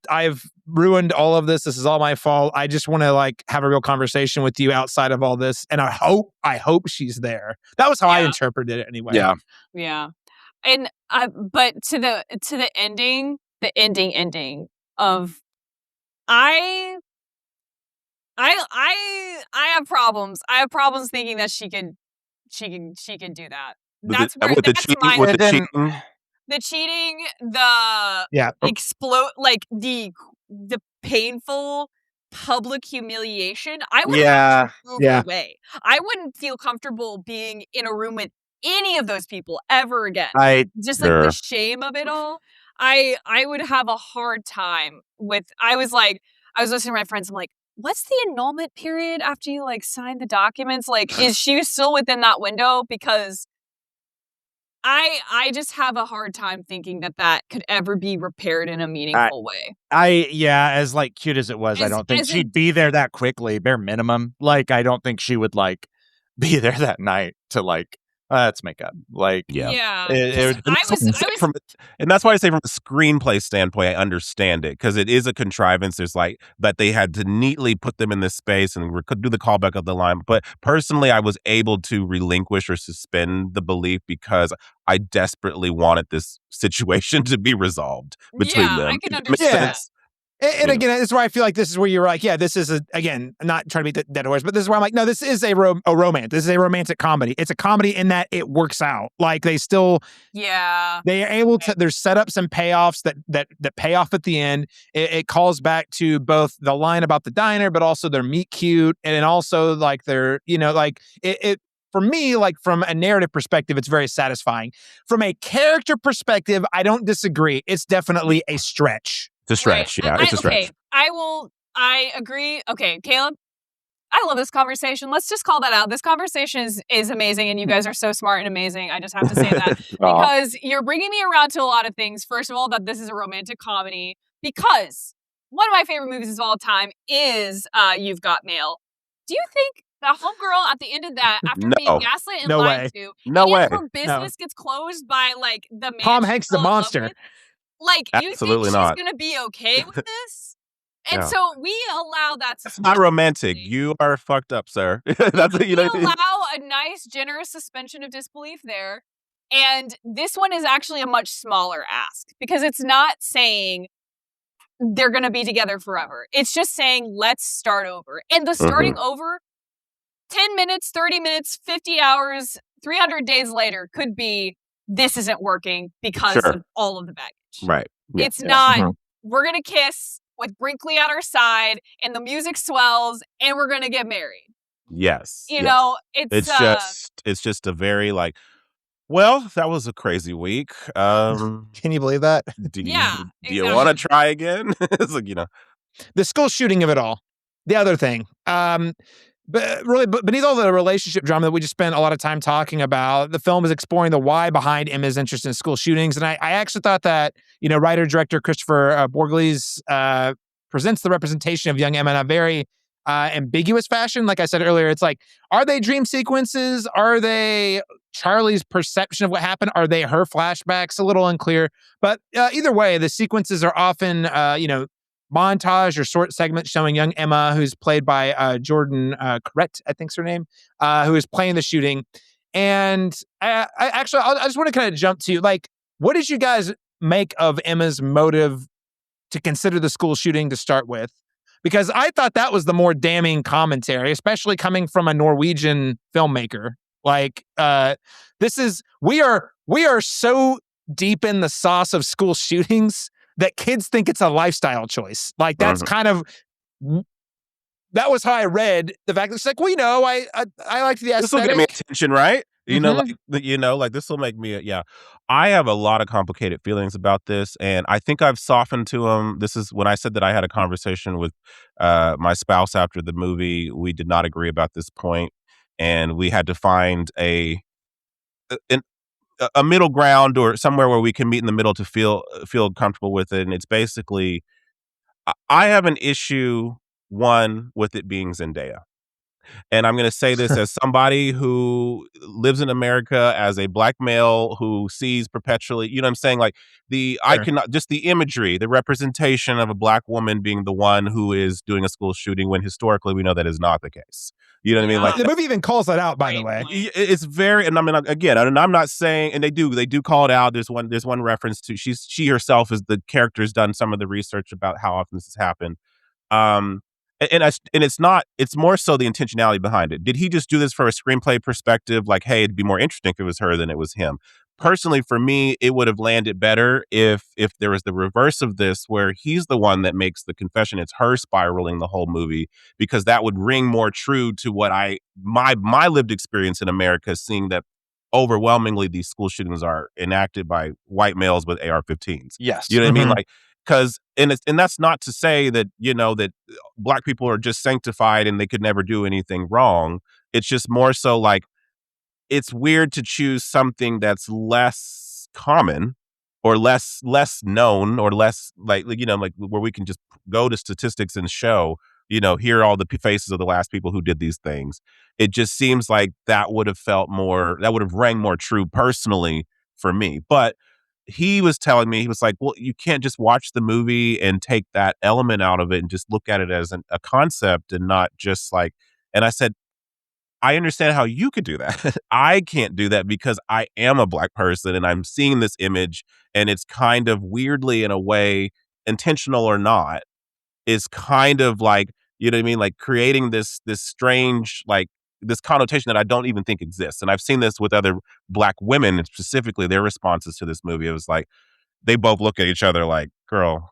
I've ruined all of this. This is all my fault. I just want to like have a real conversation with you outside of all this. And I hope she's there. That was how I interpreted it anyway. Yeah. Yeah. And but to the ending of I have problems. I have problems thinking that she could do that. That's where with the cheating. The cheating, the explode, like the painful public humiliation. I would have to move away. I wouldn't feel comfortable being in a room with any of those people ever again. Just like the shame of it all. I would have a hard time with. I was listening to my friends. I'm like, what's the annulment period after you like sign the documents? Like, is she still within that window? Because I just have a hard time thinking that could ever be repaired in a meaningful way. As like cute as it was, I don't think as she'd be there that quickly, bare minimum. Like, I don't think she would like be there that night to like, let's make up. Like, Yeah. And that's why I say from a screenplay standpoint, I understand it because it is a contrivance. There's like that they had to neatly put them in this space and do the callback of the line. But personally, I was able to relinquish or suspend the belief because I desperately wanted this situation to be resolved between them. I can understand. And again, this is why I feel like this is where you're like, this is again, not trying to be dead horse, but this is why I'm like, no, this is a romance. This is a romantic comedy. It's a comedy in that it works out. Like they are able to. There's setups and payoffs that pay off at the end. It calls back to both the line about the diner, but also their meet cute, and then also like their, like it. For me, like from a narrative perspective, it's very satisfying. From a character perspective, I don't disagree. It's definitely a stretch. It's a stretch, it's a stretch. I agree. Okay, Caleb, I love this conversation. Let's just call that out. This conversation is amazing, and you guys are so smart and amazing. I just have to say that because you're bringing me around to a lot of things. First of all, that this is a romantic comedy, because one of my favorite movies of all time is You've Got Mail. Do you think the homegirl at the end of that, after being gaslit and lied to, her business gets closed by like the man Tom Hanks, the monster? Like, absolutely you think not. she's going to be okay with this? And so we allow that to It's not romantic. You are fucked up, sir. That's what we allow a nice, generous suspension of disbelief there. And this one is actually a much smaller ask because it's not saying they're going to be together forever. It's just saying, let's start over. And the starting over, 10 minutes, 30 minutes, 50 hours, 300 days later could be, this isn't working because of all of the baggage. Right. Yeah. It's not, we're going to kiss with Brinkley at our side and the music swells and we're going to get married. Yes. You know, it's just a very like, well, that was a crazy week. Can you believe that? Do you want to try again? It's like, the school shooting of it all. The other thing. But really, beneath all the relationship drama that we just spent a lot of time talking about, the film is exploring the why behind Emma's interest in school shootings. And I actually thought that, writer-director Kristoffer Borgli's presents the representation of young Emma in a very ambiguous fashion. Like I said earlier, it's like, are they dream sequences? Are they Charlie's perception of what happened? Are they her flashbacks? A little unclear. But either way, the sequences are often, montage or short segments showing young Emma, who's played by Jordan Corrett, I think's her name, who is playing the shooting. And I just want to kind of jump to, like, what did you guys make of Emma's motive to consider the school shooting to start with? Because I thought that was the more damning commentary, especially coming from a Norwegian filmmaker. Like, we are so deep in the sauce of school shootings that kids think it's a lifestyle choice. Like, that's kind of, that was how I read the fact that it's like, well, I like the aesthetic. This will get me attention, right? Like this will make me, I have a lot of complicated feelings about this, and I think I've softened to them. This is when I said that I had a conversation with my spouse after the movie. We did not agree about this point, and we had to find a middle ground or somewhere where we can meet in the middle to feel comfortable with it. And it's basically, I have an issue, one, with it being Zendaya. And I'm going to say this as somebody who lives in America as a black male who sees perpetually, you know what I'm saying? Like I cannot, just the imagery, the representation of a black woman being the one who is doing a school shooting when historically we know that is not the case. You know what I mean? Like the movie even calls that out, by the way. It's very, and I mean, again, and I'm not saying, and they do call it out. There's one reference to she herself is the character's done some of the research about how often this has happened. And it's more so the intentionality behind it. Did he just do this for a screenplay perspective? Like, hey, it'd be more interesting if it was her than it was him. Personally, for me, it would have landed better if there was the reverse of this, where he's the one that makes the confession. It's her spiraling the whole movie, because that would ring more true to what my lived experience in America, seeing that overwhelmingly these school shootings are enacted by white males with AR-15s. Yes. You know what I mean? Like, because and that's not to say that that black people are just sanctified and they could never do anything wrong. It's just more so like it's weird to choose something that's less common or less known or less like where we can just go to statistics and show, here are all the faces of the last people who did these things. It just seems like that would have rang more true personally for me. But he was telling me, he was like, well, you can't just watch the movie and take that element out of it and just look at it as a concept and not just like, and I said, I understand how you could do that. I can't do that because I am a Black person and I'm seeing this image and it's kind of weirdly, in a way, intentional or not, is kind of like, you know what I mean? Like creating this strange, like this connotation that I don't even think exists. And I've seen this with other Black women, and specifically their responses to this movie. It was like, they both look at each other like, girl,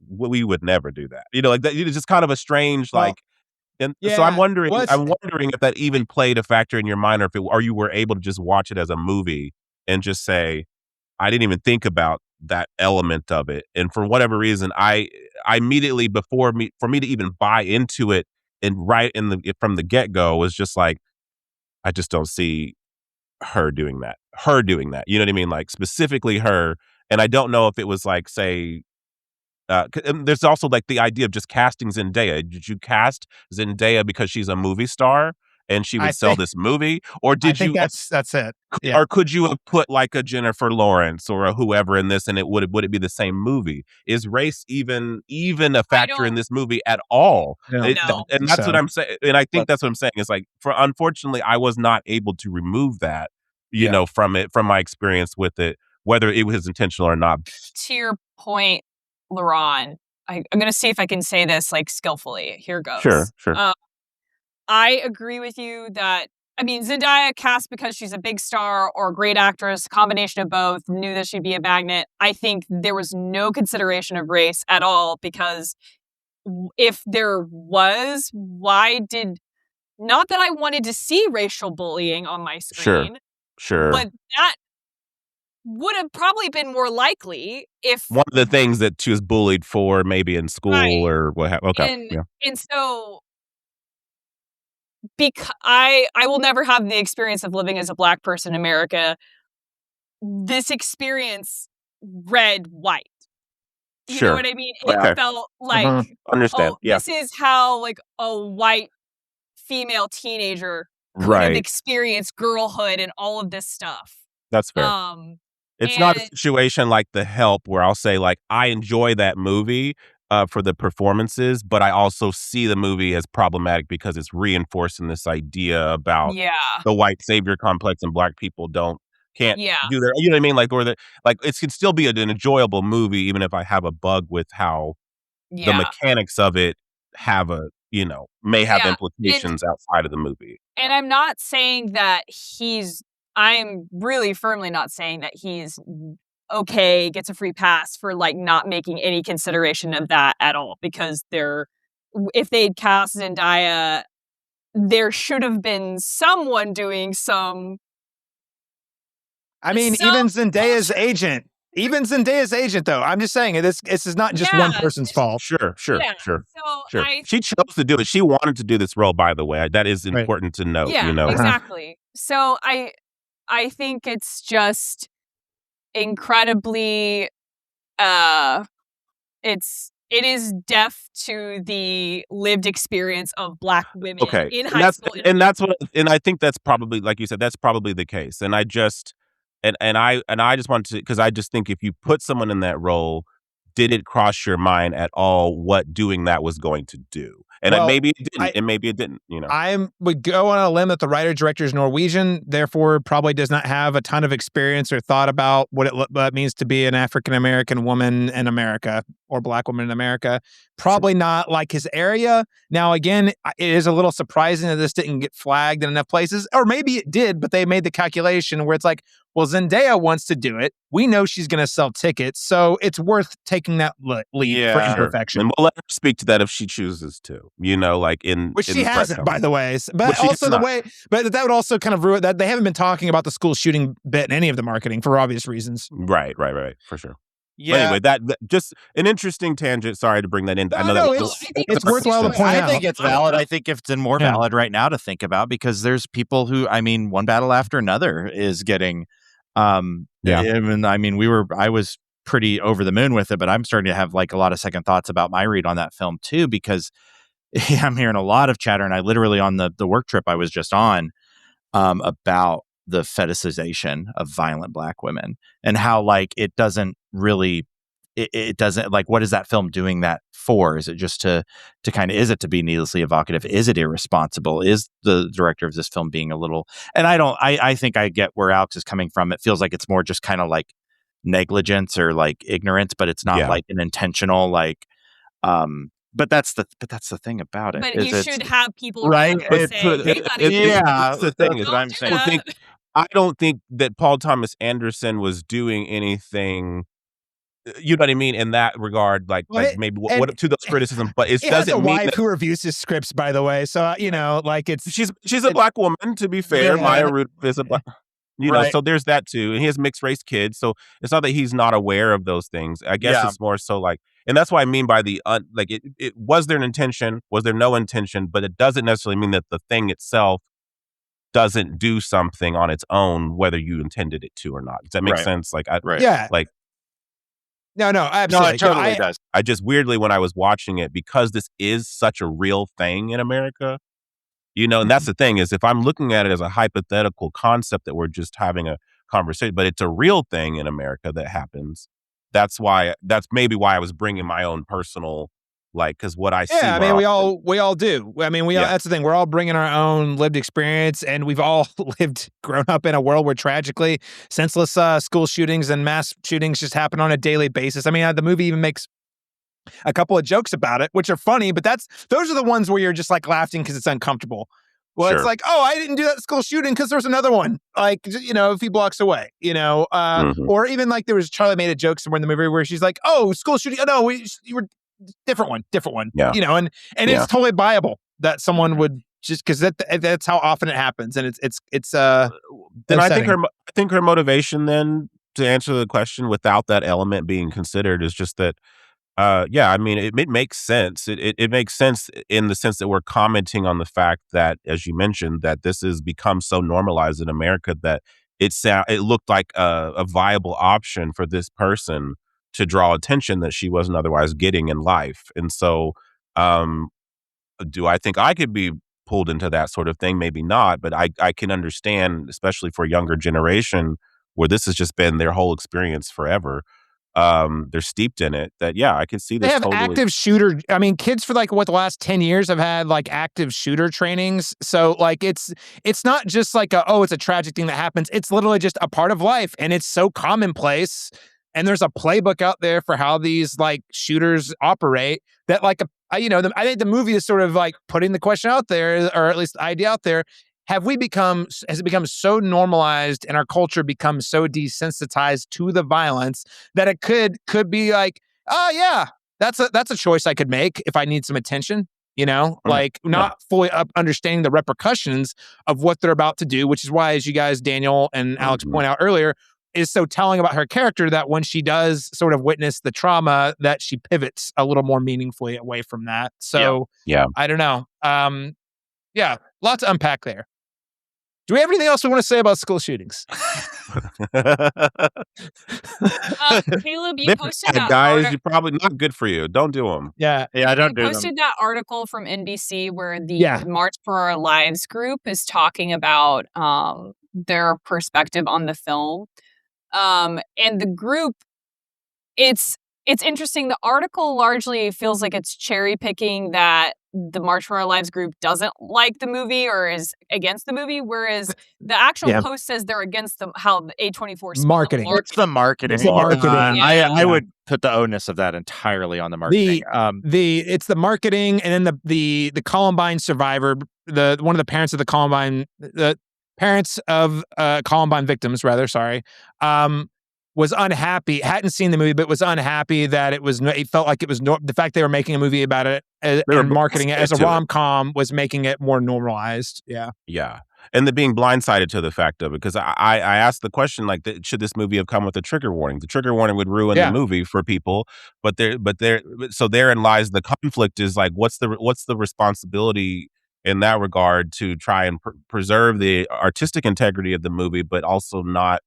we would never do that. Like that. It's just kind of a strange, like, and so I'm wondering if that even played a factor in your mind, or you were able to just watch it as a movie and just say, I didn't even think about that element of it. And for whatever reason, I immediately, for me to even buy into it and from the get-go, was just like, I just don't see her doing that. You know what I mean? Like specifically her. And I don't know if it was like, say, and there's also like the idea of just casting Zendaya. Did you cast Zendaya because she's a movie star and she would sell this movie, or did you? That's it. Yeah. Or could you have put like a Jennifer Lawrence or a whoever in this, and would it be the same movie? Is race even a factor in this movie at all? No. And that's what I'm saying. And I think that's what I'm saying is like, unfortunately, I was not able to remove that, from my experience with it, whether it was intentional or not. To your point, Laron, I'm going to see if I can say this like skillfully. Here goes. Sure. I agree with you that, I mean, Zendaya cast because she's a big star or a great actress, combination of both, knew that she'd be a magnet. I think there was no consideration of race at all, because if there was, not that I wanted to see racial bullying on my screen. Sure. But that would have probably been more likely if one of the things that she was bullied for, maybe in school or what have. Okay. And so, because I will never have the experience of living as a Black person in America. This experience read white. You know what I mean? Okay. It felt like, understand. This is how like a white female teenager could have experienced girlhood and all of this stuff. That's fair. It's not a situation like The Help where I'll say, like, I enjoy that movie for the performances, but I also see the movie as problematic because it's reinforcing this idea about the white savior complex and Black people can't do their, you know what I mean? Like, it can still be an enjoyable movie, even if I have a bug with how the mechanics of it may have implications outside of the movie. And I'm not saying that I'm really firmly not saying that he's okay, gets a free pass for like not making any consideration of that at all, because if they'd cast Zendaya, there should have been someone doing some. I mean, even Zendaya's agent. Though, I'm just saying this is not just one person's fault. Sure. So She chose to do it. She wanted to do this role, by the way. That is important to note. Yeah, exactly. So I think it's just incredibly it is deaf to the lived experience of Black women in high school. And I think that's probably, like you said, that's probably the case. And I just wanted to, because I just think if you put someone in that role, did it cross your mind at all what doing that was going to do? And maybe it didn't, and maybe it didn't, I would go on a limb that the writer-director is Norwegian, therefore probably does not have a ton of experience or thought about what it means to be an African-American woman in America or Black woman in America. Probably not like his area. Now, again, it is a little surprising that this didn't get flagged in enough places, or maybe it did, but they made the calculation where it's like, well, Zendaya wants to do it. We know she's going to sell tickets, so it's worth taking that lead for imperfection. And we'll let her speak to that if she chooses to. Which she hasn't, by the way. But also but that would also kind of ruin that. They haven't been talking about the school shooting bit in any of the marketing for obvious reasons. Right, for sure. But anyway, that just an interesting tangent. Sorry to bring that in. I know No, that it's worthwhile to point out. I think it's valid. I think it's more valid right now to think about because there's people who, I mean, one battle after another is getting, I was pretty over the moon with it, but I'm starting to have like a lot of second thoughts about my read on that film too, because I'm hearing a lot of chatter, and I literally on the work trip I was just on, about the fetishization of violent Black women and how like it doesn't really it doesn't like what is that film doing that for? Is it just to kind of, is it to be needlessly evocative? Is it irresponsible? Is the director of this film being a little, and I think I get where Alex is coming from. It feels like it's more just kind of like negligence or like ignorance, but it's not like an intentional like but that's the thing about it. But you should have people right. It's the thing is, I'm saying. I don't think that Paul Thomas Anderson was doing anything. You know what I mean in that regard, like maybe what to those criticisms, but it doesn't has a mean wife who reviews his scripts, by the way. So like it's she's a Black woman. To be fair, Maya Rudolph is a Black. You know, so there's that too, and he has mixed race kids, so it's not that he's not aware of those things. I guess it's more so like, and that's what I mean by the like it was there an intention, was there no intention, but it doesn't necessarily mean that the thing itself doesn't do something on its own, whether you intended it to or not. Does that make sense? Like, like. No, absolutely. No, it totally does. I just weirdly, when I was watching it, because this is such a real thing in America, you know, and that's the thing is if I'm looking at it as a hypothetical concept that we're just having a conversation, but it's a real thing in America that happens. That's maybe why I was bringing my own personal, like, because what I see. Yeah, I mean, we all do. I mean, that's the thing. We're all bringing our own lived experience, and we've all grown up in a world where tragically senseless school shootings and mass shootings just happen on a daily basis. I mean, the movie even makes a couple of jokes about it, which are funny, but those are the ones where you're just like laughing because it's uncomfortable. Well, it's like, oh, I didn't do that school shooting because there's another one, like, you know, a few blocks away, you know, or even like there was Charlie made a joke somewhere in the movie where she's like, oh, school shooting. Oh, no, you were different one, you know, and it's totally viable that someone would just because that's how often it happens. And it's then I think her motivation then to answer the question without that element being considered is just that, I mean, it makes sense. It makes sense in the sense that we're commenting on the fact that, as you mentioned, that this has become so normalized in America that it looked like a viable option for this person to draw attention that she wasn't otherwise getting in life. And so, do I think I could be pulled into that sort of thing? Maybe not, but I can understand, especially for a younger generation where this has just been their whole experience forever. They're steeped in it that, I can see this. They have active shooter. I mean, kids for like the last 10 years have had like active shooter trainings. So like, it's not just like it's a tragic thing that happens. It's literally just a part of life. And it's so commonplace. And there's a playbook out there for how these like shooters operate that like, I think the movie is sort of like putting the question out there, or at least the idea out there. Has it become so normalized and our culture become so desensitized to the violence that it could be like, oh yeah, that's a choice I could make if I need some attention, you know, like not fully understanding the repercussions of what they're about to do, which is why, as you guys, Daniel and Alex point out earlier, is so telling about her character that when she does sort of witness the trauma, that she pivots a little more meaningfully away from that. So I don't know. Lots to unpack there. Do we have anything else we want to say about school shootings? Caleb, you posted that guys. You're probably not good for you. Don't do them. Yeah, I don't do them. Posted that article from NBC where the March for Our Lives group is talking about their perspective on the film, and the group. It's interesting. The article largely feels like it's cherry picking that the March for Our Lives group doesn't like the movie or is against the movie, whereas the actual post says they're against how the A24 marketing. It's the marketing. It's the marketing. I would put the onus of that entirely on the marketing. It's the marketing, and then the Columbine survivor, one of the parents of the Columbine victims, rather. Sorry. Was unhappy, hadn't seen the movie, but was unhappy that it felt like it was the fact they were making a movie about it and marketing it as a rom-com was making it more normalized. Yeah. Yeah. and the being blindsided to the fact of it, because I asked the question, like, should this movie have come with a trigger warning? The trigger warning would ruin the movie for people, so therein lies the conflict. Is like, what's the responsibility in that regard to try and preserve the artistic integrity of the movie, but also not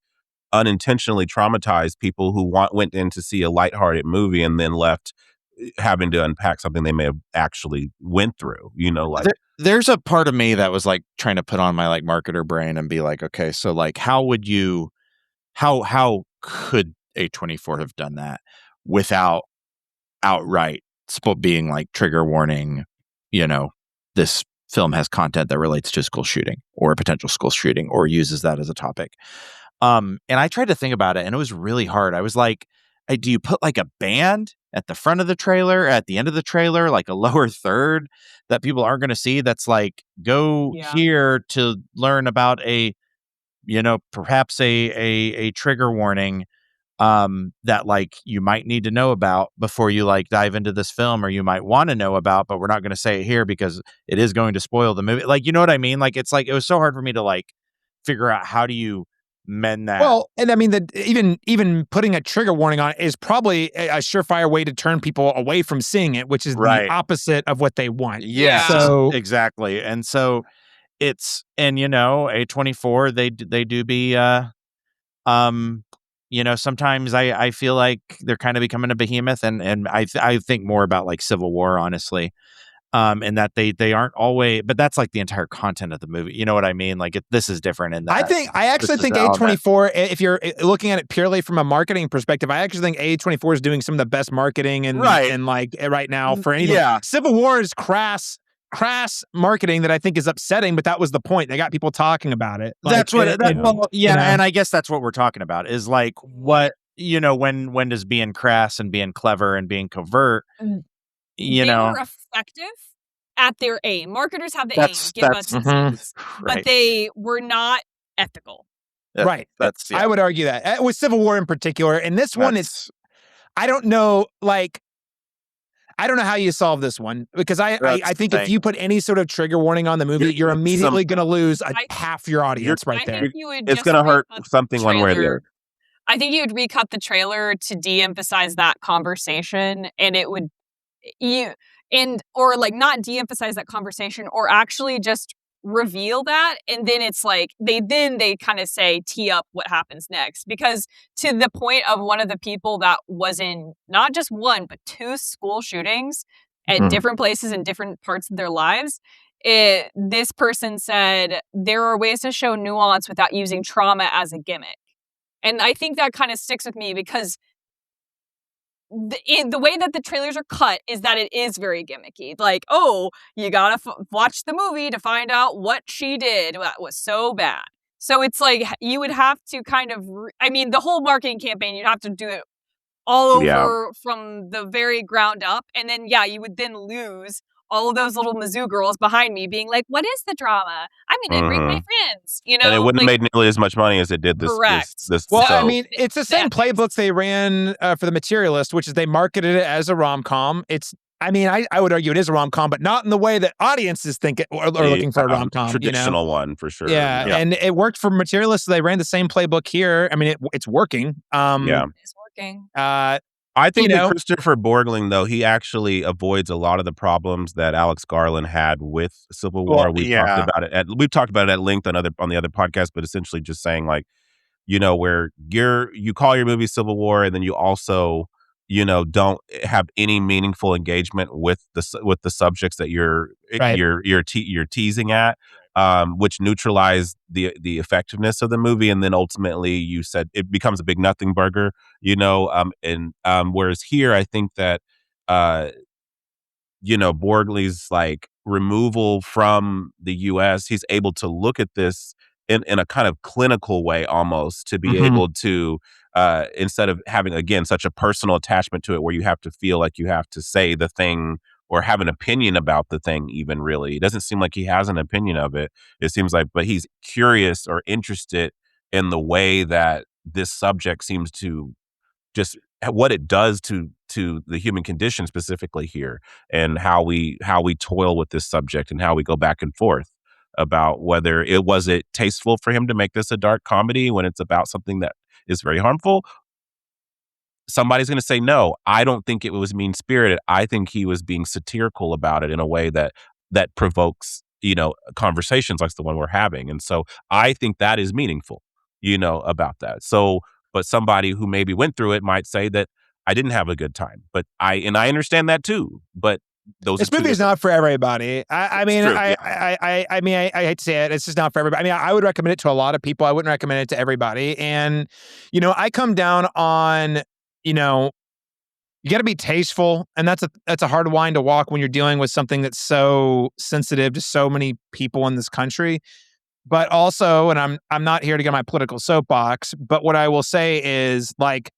unintentionally traumatize people who went in to see a lighthearted movie and then left having to unpack something they may have actually went through, like. There's a part of me that was like trying to put on my like marketer brain and be like, okay, so like, how could A24 have done that without outright being like trigger warning, this film has content that relates to a school shooting or a potential school shooting or uses that as a topic. And I tried to think about it, and it was really hard. I was like, do you put like a band at the front of the trailer, at the end of the trailer, like a lower third that people aren't going to see? That's like, go here to learn about perhaps a trigger warning that like you might need to know about before you like dive into this film, or you might want to know about, but we're not going to say it here because it is going to spoil the movie. Like, you know what I mean? Like, it's like, it was so hard for me to like figure out how do you mend that. Well, and I mean that even putting a trigger warning on it is probably a surefire way to turn people away from seeing it, which is the opposite of what they want. Yeah. So exactly. And so it's, and A24, they do be sometimes I feel like they're kind of becoming a behemoth, and I think more about like Civil War, honestly. And that they aren't always, but that's like the entire content of the movie. You know what I mean? Like this is different in that. I actually think A24, if you're looking at it purely from a marketing perspective, I actually think A24 is doing some of the best marketing and like right now for anything. Yeah. Civil War is crass marketing that I think is upsetting, but that was the point. They got people talking about it. Like, that's what, and I guess that's what we're talking about is like what, when does being crass and being clever and being covert, they were effective at their aim. Marketers have the aim, give us disease, but they were not ethical. Right. I would argue that with Civil War in particular, and this one is, I don't know, like, I don't know how you solve this one, because I think if you put any sort of trigger warning on the movie, you're immediately going to lose half your audience right there. It's going to hurt something one way or the other. I think you would recut the trailer to de-emphasize that conversation, and it would or like not de-emphasize that conversation, or actually just reveal that, and then it's like they kind of say tee up what happens next, because to the point of one of the people that was in not just one but two school shootings at different places in different parts of their lives, this person said there are ways to show nuance without using trauma as a gimmick. And I think that kind of sticks with me, because the way that the trailers are cut is that it is very gimmicky. Like, oh, you gotta watch the movie to find out what she did. That was so bad. So it's like you would have to kind of, the whole marketing campaign, you'd have to do it all over from the very ground up. And then, you would then lose all of those little Mizzou girls behind me being like, what is the drama? I'm going to bring my friends, And it wouldn't have made nearly as much money as it did this. Correct. Well, so. It's the same playbook they ran for The Materialist, which is they marketed it as a rom-com. I would argue it is a rom-com, but not in the way that audiences think it or looking for a rom-com. Traditional one, for sure. Yeah, and it worked for Materialist, so they ran the same playbook here. It's working. It's working. I think that Kristoffer Borgli, though, he actually avoids a lot of the problems that Alex Garland had with Civil War. We've talked about it at length on the other podcast, but essentially just saying, like, where you call your movie Civil War, and then you also, don't have any meaningful engagement with the subjects that you're teasing at. Which neutralize the effectiveness of the movie, and then ultimately you said it becomes a big nothing burger, whereas here I think that Borgli's like removal from the US, he's able to look at this in a kind of clinical way almost, to be able to instead of having, again, such a personal attachment to it where you have to feel like you have to say the thing or have an opinion about the thing. Even really, it doesn't seem like he has an opinion of it. It seems like, but he's curious or interested in the way that this subject seems to just what it does to the human condition specifically here, and how we toil with this subject and how we go back and forth. about whether was it tasteful for him to make this a dark comedy when it's about something that is very harmful. Somebody's going to say, no, I don't think it was mean-spirited. I think he was being satirical about it in a way that provokes, conversations like the one we're having. And so I think that is meaningful, about that. So, but somebody who maybe went through it might say that I didn't have a good time. But I understand that too. But this movie is not for everybody. I mean, true, I hate to say it. It's just not for everybody. I mean, I would recommend it to a lot of people. I wouldn't recommend it to everybody. And, I come down on, you got to be tasteful, and that's a hard line to walk when you're dealing with something that's so sensitive to so many people in this country. But also, and I'm not here to get on my political soapbox, but what I will say is, like,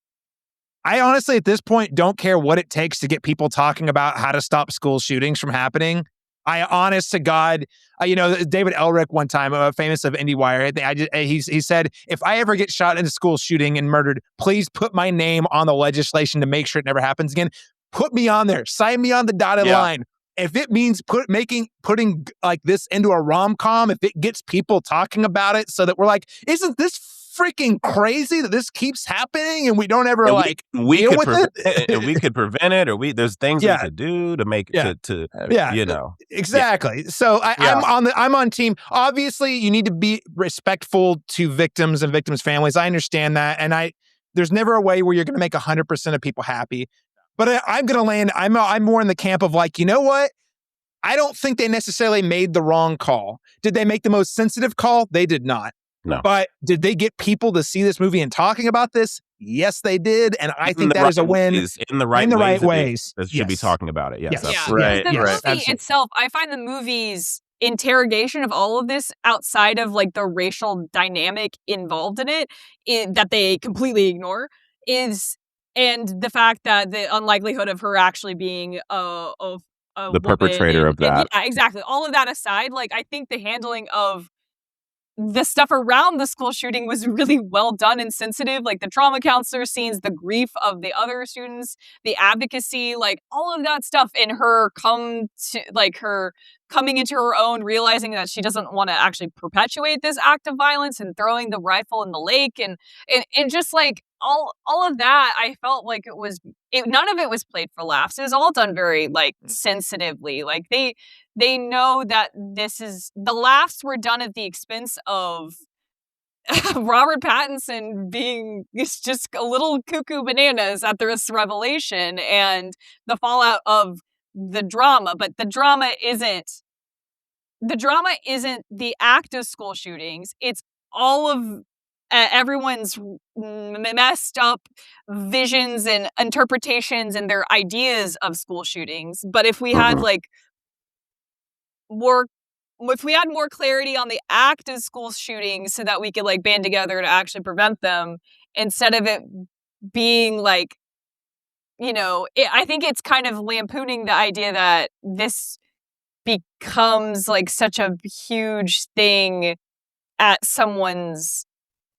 I honestly at this point don't care what it takes to get people talking about how to stop school shootings from happening. I honest to God, David Elric one time, famous of IndieWire, he said, if I ever get shot in a school shooting and murdered, please put my name on the legislation to make sure it never happens again. Put me on there. Sign me on the dotted line. If it means putting like this into a rom-com, if it gets people talking about it so that we're like, isn't this freaking crazy that this keeps happening and we don't ever deal with it? We could prevent it, or there's things we could do to make it exactly. So I'm on team. Obviously, you need to be respectful to victims and victims' families. I understand that, and there's never a way where you're going to make 100% of people happy. But I'm going to land. I'm more in the camp of like, you know what? I don't think they necessarily made the wrong call. Did they make the most sensitive call? They did not. No. But did they get people to see this movie and talking about this? Yes, they did. And I think that is a win. In the right ways. That should be Yes. talking about it. Yes. Yes. Right. The movie Absolutely. itself, I find the movie's interrogation of all of this outside of like the racial dynamic involved in it, that they completely ignore and the fact that the unlikelihood of her actually being the perpetrator of that. Yeah, exactly. All of that aside, like I think the handling of the stuff around the school shooting was really well done and sensitive, like the trauma counselor scenes, the grief of the other students, the advocacy, like all of that stuff, and her coming into her own, realizing that she doesn't want to actually perpetuate this act of violence and throwing the rifle in the lake and just like all of that. I felt like none of it was played for laughs. It was all done very like sensitively. Like they know that the laughs were done at the expense of Robert Pattinson being just a little cuckoo bananas at this revelation and the fallout of the drama. But the drama isn't the act of school shootings. It's all of everyone's messed up visions and interpretations and their ideas of school shootings. But if we had more clarity on the act of school shootings so that we could like band together to actually prevent them, instead of it being like, I think it's kind of lampooning the idea that this becomes like such a huge thing at someone's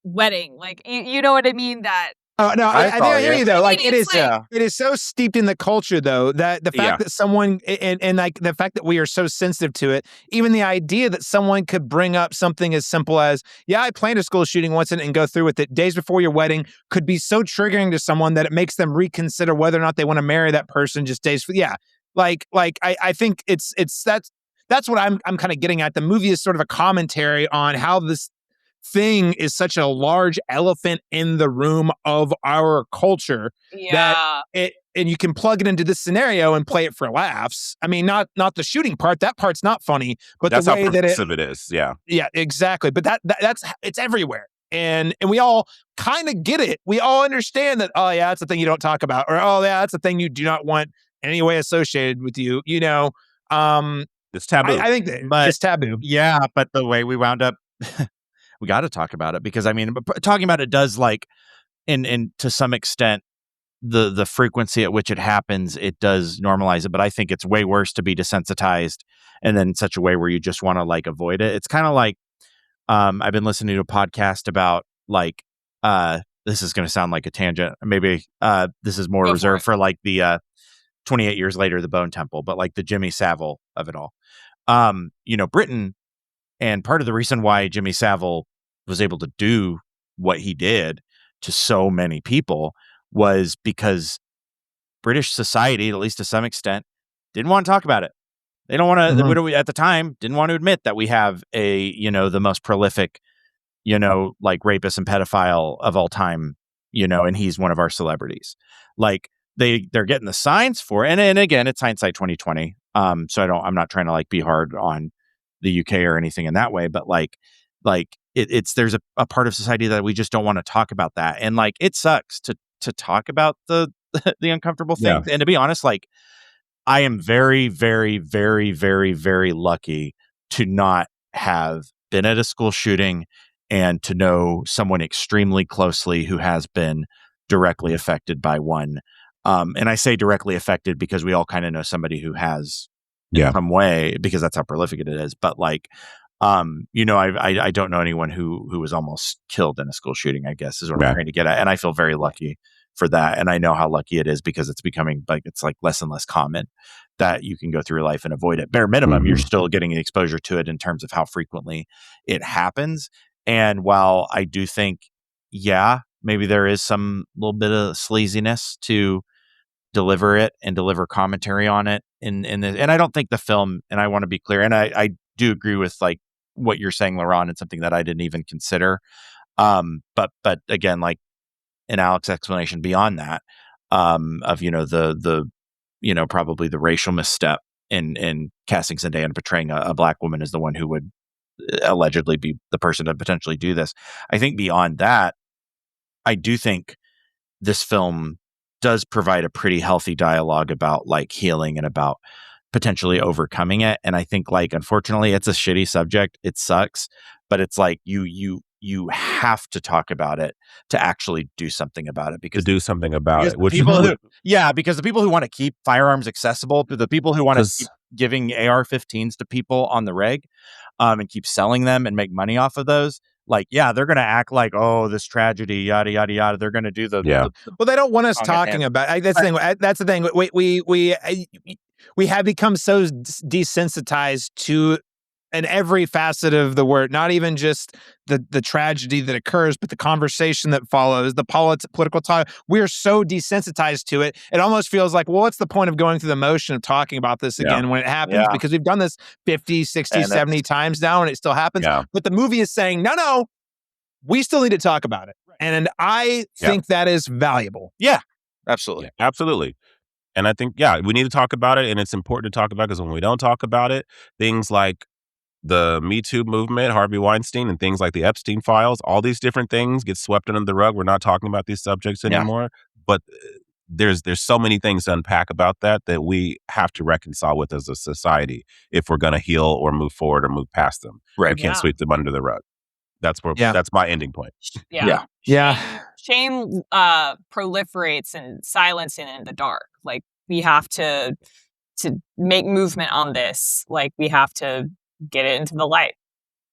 wedding. Like, you know what I mean? That Oh no, I hear you though. Like it is so steeped in the culture though that the fact that someone and like the fact that we are so sensitive to it, even the idea that someone could bring up something as simple as, I planned a school shooting once and go through with it days before your wedding, could be so triggering to someone that it makes them reconsider whether or not they want to marry that person just days. I think that's what I'm kind of getting at. The movie is sort of a commentary on how this thing is such a large elephant in the room of our culture that and you can plug it into this scenario and play it for laughs. I mean, not the shooting part. That part's not funny, but that's the way how that it is. Yeah, exactly. But that's it's everywhere, and we all kind of get it. We all understand that. Oh yeah, that's the thing you don't talk about, or oh yeah, that's the thing you do not want in any way associated with you. It's taboo. I think it's taboo. Yeah, but the way we wound up. We got to talk about it because I mean, talking about it does like, in to some extent, the frequency at which it happens, it does normalize it. But I think it's way worse to be desensitized and then in such a way where you just want to like avoid it. It's kind of like, I've been listening to a podcast about like, this is going to sound like a tangent. Maybe this is more reserved for like the 28 years later, the Bone Temple, but like the Jimmy Savile of it all. Britain And part of the reason why Jimmy Savile was able to do what he did to so many people was because British society, at least to some extent, didn't want to talk about it. They don't want to, at the time, didn't want to admit that we have the most prolific, like rapist and pedophile of all time, and he's one of our celebrities. Like they're getting the signs for it. And again, it's hindsight 2020. So I'm not trying to like be hard on the UK or anything in that way, but there's a part of society that we just don't want to talk about that. And like, it sucks to talk about the uncomfortable things. And to be honest, like, I am very, very, very, very, very lucky to not have been at a school shooting and to know someone extremely closely who has been directly affected by one. And I say directly affected because we all kind of know somebody who has in some way, because that's how prolific it is. But like, I don't know anyone who was almost killed in a school shooting, I guess is what I'm trying to get at. And I feel very lucky for that. And I know how lucky it is because it's becoming it's like less and less common that you can go through your life and avoid it. Bare minimum, you're still getting the exposure to it in terms of how frequently it happens. And while I do think, maybe there is some little bit of sleaziness to deliver it and deliver commentary on it in this. And I don't think the film, and I want to be clear, and I do agree with like what you're saying, Laron, and something that I didn't even consider. But again, like, an Alex explanation beyond that, of the probably the racial misstep in casting Zendaya and portraying a black woman as the one who would allegedly be the person to potentially do this. I think beyond that, I do think this film does provide a pretty healthy dialogue about like healing and about potentially overcoming it. And I think like, unfortunately, it's a shitty subject. It sucks, but it's like you have to talk about it to actually do something about it. Because which because the people who want to keep firearms accessible, the people who want to keep giving AR-15s to people on the reg, and keep selling them and make money off of those. Like, they're going to act like, oh, this tragedy, yada, yada, yada. They're going to do the well, they don't want us talking about that's the thing. That's the thing. We have become so desensitized to in every facet of the word, not even just the tragedy that occurs, but the conversation that follows, the political talk. We're so desensitized to it. It almost feels like, well, what's the point of going through the motion of talking about this again when it happens? Because we've done this 50, 60, 70 times now and it still happens. But the movie is saying, no, we still need to talk about it. And I think that is valuable. Yeah, absolutely. Yeah, absolutely. And I think, we need to talk about it. And it's important to talk about because when we don't talk about it, things like the Me Too movement, Harvey Weinstein, and things like the Epstein files, all these different things get swept under the rug. We're not talking about these subjects anymore. But there's so many things to unpack about that we have to reconcile with as a society if we're going to heal or move forward or move past them. Right. We can't sweep them under the rug. That's my ending point. Yeah. Shame proliferates in silence and in the dark. Like, we have to make movement on this. Like, we have to get it into the light.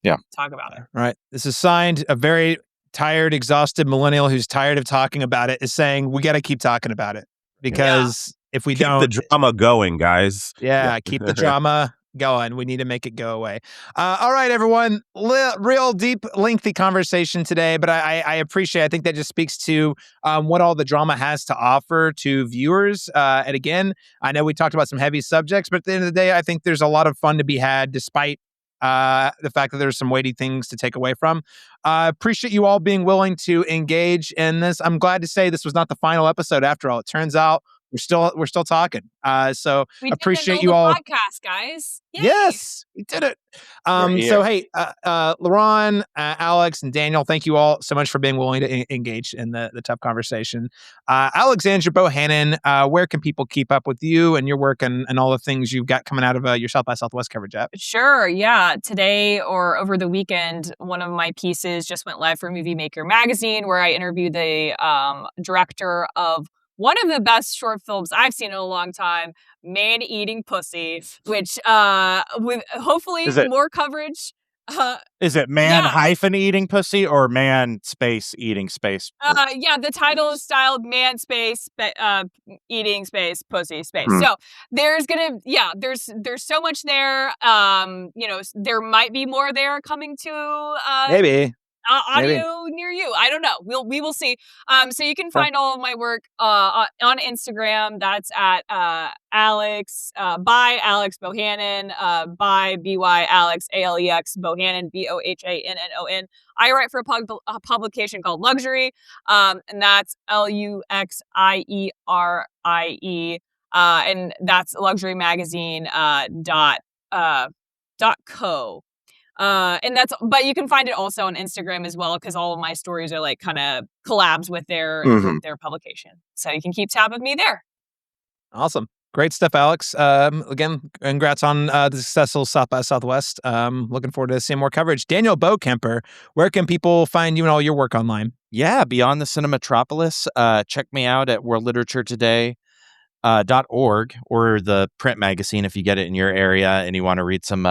Yeah. Talk about it. Right. This is signed a very tired, exhausted millennial who's tired of talking about it is saying we got to keep talking about it because if we don't, keep the drama going, guys. Keep the drama going. We need to make it go away. All right, everyone. Real deep, lengthy conversation today, but I appreciate. I think that just speaks to what all the drama has to offer to viewers. And again, I know we talked about some heavy subjects, but at the end of the day, I think there's a lot of fun to be had, despite the fact that there's some weighty things to take away from. Appreciate you all being willing to engage in this. I'm glad to say this was not the final episode after all. It turns out we're still talking. So we appreciate you all. Podcast, guys. Yay. Yes, we did it. So hey, Laron, Alex, and Daniel, thank you all so much for being willing to engage in the tough conversation. Alexandra, Bohannon, where can people keep up with you and your work and all the things you've got coming out of your South by Southwest coverage app? Sure. Yeah. Today or over the weekend, one of my pieces just went live for Movie Maker magazine, where I interviewed the director of one of the best short films I've seen in a long time, Man Eating Pussy, which with hopefully more coverage Is it man hyphen eating pussy or man space eating space? Yeah, the title is styled man space eating space pussy space. So there's there's so much there. There might be more there coming to Maybe. audio near you. I don't know. We will see. So you can find all of my work on Instagram. That's at Alex by Alex Bohannon, by by Alex Alex Bohannon Bohannon. I write for a publication called LUXIERE, and that's LUXIERIE, and that's luxury magazine .co. But you can find it also on Instagram as well, because all of my stories are like kind of collabs with their publication. So you can keep tab of me there. Awesome. Great stuff, Alex. Again, congrats on the successful South by Southwest. Looking forward to seeing more coverage. Daniel Bokemper, where can people find you and all your work online? Yeah, beyond the Cinematropolis. Check me out at worldliteraturetoday.org or the print magazine if you get it in your area and you want to read some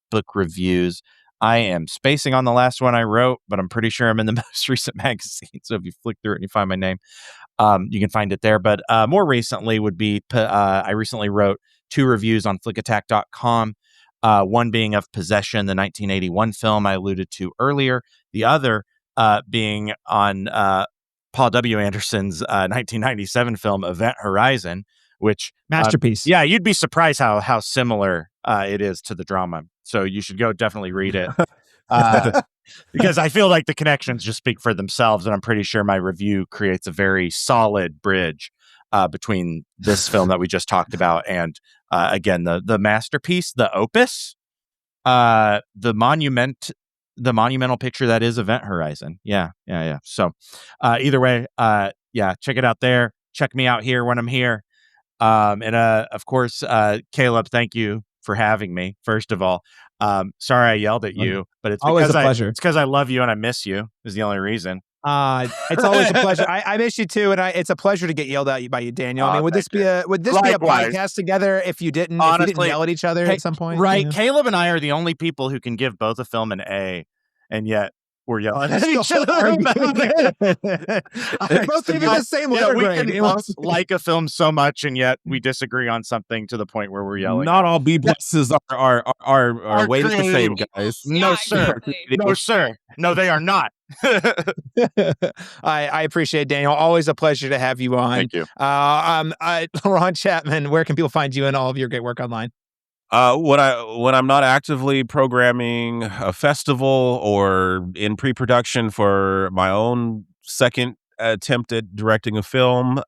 book reviews. I am spacing on the last one I wrote, but I'm pretty sure I'm in the most recent magazine. So if you flick through it and you find my name, you can find it there. But more recently would be, I recently wrote 2 reviews on flickattack.com. One being of Possession, the 1981 film I alluded to earlier. The other being on Paul W. Anderson's 1997 film Event Horizon, which masterpiece. Yeah, you'd be surprised how similar it is to the drama. So you should go definitely read it. Because I feel like the connections just speak for themselves, and I'm pretty sure my review creates a very solid bridge between this film that we just talked about and again the masterpiece, the opus, the monumental picture that is Event Horizon. Yeah. So either way, check it out there. Check me out here when I'm here. And of course, Caleb, thank you for having me. First of all, sorry I yelled at you, but it's always a pleasure. It's because I love you and I miss you is the only reason. It's always a pleasure. I miss you too, and it's a pleasure to get yelled at by you, Daniel. I mean, would this be a podcast together if you didn't yell at each other at some point? Right. You know? Caleb and I are the only people who can give both a film an A, and yet we're yelling at each other. They're both even the same letter grade. We can like a film so much, and yet we disagree on something to the point where we're yelling. Not all B pluses are weighted the same, guys. No, sir. Exactly. No, sir. No, they are not. I appreciate it, Daniel. Always a pleasure to have you on. Thank you. Laron Chapman, where can people find you and all of your great work online? When I'm not actively programming a festival or in pre-production for my own second attempt at directing a film,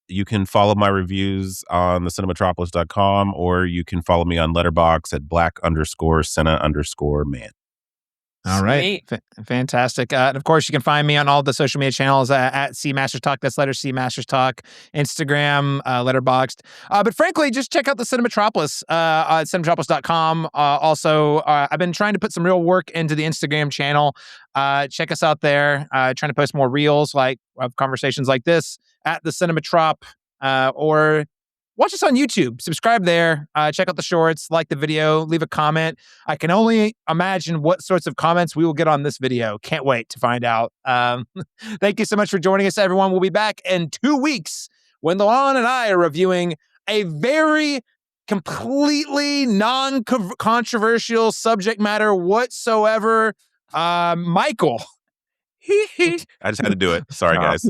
you can follow my reviews on the cinematropolis.com, or you can follow me on Letterboxd at black_Cine_man. All right. Fantastic. And of course, you can find me on all the social media channels at C Masters Talk. That's letter C Masters Talk, Instagram, Letterboxd. But frankly, just check out the Cinematropolis at cinematropolis.com. Also, I've been trying to put some real work into the Instagram channel. Check us out there. Trying to post more reels like conversations like this at the Cinematrop, or watch us on YouTube. Subscribe there. Check out the shorts, like the video, leave a comment. I can only imagine what sorts of comments we will get on this video. Can't wait to find out. Thank you so much for joining us, everyone. We'll be back in 2 weeks when Laron and I are reviewing a very completely non-controversial subject matter whatsoever. Michael. I just had to do it. Sorry, guys.